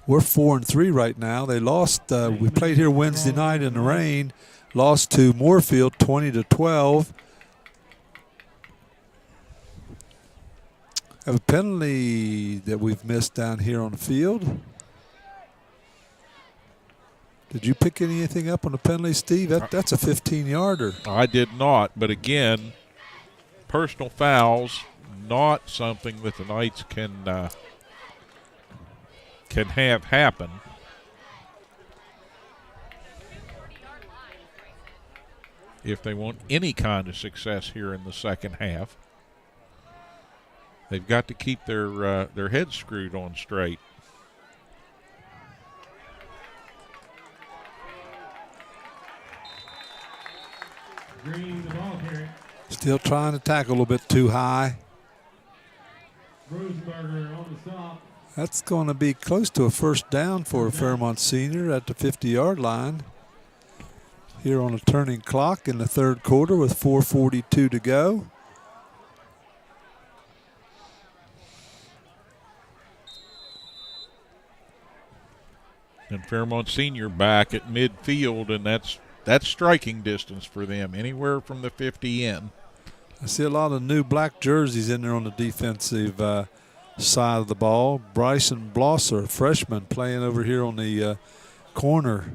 4-3 right now. They lost. We played here Wednesday night in the rain. Lost to Moorfield 20-12. Have a penalty that we've missed down here on the field. Did you pick anything up on the penalty, Steve? That's a 15-yarder. I did not, but again, personal fouls, not something that the Knights can have happen. If they want any kind of success here in the second half, they've got to keep their heads screwed on straight. Green, the ball carrier. Still trying to tackle a little bit too high. Rosenberger on the stop. That's going to be close to a first down for a Fairmont Senior at the 50-yard line. Here on a turning clock in the third quarter with 4:42 to go. And Fairmont Senior back at midfield, and that's striking distance for them, anywhere from the 50 in. I see a lot of new black jerseys in there on the defensive side of the ball. Bryson Blosser, freshman, playing over here on the corner.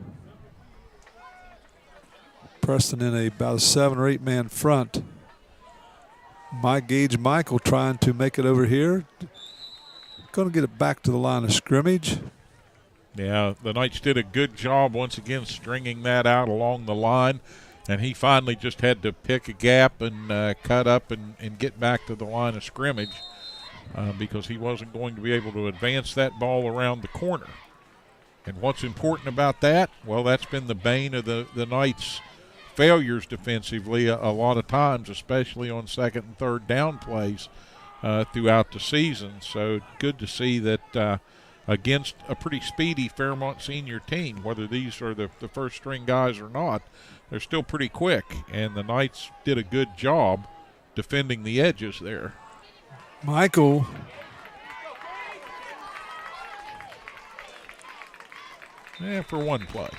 Preston in about a 7 or 8 man front. Mike Gage Michael trying to make it over here. Going to get it back to the line of scrimmage. Yeah, the Knights did a good job once again stringing that out along the line, and he finally just had to pick a gap and cut up and get back to the line of scrimmage because he wasn't going to be able to advance that ball around the corner. And what's important about that? Well, that's been the bane of the Knights' failures defensively a lot of times, especially on second and third down plays throughout the season. So good to see that against a pretty speedy Fairmont Senior team, whether these are the first string guys or not, they're still pretty quick, and the Knights did a good job defending the edges there. Michael. Yeah, for one play.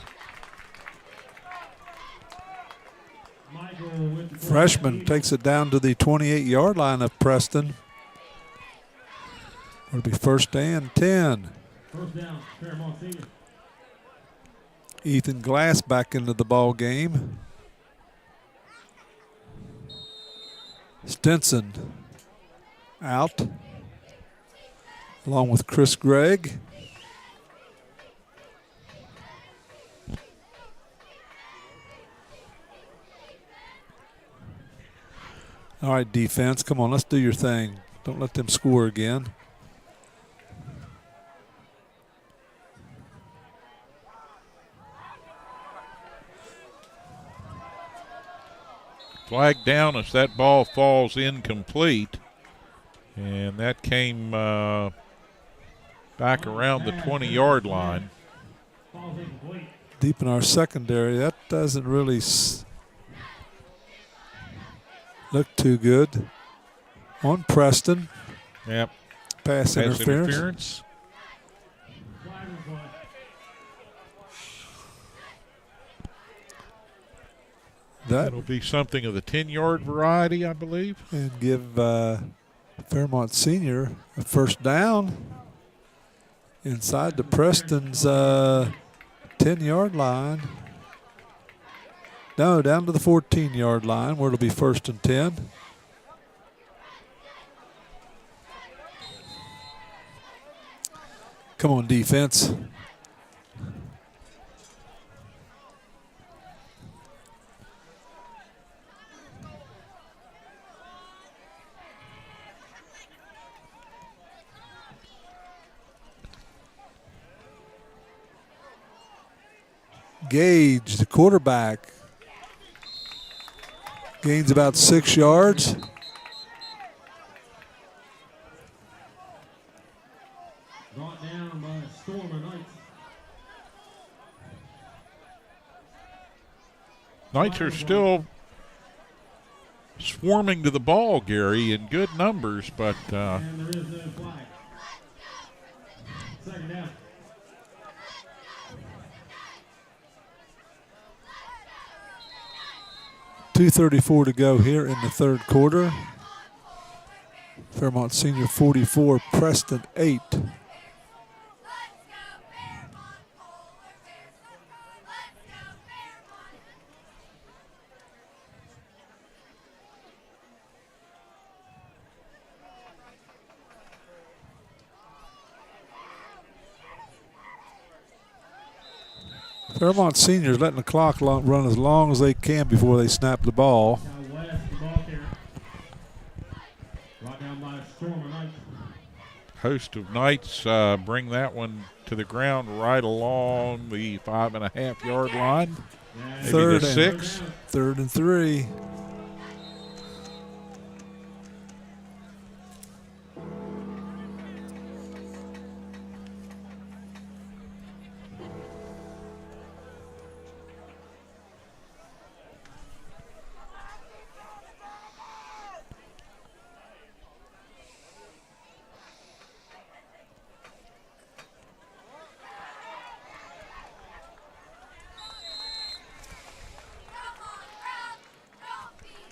Freshman takes it down to the 28-yard line of Preston. It'll be first and 10. First down, Fairmont Senior. Ethan Glass back into the ball game. Stinson out, along with Chris Gregg. All right, defense, come on, let's do your thing. Don't let them score again. Flag down as that ball falls incomplete. And that came back around the 20-yard line. Deep in our secondary, that doesn't really look too good. On Preston. Yep. Pass interference. That'll be something of the 10-yard variety, I believe. And give Fairmont Senior a first down inside the Preston's 10-yard line. No, down to the 14-yard line where it'll be first and 10. Come on, defense. Gage, the quarterback, gains about 6 yards. Brought down by a storm of Knights. Knights are still swarming to the ball, Gary, in good numbers, but And there is no flag. Second down. .234 to go here in the third quarter. Fairmont Senior 44, Preston 8. Fairmont Seniors letting the clock run as long as they can before they snap the ball. Host of Knights bring that one to the ground right along the 5.5-yard line. Maybe the 6. 3rd and 3.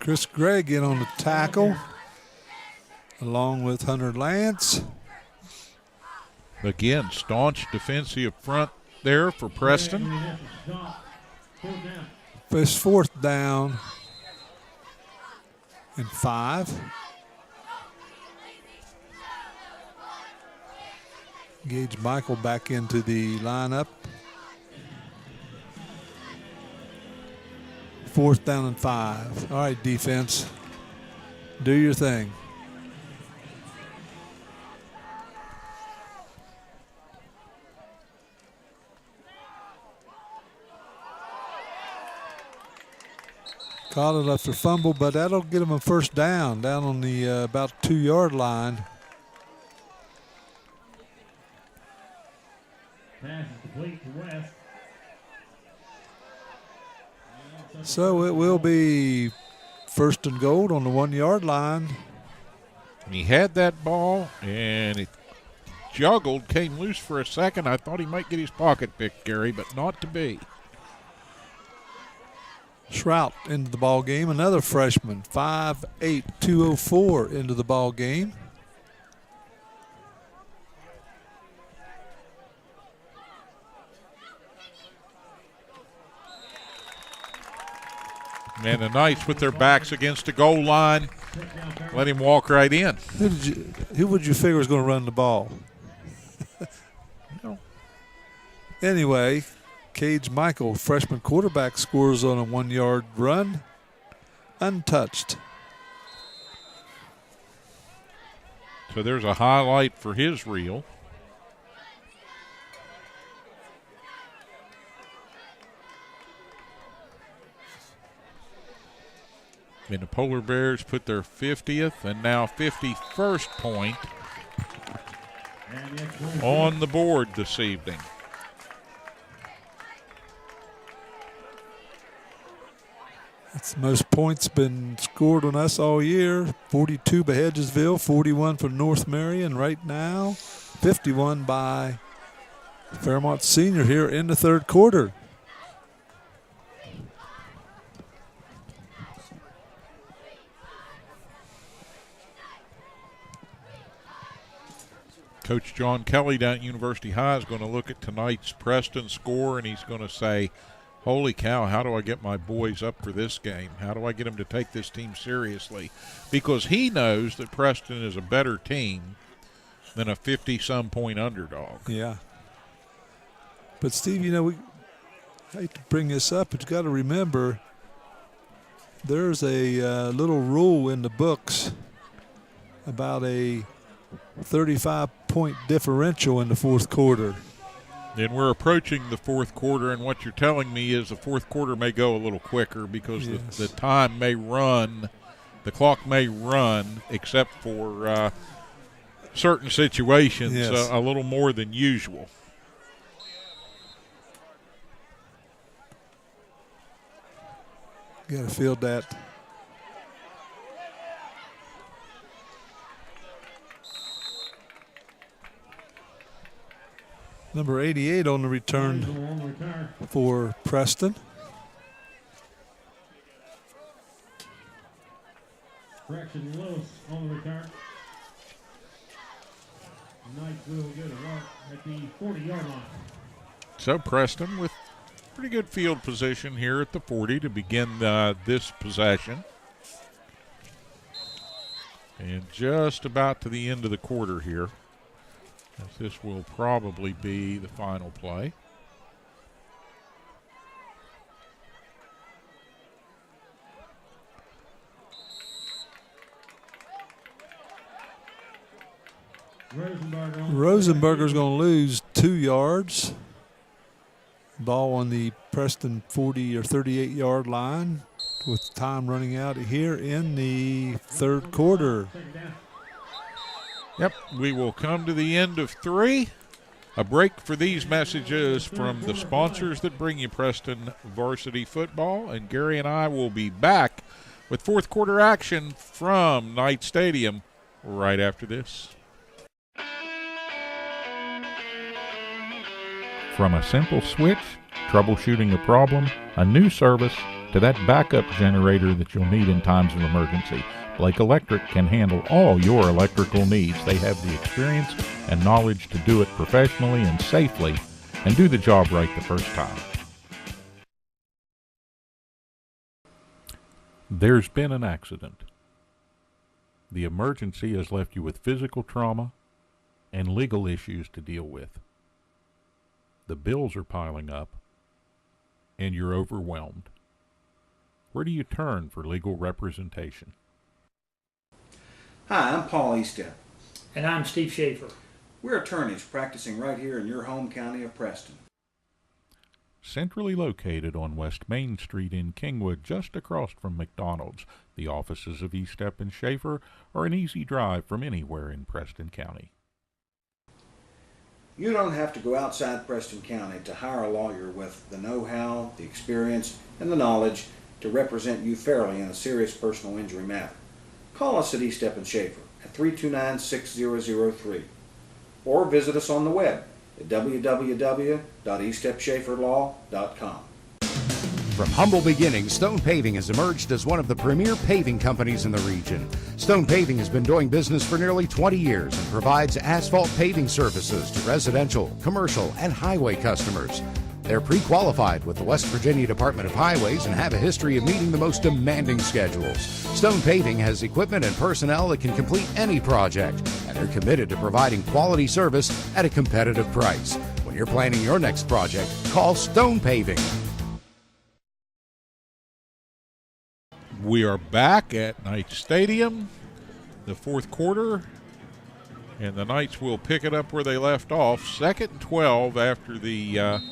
Chris Gregg in on the tackle, along with Hunter Lance. Again, staunch defensive front there for Preston. It's 4th down and 5. Gage Michael back into the lineup. 4th down and 5. All right, defense, do your thing. Caught it after fumble, but that'll get him a 1st down on the about 2-yard line. Pass is complete to West. So it will be 1st and goal on the 1-yard line. And he had that ball, and it juggled, came loose for a second. I thought he might get his pocket picked, Gary, but not to be. Shrout into the ball game, another freshman, 5'8", 204 into the ball game. And the Knights with their backs against the goal line, let him walk right in. Who would you figure was going to run the ball? No. Anyway, Cage Michael, freshman quarterback, scores on a 1-yard run, untouched. So there's a highlight for his reel. And the Polar Bears put their 50th and now 51st point on the board this evening. That's the most points been scored on us all year. 42 by Hedgesville, 41 for North Marion right now, 51 by Fairmont Senior here in the 3rd quarter. Coach John Kelly down at University High is going to look at tonight's Preston score, and he's going to say, holy cow, how do I get my boys up for this game? How do I get them to take this team seriously? Because he knows that Preston is a better team than a 50-some point underdog. Yeah. But, Steve, you know, we hate to bring this up, but you got to remember there's a little rule in the books about a 35-point differential in the 4th quarter. And we're approaching the 4th quarter, and what you're telling me is the 4th quarter may go a little quicker because the time may run, the clock may run, except for certain situations, a little more than usual. Got to field that. Number 88 on the return for Preston. Correction, Lewis on the return. Knights will get a mark at the 40-yard line. So Preston with pretty good field position here at the 40 to begin this possession. And just about to the end of the quarter here, as this will probably be the final play. Rosenberger's going to lose 2 yards. Ball on the Preston 40 or 38-yard line with time running out here in the third quarter. Yep, we will come to the end of 3. A break for these messages from the sponsors that bring you Preston varsity football. And Gary and I will be back with fourth quarter action from Knight Stadium right after this. From a simple switch, troubleshooting a problem, a new service, to that backup generator that you'll need in times of emergency, Blake Electric can handle all your electrical needs. They have the experience and knowledge to do it professionally and safely and do the job right the first time. There's been an accident. The emergency has left you with physical trauma and legal issues to deal with. The bills are piling up, and you're overwhelmed. Where do you turn for legal representation? Hi, I'm Paul Estep. And I'm Steve Schaefer. We're attorneys practicing right here in your home county of Preston. Centrally located on West Main Street in Kingwood, just across from McDonald's, the offices of Estep and Schaefer are an easy drive from anywhere in Preston County. You don't have to go outside Preston County to hire a lawyer with the know-how, the experience, and the knowledge to represent you fairly in a serious personal injury matter. Call us at Estep and Schaefer at 329-6003 or visit us on the web at www.estepschaeferlaw.com. From humble beginnings, Stone Paving has emerged as one of the premier paving companies in the region. Stone Paving has been doing business for nearly 20 years and provides asphalt paving services to residential, commercial, and highway customers. They're pre-qualified with the West Virginia Department of Highways and have a history of meeting the most demanding schedules. Stone Paving has equipment and personnel that can complete any project, and they're committed to providing quality service at a competitive price. When you're planning your next project, call Stone Paving. We are back at Knight Stadium, the fourth quarter, and the Knights will pick it up where they left off. 2nd and 12 after the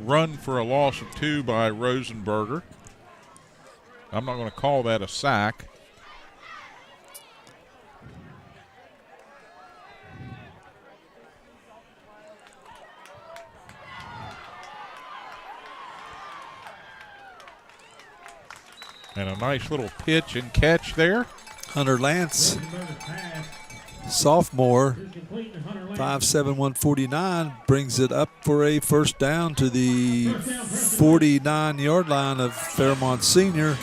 run for a loss of 2 by Rosenberger. I'm not going to call that a sack. And a nice little pitch and catch there. Hunter Lance, sophomore, 5'7", 149, brings it up for a first down to the 49-yard line of Fairmont Sr.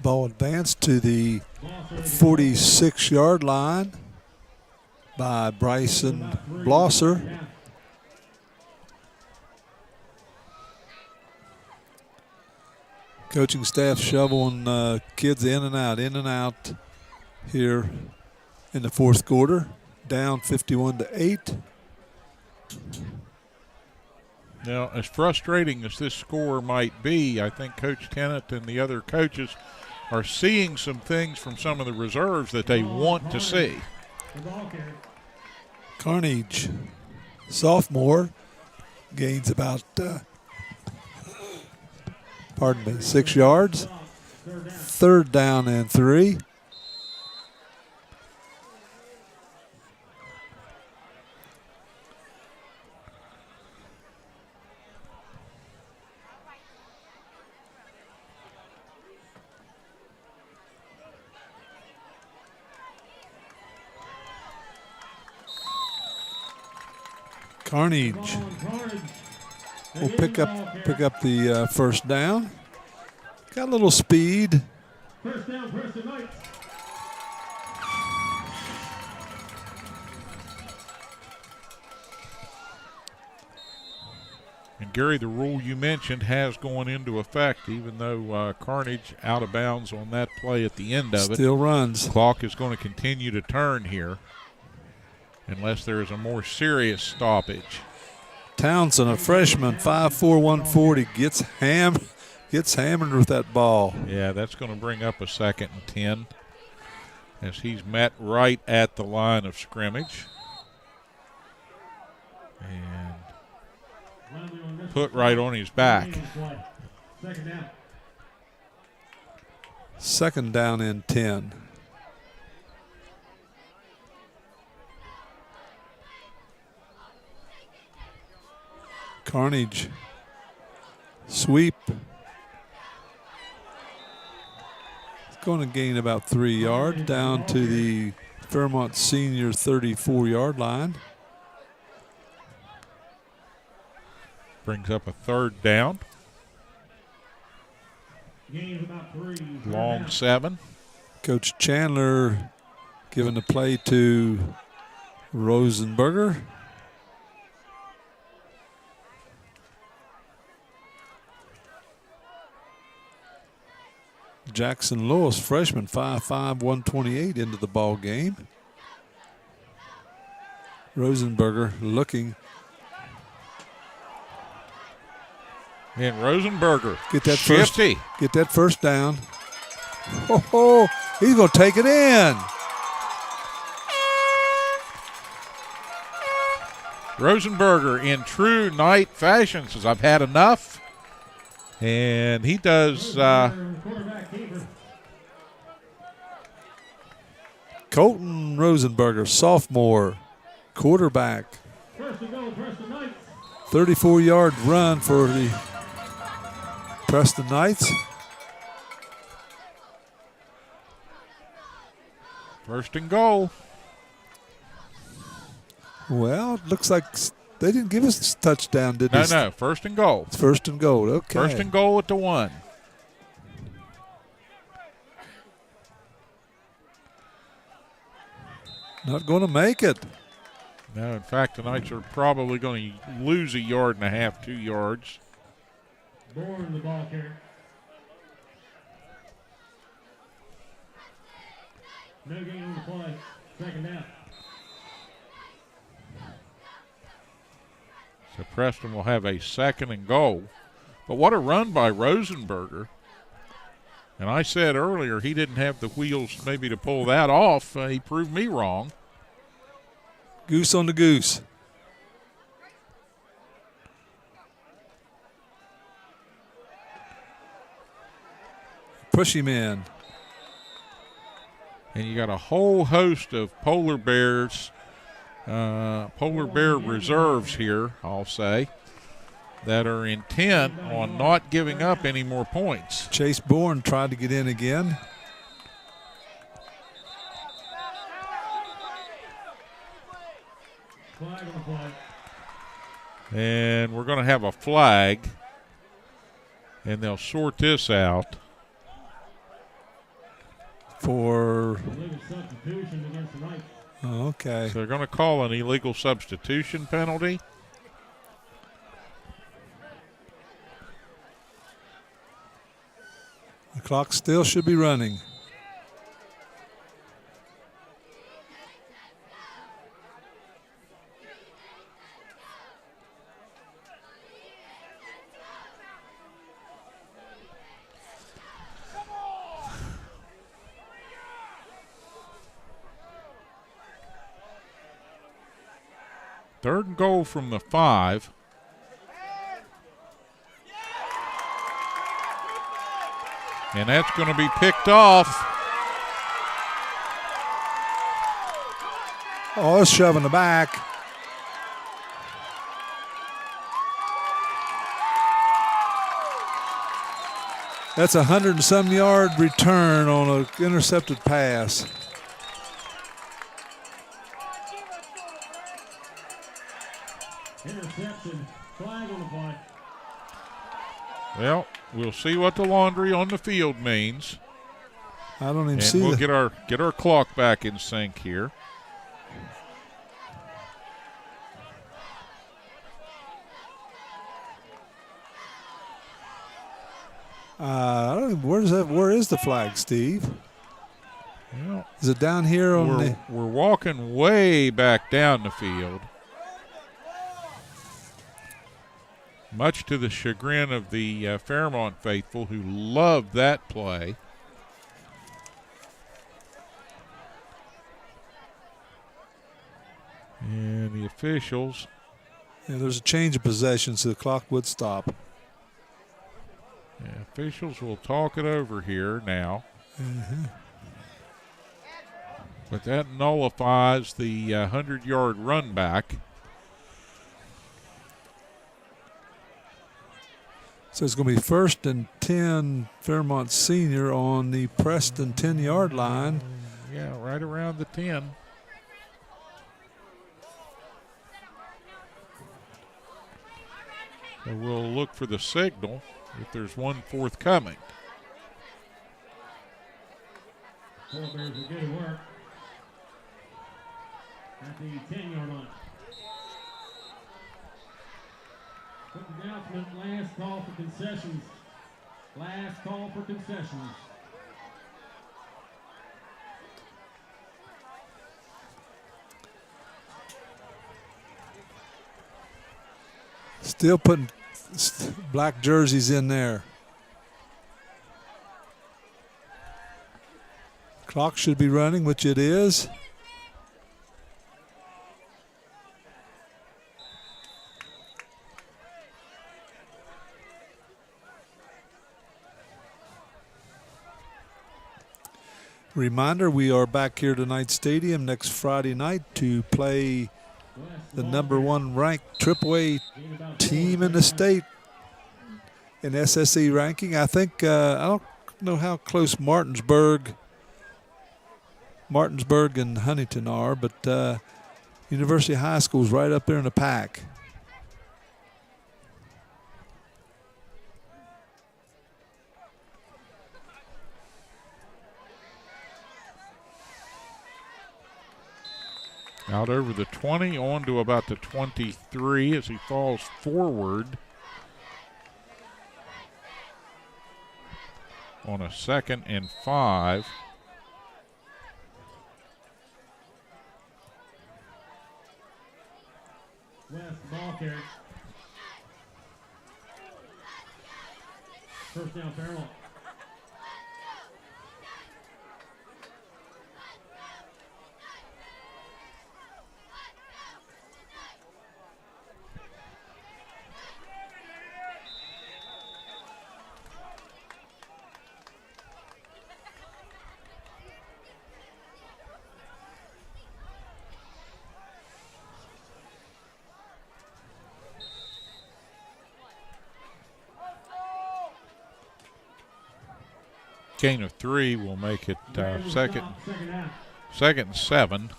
Ball advanced to the 46-yard line by Bryson Blosser. Coaching staff shoveling kids in and out here in the fourth quarter. Down 51-8. Now, as frustrating as this score might be, I think Coach Tennant and the other coaches are seeing some things from some of the reserves that they want to see. Carnage, sophomore, gains about 6 yards. 3rd down and 3. Carnage will pick up the first down. Got a little speed. First down, Preston Knights. And Gary, the rule you mentioned has gone into effect, even though Carnage out of bounds on that play at the end of it. Still runs. Clock is going to continue to turn here unless there is a more serious stoppage. Townsend, a freshman, 5'4", 140, gets hammered with that ball. Yeah, that's going to bring up a 2nd and 10 as he's met right at the line of scrimmage. And put right on his back. 2nd down and 10. Carnage. Sweep. It's going to gain about 3 yards down to the Fairmont Senior 34-yard line. Brings up a 3rd down. Long 7. Coach Chandler giving the play to Rosenberger. Jackson Lewis, freshman, 5'5", 128 into the ball game. Rosenberger looking. And Rosenberger, get that shifty. Get that first down. Oh, he's going to take it in. Rosenberger in true Knight fashion says, I've had enough. And he does. Colton Rosenberger, sophomore, quarterback. 34-yard run for the Preston Knights. First and goal. Well, it looks like they didn't give us a touchdown, did they? No, first and goal. It's first and goal, okay. First and goal at the 1. Not going to make it. No, in fact, the Knights are probably going to lose 1.5 yards, 2 yards. Bourne, the ball carrier. No gain on the play. 2nd down. So Preston will have a 2nd and goal. But what a run by Rosenberger. And I said earlier he didn't have the wheels maybe to pull that off. He proved me wrong. Goose on the goose. Push him in. And you got a whole host of polar bear reserves here, I'll say, that are intent on not giving up any more points. Chase Bourne tried to get in again. And we're going to have a flag, and they'll sort this out. For okay. So they're going to call an illegal substitution penalty. The clock still should be running. Third and goal from the 5. And that's going to be picked off. Oh, it's shoving the back. That's 100-some yard return on an intercepted pass. interception. Flag on the play. Well, we'll see what the laundry on the field means. I don't even and see we'll get our clock back in sync here. I don't know, where is the flag, Steve? Well, is it down here on we're walking way back down the field. Much to the chagrin of the Fairmont faithful who loved that play. And the officials. Yeah, there's a change of possession, so the clock would stop. Yeah, officials will talk it over here now. Mm-hmm. But that nullifies the 100-yard run back. So it's going to be 1st and 10 Fairmont Senior on the Preston 10-yard line. Yeah, right around the 10. So we'll look for the signal if there's one forthcoming. Bears will get to work at the 10-yard line. Quick announcement, last call for concessions. Last call for concessions. Still putting black jerseys in there. Clock should be running, which it is. Reminder, we are back here tonight stadium next Friday night to play the #1 ranked AAA team in the state in SSE ranking. I think, I don't know how close Martinsburg and Huntington are, but University High School is right up there in the pack. Out over the 20, on to about the 23 as he falls forward on a 2nd and 5. West ball carrier. First down, Fairmont. Gain of 3 will make it second and 7.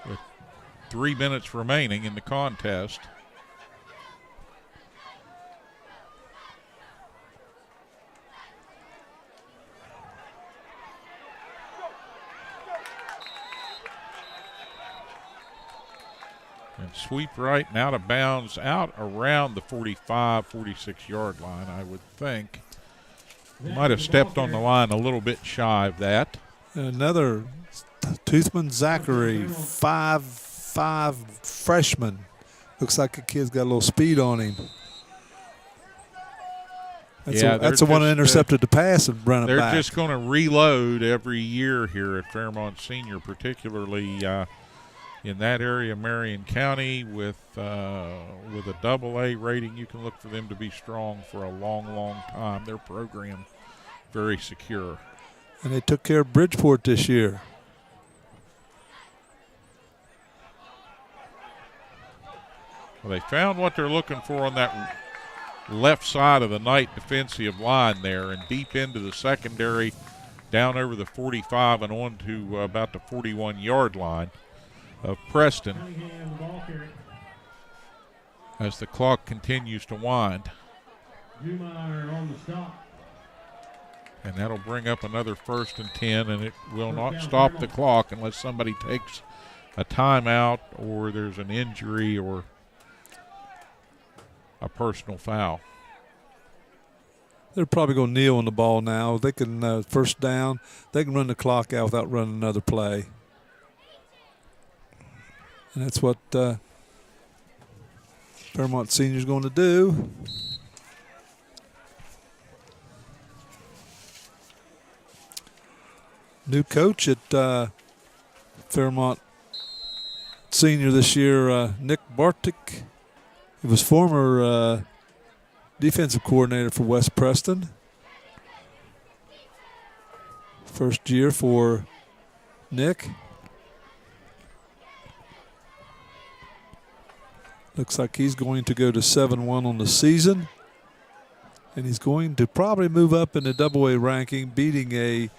With 3 minutes remaining in the contest. And sweep right and out of bounds, out around the 45, 46-yard line, I would think. Might have stepped on the line a little bit shy of that. Another Toothman Zachary, 5'5" freshman. Looks like the kid's got a little speed on him. That's the one that intercepted the pass and run it back. They're just going to reload every year here at Fairmont Senior, particularly in that area, Marion County, with a AA rating. You can look for them to be strong for a long, long time. Their program very secure. And they took care of Bridgeport this year. Well, they found what they're looking for on that left side of the Knight defensive line there, and deep into the secondary, down over the 45 and on to about the 41-yard line. of Preston as the clock continues to wind. Dumar on the stop. And that'll bring up another 1st and 10, and it will not stop the clock unless somebody takes a timeout or there's an injury or a personal foul. They're probably going to kneel on the ball now. They can, first down, they can run the clock out without running another play. And that's what Fairmont Senior's going to do. New coach at Fairmont Senior this year, Nick Bartik. He was former defensive coordinator for West Preston. First year for Nick. Looks like he's going to go to 7-1 on the season. And he's going to probably move up in the AA ranking, beating a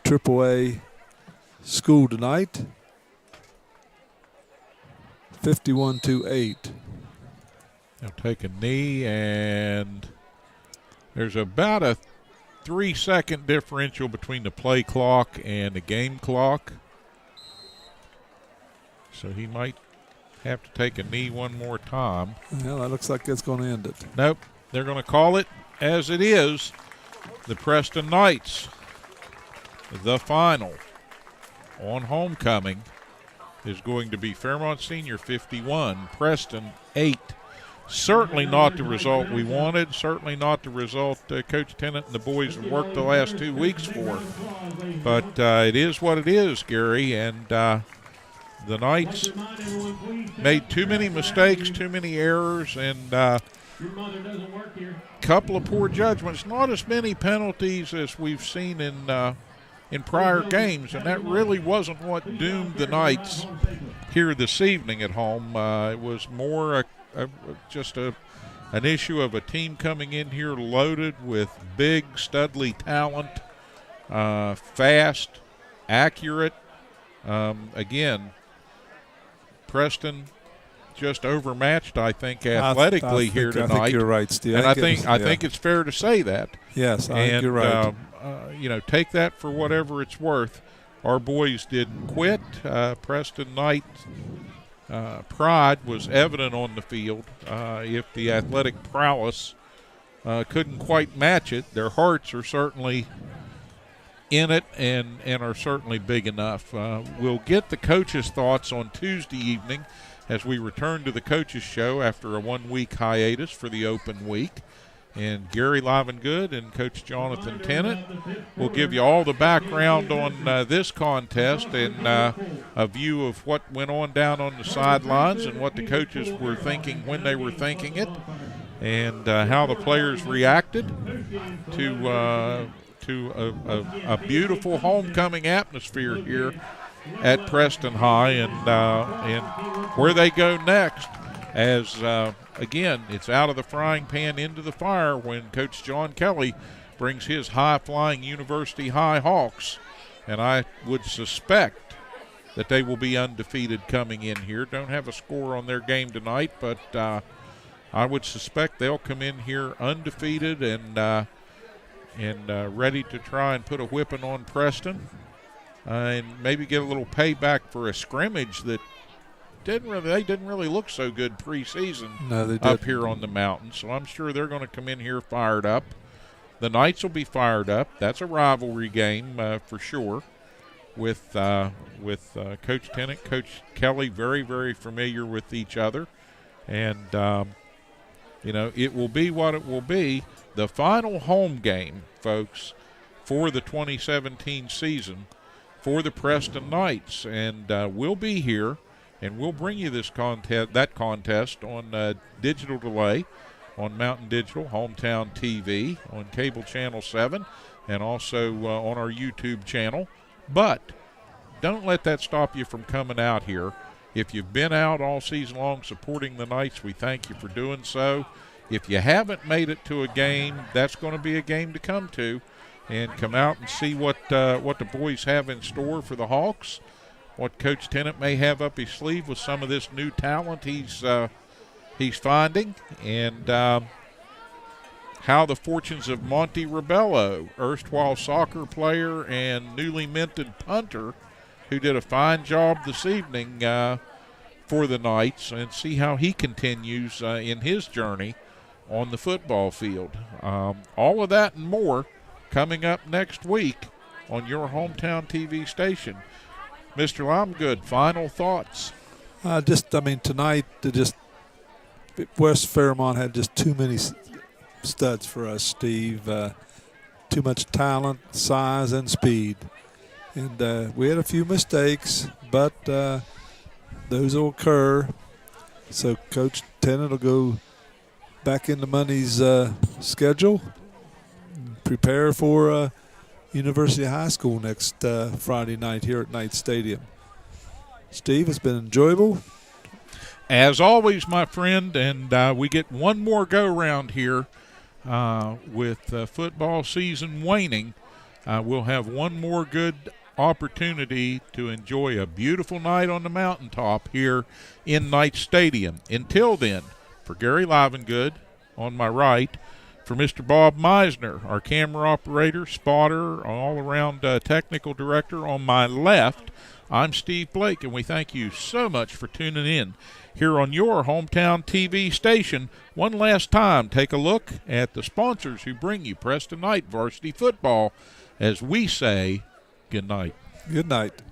AAA school tonight. 51-8. They'll take a knee, and there's about a 3-second differential between the play clock and the game clock. So he might have to take a knee one more time. Well, that looks like it's going to end it. Nope. They're going to call it as it is. The Preston Knights, the final on homecoming, is going to be Fairmont Senior 51, Preston 8. Certainly not the result we wanted. Certainly not the result Coach Tennant and the boys have worked the last 2 weeks for. But it is what it is, Gary. And the Knights made too many mistakes, too many errors, and a couple of poor judgments. Not as many penalties as we've seen in prior games, and that really wasn't what doomed the Knights here this evening at home. It was more just an issue of a team coming in here loaded with big, studly talent, fast, accurate. Again, Preston just overmatched, I think, athletically here tonight. I think you're right, Steve. And I think it's fair to say that. Yes, I think you're right. Take that for whatever it's worth. Our boys didn't quit. Preston Knight pride was evident on the field. If the athletic prowess couldn't quite match it, their hearts are certainly in it and are certainly big enough. We'll get the coaches' thoughts on Tuesday evening as we return to the coaches' show after a 1-week hiatus for the open week. And Gary Livengood and Coach Jonathan Tennant will give you all the background on this contest and a view of what went on down on the sidelines and what the coaches were thinking when they were thinking it, and how the players reacted to a beautiful homecoming atmosphere here at Preston High, and where they go next as again, it's out of the frying pan into the fire when Coach John Kelly brings his high-flying University High Hawks. And I would suspect that they will be undefeated coming in here. Don't have a score on their game tonight, but I would suspect they'll come in here undefeated and ready to try and put a whipping on Preston and maybe get a little payback for a scrimmage that they didn't really look so good preseason up here on the mountain. So I'm sure they're going to come in here fired up. The Knights will be fired up. That's a rivalry game for sure with Coach Tennant, Coach Kelly, very, very familiar with each other. And, it will be what it will be. The final home game, folks, for the 2017 season for the Preston Knights. And we'll be here. And we'll bring you that contest on digital delay on Mountain Digital, Hometown TV, on Cable Channel 7, and also on our YouTube channel. But don't let that stop you from coming out here. If you've been out all season long supporting the Knights, we thank you for doing so. If you haven't made it to a game, that's going to be a game to come to, and come out and see what the boys have in store for the Hawks. what Coach Tennant may have up his sleeve with some of this new talent he's finding, and how the fortunes of Monty Rebello, erstwhile soccer player and newly minted punter, who did a fine job this evening for the Knights, and see how he continues in his journey on the football field. All of that and more coming up next week on your hometown TV station. Mr. Livengood, final thoughts? Tonight, West Fairmont had just too many studs for us, Steve. Too much talent, size, and speed. And we had a few mistakes, but those will occur. So Coach Tennant will go back into Money's schedule, prepare for University High School next Friday night here at Knight Stadium. Steve, it's been enjoyable. As always, my friend, and we get one more go-round here with football season waning. We'll have one more good opportunity to enjoy a beautiful night on the mountaintop here in Knight Stadium. Until then, for Gary Livengood on my right, for Mr. Bob Meisner, our camera operator, spotter, all-around technical director on my left, I'm Steve Blake, and we thank you so much for tuning in here on your hometown TV station. One last time, take a look at the sponsors who bring you Preston Knight varsity football as we say good night. Good night.